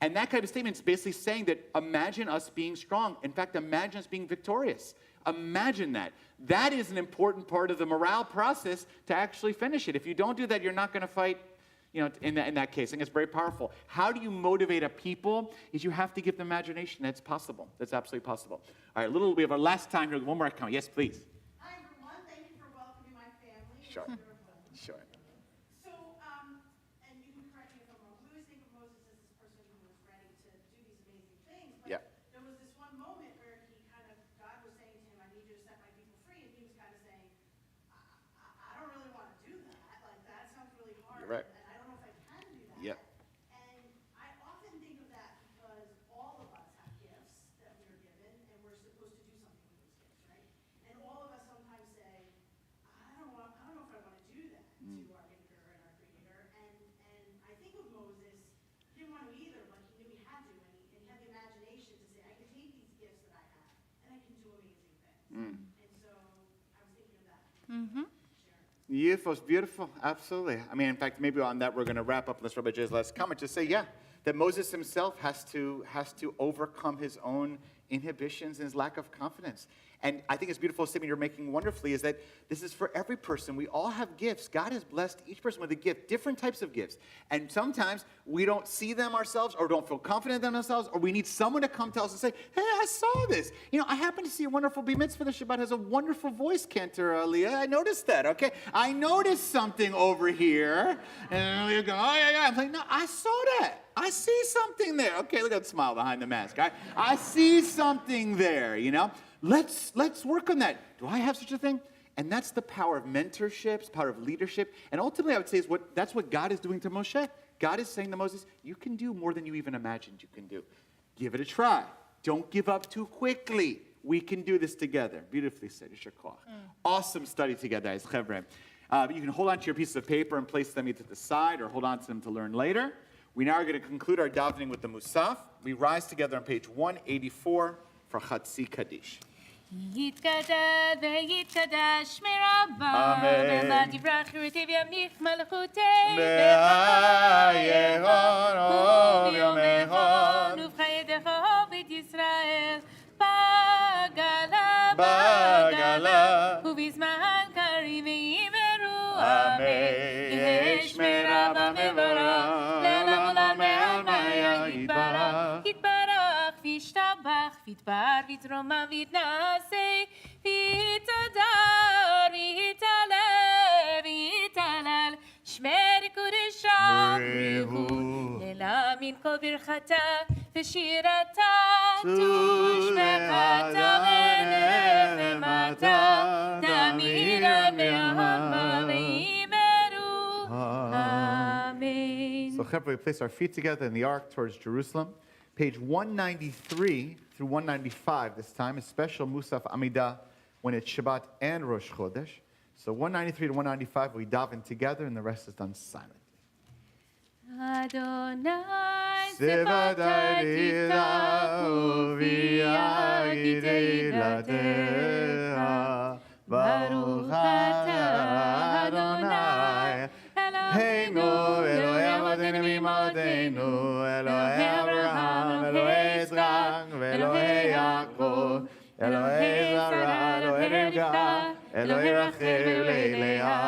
and that kind of statement is basically saying that imagine us being strong. In fact, imagine us being victorious. Imagine that. That is an important part of the morale process to actually finish it. If you don't do that, you're not going to fight, you know, in that case. I think it's very powerful. How do you motivate a people? Is you have to give them imagination. That's possible. That's absolutely possible. All right, we have our last time here. One more comment. Yes, please. Hi, everyone. Thank you for welcoming my family. Sure. Sure. So, and you can correct me if I'm wrong. We always think of Moses as this person who was ready to do these amazing things. But Yeah. there was this one moment where God was saying to him, I need you to set my people free. And he was kind of saying, I don't really want to do that. Like, that sounds really hard. You're right. And I don't know if I can do that. Yep. And I often think of that because all of us have gifts that we are given, and we're supposed to do something with those gifts, right? And all of us sometimes say, I don't know if I want to do that to our Maker and our Creator. And I think of Moses, he didn't want to either, but he knew he had to, and he had the imagination to say, I can take these gifts that I have, and I can do amazing things. And so I was thinking of that. Mm-hmm. Beautiful, it's beautiful, absolutely. I mean, in fact, maybe on that we're going to wrap up. Let's Rabbi Jay's last comment. Just say, yeah, that Moses himself has to overcome his own inhibitions and his lack of confidence. And I think it's a beautiful statement you're making wonderfully is that this is for every person. We all have gifts. God has blessed each person with a gift, different types of gifts. And sometimes we don't see them ourselves or don't feel confident in them ourselves, or we need someone to come tell us and say, hey, I saw this. You know, I happen to see a wonderful B-Mitzvah. The Shabbat has a wonderful voice cantor, Aliya. I noticed that, okay? I noticed something over here. And Aliya goes, oh, yeah. I'm like, no, I saw that. I see something there. Okay, look at that smile behind the mask. I see something there, you know? Let's work on that. Do I have such a thing? And that's the power of mentorships, power of leadership. And ultimately, I would say that's what God is doing to Moshe. God is saying to Moses, you can do more than you even imagined you can do. Give it a try. Don't give up too quickly. We can do this together. Beautifully said. Awesome study together, guys. You can hold on to your pieces of paper and place them either to the side or hold on to them to learn later. We now are going to conclude our davening with the Musaf. We rise together on page 184 for Chatzi Kaddish. יתקדש ויתקדש מרבה, ומה תברח ורטיב ימליך מלכותי, ויהון אור יומך, ובחייך בית ישראל, בגלה, ובזמן קריב וימרו, יש מרבה מברך, לעולם עולם מעלמיה יתברך, יתברך וישתבח, ויתבר ויתרומם ויתנשא, ויתהדר ויתהלל ויתהלל, שמר קודשא בריחו, לעמים כל ברכתה ושירתה, תושבחתה ונחמתה, תמירה מהמה ויאמרו, אמן. So, Chevra, we place our feet together in the ark towards Jerusalem. Page 193 through 195 this time is special Musaf Amidah when it's Shabbat and Rosh Chodesh. So 193 to 195 we daven together and the rest is done silently. Adonai Sevatai Tita Uviagidei Lateha Baruch Atah Adonai Eloheinu Elohei Avotenu V'Imaotenu Elohei Abraham Elohei Yitzchak Elohei Yaakov Elohei Zara Elohei Rivka Elohei Rachel Leilea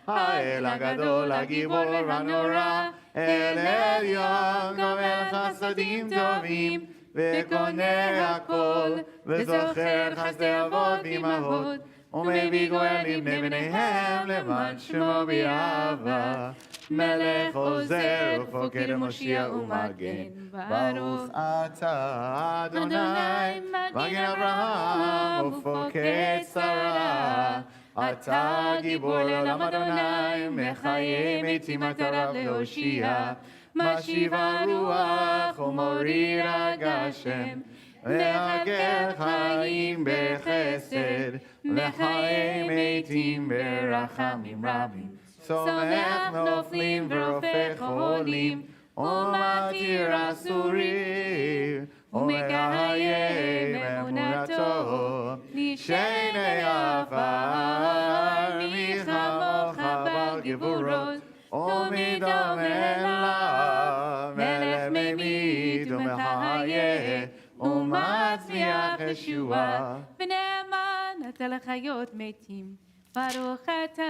Ha'el HaGadol HaGibor VaNorah El Elyon Gomel Chasadim Tovim וקונה הכל וזוכר חסדי אבות ואמהות ומביא גואלים לבניהם למען שמו באהבה מלך עוזר ופוקד ומושיע ומגן. ברוך אתה אדוני מגן אברהם ופוקד שרה. אתה גיבור לעולם אדוני מחיה מתים אתה רב להושיע. משיב הרוח ומוריד הגשם. והגר חיים בחסד, וחיי מתים ברחמים רבים. סומך נופלים ורופא חולים, ומתיר אסורים, ומקיים אמונתו. שני עפר, מי כמוך בגבורות, ומדום אליו, מלך ממית ומחיה. ומצליח ישועה. ונאמן אתה לחיות מתים, ברוך אתה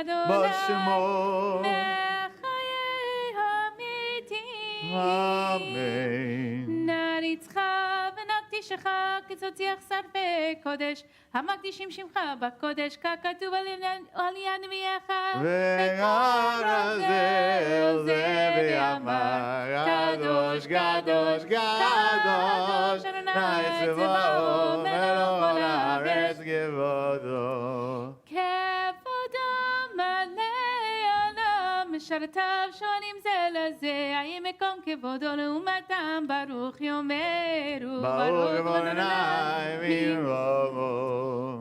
אדוני בשמו מחיי המתים. אמן. נריצך ונקדישך כצוציח שרפי קודש, המקדישים שמך בקודש, ככתוב על עלייה נביאך. וירזל זה ויאמר, קדוש קדוש קדוש, אדוני צבאות מלך כל הארץ כבודו. כבודו מלא עולם, משרתיו שואלים זה לזה, האם מקום כבודו לעומתם, ברוך יאמרו, ברוך אדוני ממקומו.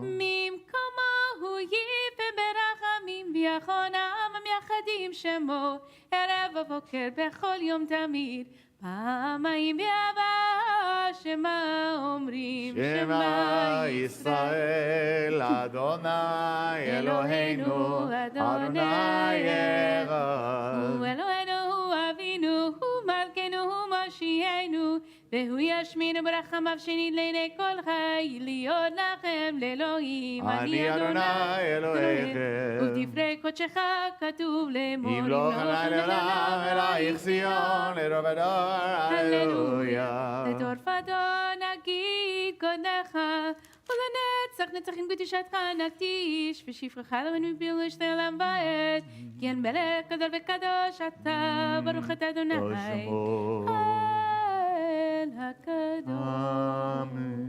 ממקומו הוא יפה ברחמים, ויחון העם המייחדים שמו, ערב ובוקר בכל יום תמיד. פעמיים ביבמה שמה אומרים, שמע ישראל אדוני אלוהינו אדוני אחד. הוא אלוהינו הוא אבינו הוא מלכנו הוא מושיענו, והוא ישמינו ברחמיו שנית לעיני כל חי, להיות לכם לאלוהים. אני אדוני אלוהיכם. ובדברי קודשך כתוב לאמור, ימלוך עלי לעולם אלייך ציון לדור ודור הללויה. לדור ודור נגיד קודנך, ולנצח נצחים קדושתך נקדיש, ושפרך למד מפירוש לעולם ועד, כי אין מלך גדול וקדוש אתה, ברוך אתה אדוני האל הקדוש. אמן.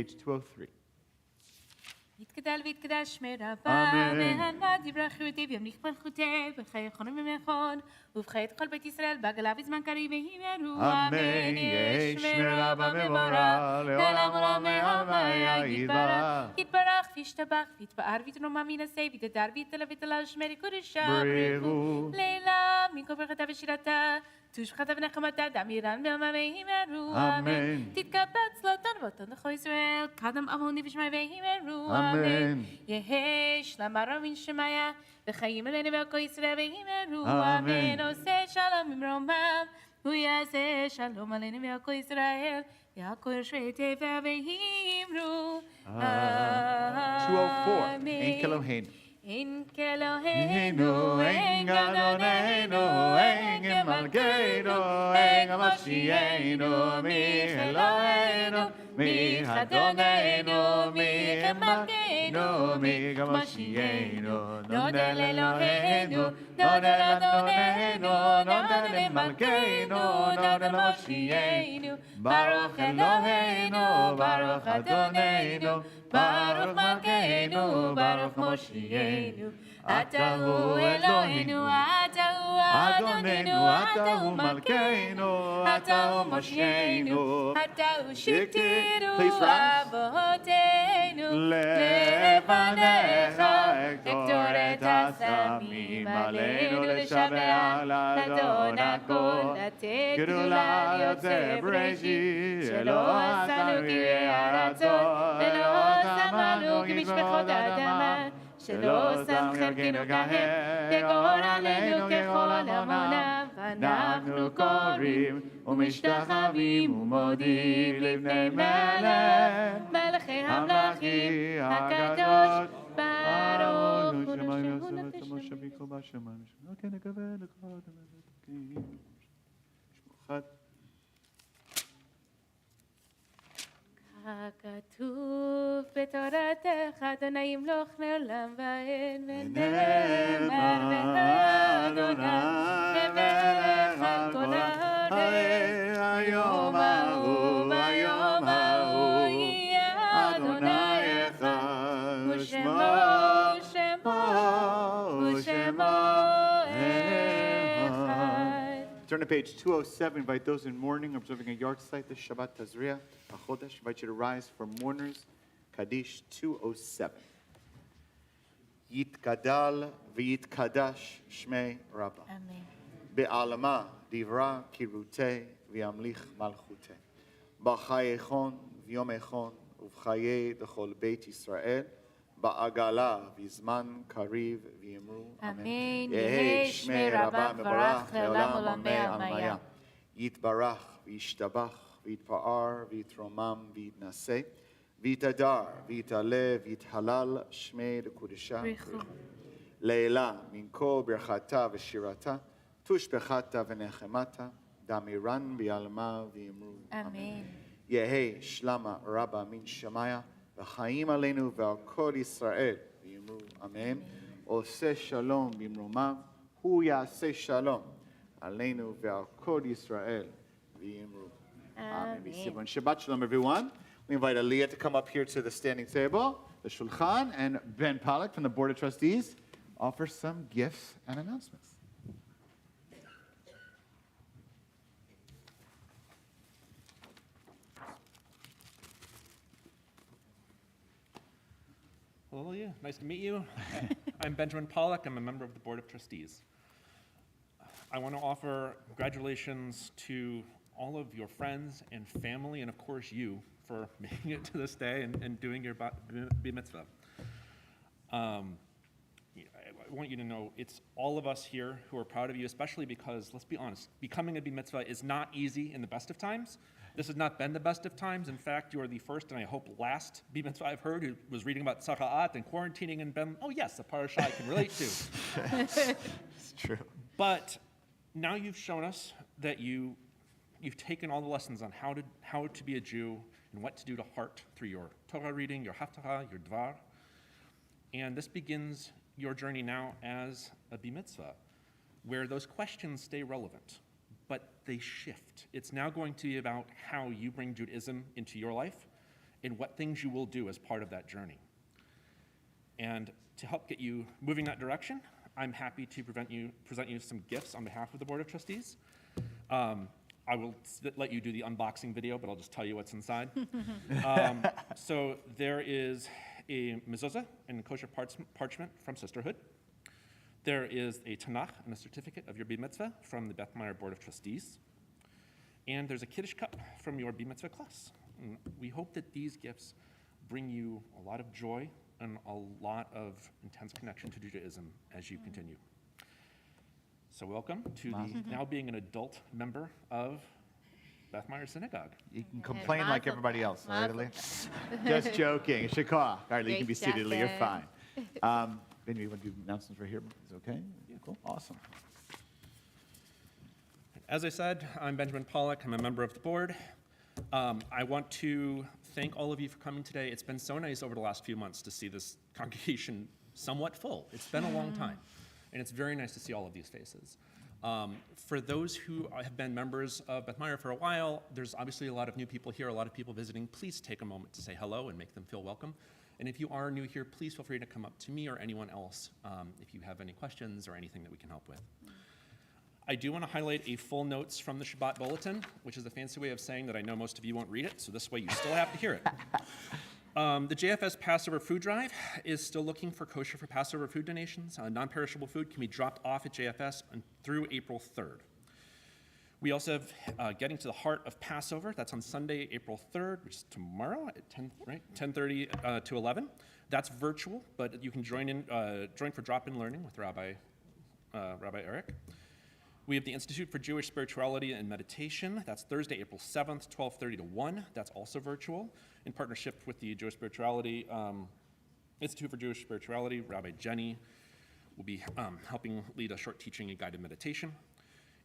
page 203. יתגדל ויתקדש שמי רבה, אמן. והנבא דברי חיותי וימליך מלכותי, בחיי חונן ומכון, ובחיי את כל בית ישראל, בעגלה בזמן קריב והימרו, אמן. יהי שמי רבה ומבורך, לעולם עולם ועלמיה יתברך. יתברך וישתבח ויתפאר ויתרומם וינשא ויתהדר ויתעלה ויתהלל שמי קודשה בריחו. לילה מכל ברכתה ושירתה, תושבחתה ונחמתה, דמירן ועלמה והימרו, אמן. תתקבץ לאותן ואותן לכל ישראל, קדם עמוני ושמי והימרו, אמן. יהי שלמה רבין שמיה, וחיים עלינו ועל כל ישראל והימרו, אמן. אמן. עושה שלום ממרומיו, הוא יעשה שלום עלינו ועל כל ישראל, ועל כל יושבי תבל והימרו, 204. אמן. Ein Kelohenu. אין כאלוהינו, אין גדוננו, אין גמלכנו, אין המשיענו, מי אלוהינו, מי אדוננו, מי גמלכנו, מי גמשיענו, נודה לאלוהינו, נודה לאדוננו, נודה למלכנו, נודה למשיענו, ברוך אלוהינו, ברוך אדוננו, ברוך מלכנו, ברוך מושיענו, אתה הוא אלוהינו, אתה הוא אדוננו, אתה הוא מלכנו, אתה הוא מושיענו, אתה הוא שתינו אבותינו, לפניך אקטור את הסמים עלינו לשבח לאדון הכל, לתת גדולה יוצא בראשית, שלא עשנו כרעי ארצות, ולא שמנו כמשפחות האדמה, שלא שם חלקנו כהם, כגורלנו ככל עמונה, ואנחנו קוראים ומשתחווים ומודים לפני מלך, מלכי המלכים הקדוש, ברוך הוא נשמעו הכתוב בתורתך, אדוני ימלוך לעולם ועד, ונאמר באדוני כמלך על כל הארץ. היום ההוא, היום ההוא, יהיה אדוני אחד, ושמו, ושמו אחד. Turn to page 207. Invite those in mourning observing a yard site this Shabbat Tazria, a Chodesh. Invite you to rise for mourners. Kaddish 207. Yitgadal v'yitkadash shmei Rabba. Amen. Be'alama divra kirute v'yamlich malchute. B'chayechon v'yomechon uv'chaye d'chol Beit Yisrael. Ba'agala v'zman kariv v'yimru. Amen. Yehi shmei Rabba mevarach le'olam olmei almaya. Yitbarach v'yishtabach v'yitpa'ar v'yitromam v'yitnaseh. V'yitadar v'yitale v'yithalal shmei l'kudesha. Leila minko birchata v'shirata. Tushbechata v'nechemata. Damiran v'yalma v'yimru. Amen. Yehi shlama Rabba min shamaya. V'chaim aleinu v'al kol Yisrael v'yimru. Amen. Oseh shalom b'imromav. Hu yaseh shalom aleinu v'al kol Yisrael v'yimru. Amen. Be seated. Shabbat Shalom, everyone. We invite Aliya to come up here to the standing table, the Shulchan, and Ben Pollack from the Board of Trustees offer some gifts and announcements. Hello, Aliya. Nice to meet you. I'm Benjamin Pollack. I'm a member of the Board of Trustees. I want to offer congratulations to all of your friends and family, and of course you, for making it to this day and doing your B-Mitzvah. I want you to know it's all of us here who are proud of you, especially because, let's be honest, becoming a B-Mitzvah is not easy in the best of times. This has not been the best of times. In fact, you are the first and I hope last B-Mitzvah I've heard who was reading about Tzacha'at and quarantining and been, oh yes, a parasha I can relate to. It's true. But now you've shown us that you've taken all the lessons on how to be a Jew and what to do to heart through your Torah reading, your Haftarah, your Dvar. And this begins your journey now as a B-Mitzvah, where those questions stay relevant, but they shift. It's now going to be about how you bring Judaism into your life and what things you will do as part of that journey. And to help get you moving that direction, I'm happy to present you some gifts on behalf of the Board of Trustees. I will let you do the unboxing video, but I'll just tell you what's inside. So there is a mezuzah and kosher parchment from Sisterhood. There is a Tanakh and a certificate of your B-Mitzvah from the Bleier Board of Trustees. And there's a Kiddush cup from your B-Mitzvah class. And we hope that these gifts bring you a lot of joy and a lot of intense connection to Judaism as you continue. So welcome to the now being an adult member of Bleier Synagogue. You can complain like everybody else, all right, Aliya? Just joking. Shakar. All right, you can be seated, Aliya. You're fine. Maybe you want to do announcements right here? Is it okay? Yeah, cool. Awesome. As I said, I'm Benjamin Pollack. I'm a member of the board. I want to thank all of you for coming today. It's been so nice over the last few months to see this congregation somewhat full. It's been a long time, and it's very nice to see all of these faces. For those who have been members of Bleier for a while, there's obviously a lot of new people here, a lot of people visiting. Please take a moment to say hello and make them feel welcome. And if you are new here, please feel free to come up to me or anyone else if you have any questions or anything that we can help with. I do want to highlight a full notes from the Shabbat Bulletin, which is a fancy way of saying that I know most of you won't read it, so this way you still have to hear it. The JFS Passover Food Drive is still looking for kosher for Passover food donations. Non-perishable food can be dropped off at JFS through April 3rd. We also have Getting to the Heart of Passover. That's on Sunday, April 3rd, which is tomorrow at 10:30 to 11. That's virtual, but you can join for drop-in learning with Rabbi Eric. We have the Institute for Jewish Spirituality and Meditation. That's Thursday, April 7th, 12:30 to 1. That's also virtual in partnership with the Jewish Spirituality Institute for Jewish Spirituality. Rabbi Jenny will be helping lead a short teaching and guided meditation.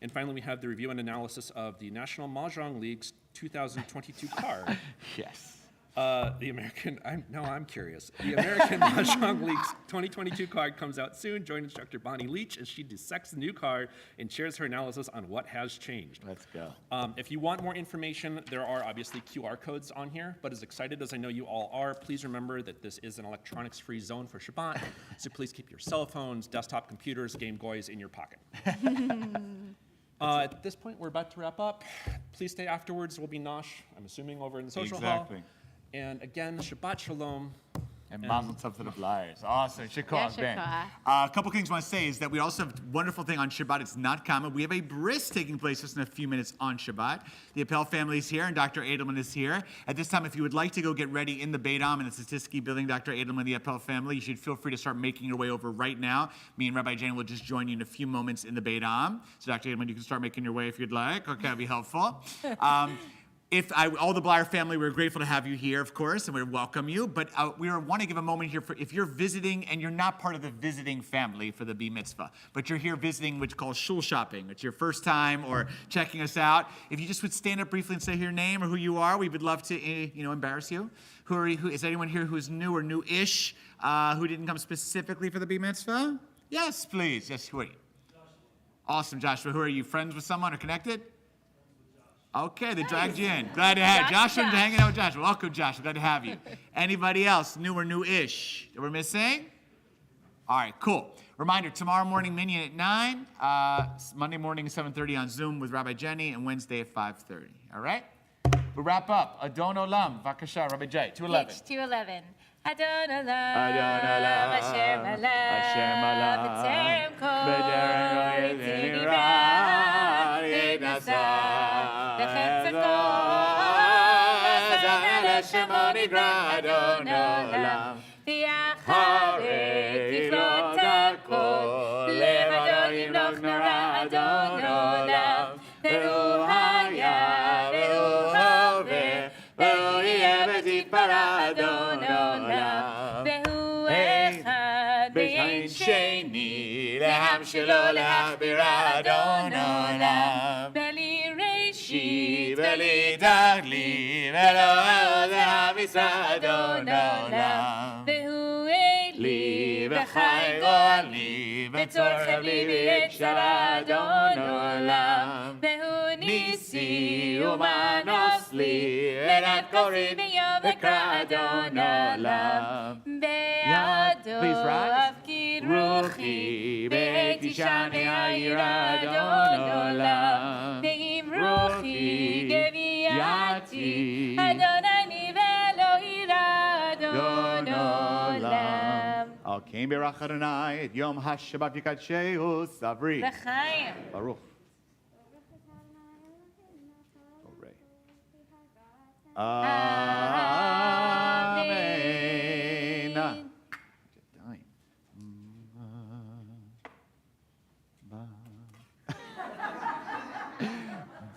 And finally, we have the review and analysis of the National Mahjong League's 2022 card. Yes. I'm curious. The American Mahjong League's 2022 card comes out soon. Join instructor Bonnie Leach as she dissects the new card and shares her analysis on what has changed. Let's go. If you want more information, there are obviously QR codes on here, but as excited as I know you all are, please remember that this is an electronics-free zone for Shabbat, so please keep your cell phones, desktop computers, Game Boys in your pocket. At this point, we're about to wrap up. Please stay afterwards. We'll be nosh, I'm assuming, over in the social hall. And again, Shabbat Shalom. And Mazel Tov to the Bliers. Awesome. Shakar, Ben. Shakar. A couple things I want to say is that we also have a wonderful thing on Shabbat. It's not common. We have a bris taking place just in a few minutes on Shabbat. The Appel family is here, and Dr. Edelman is here. At this time, if you would like to go get ready in the Beit Am in the Statisky building, Dr. Edelman and the Appel family, you should feel free to start making your way over right now. Me and Rabbi Jane will just join you in a few moments in the Beit Am. So, Dr. Edelman, you can start making your way if you'd like. Okay, that'd be helpful. All the Bleier family, we're grateful to have you here, of course, and we welcome you. But we want to give a moment here for if you're visiting and you're not part of the visiting family for the B-Mitzvah, but you're here visiting, which is called shul shopping. It's your first time or checking us out. If you just would stand up briefly and say your name or who you are, we would love to, embarrass you. Who is anyone here who's new or new-ish, who didn't come specifically for the B-Mitzvah? Yes, please. Yes, who are you? Joshua. Awesome, Joshua. Who are you? Friends with someone or connected? Okay, they dragged you in. Glad to have you. Joshua, hanging out with Joshua. Welcome, Joshua. Glad to have you. Anybody else, new or new-ish, that we're missing? All right, cool. Reminder, tomorrow morning, minyan at 9. Monday morning, 7:30 on Zoom with Rabbi Jenny, and Wednesday at 5:30. All right? We wrap up. Adon Olam, Vakasha, Rabbi Jay, 211. Page 211. Adon Olam, Asher Malach, B'Terem Kol Yitzira, Shemoni Adon Olam, V'Yacharei Tiflot Darko, Lev Adon Yimloch Nora Adon Olam, Ve'u Haya, Ve'u Hoveh, Ve'u Yeh V'Zipara Adon Olam, Ve'u Echad, Ve'Yein Sheni, Le'am Shelo Le'achbira Adon Olam, Ve'li Reshit, Ve'li Tagli, Ve'lo Le'am Adon Olam, Ve'hu Eli, Ve'chai Go'ali, Ve'tzor Chavli V'Yetshar Adon Olam, Ve'hu Nisi, Umanos li Erat Korin Vayikra Adon Olam Please rise. Ruchi Beiti Shani Ayir Adon Olam Ruchi Geviati Adonai Velohir Adon Olam. Al Kain Berach Adonai Et Yom HaShabbat V'Kadshehu Savri L'chaim. Baruch. Amen.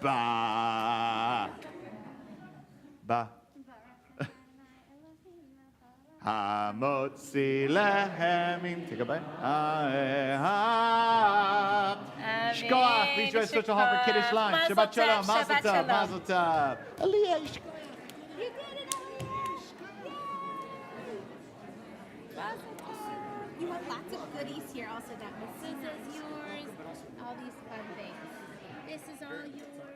Ba. Ba. Hamotzi lehem. Take a bite. Shkoach. Please join us for Hofer Kiddush line. Shabbat Shalom. Mazel Tov. Mazel Tov. Aliya. You have lots of goodies here also. That mezuzah is yours. All these fun things. This is all yours.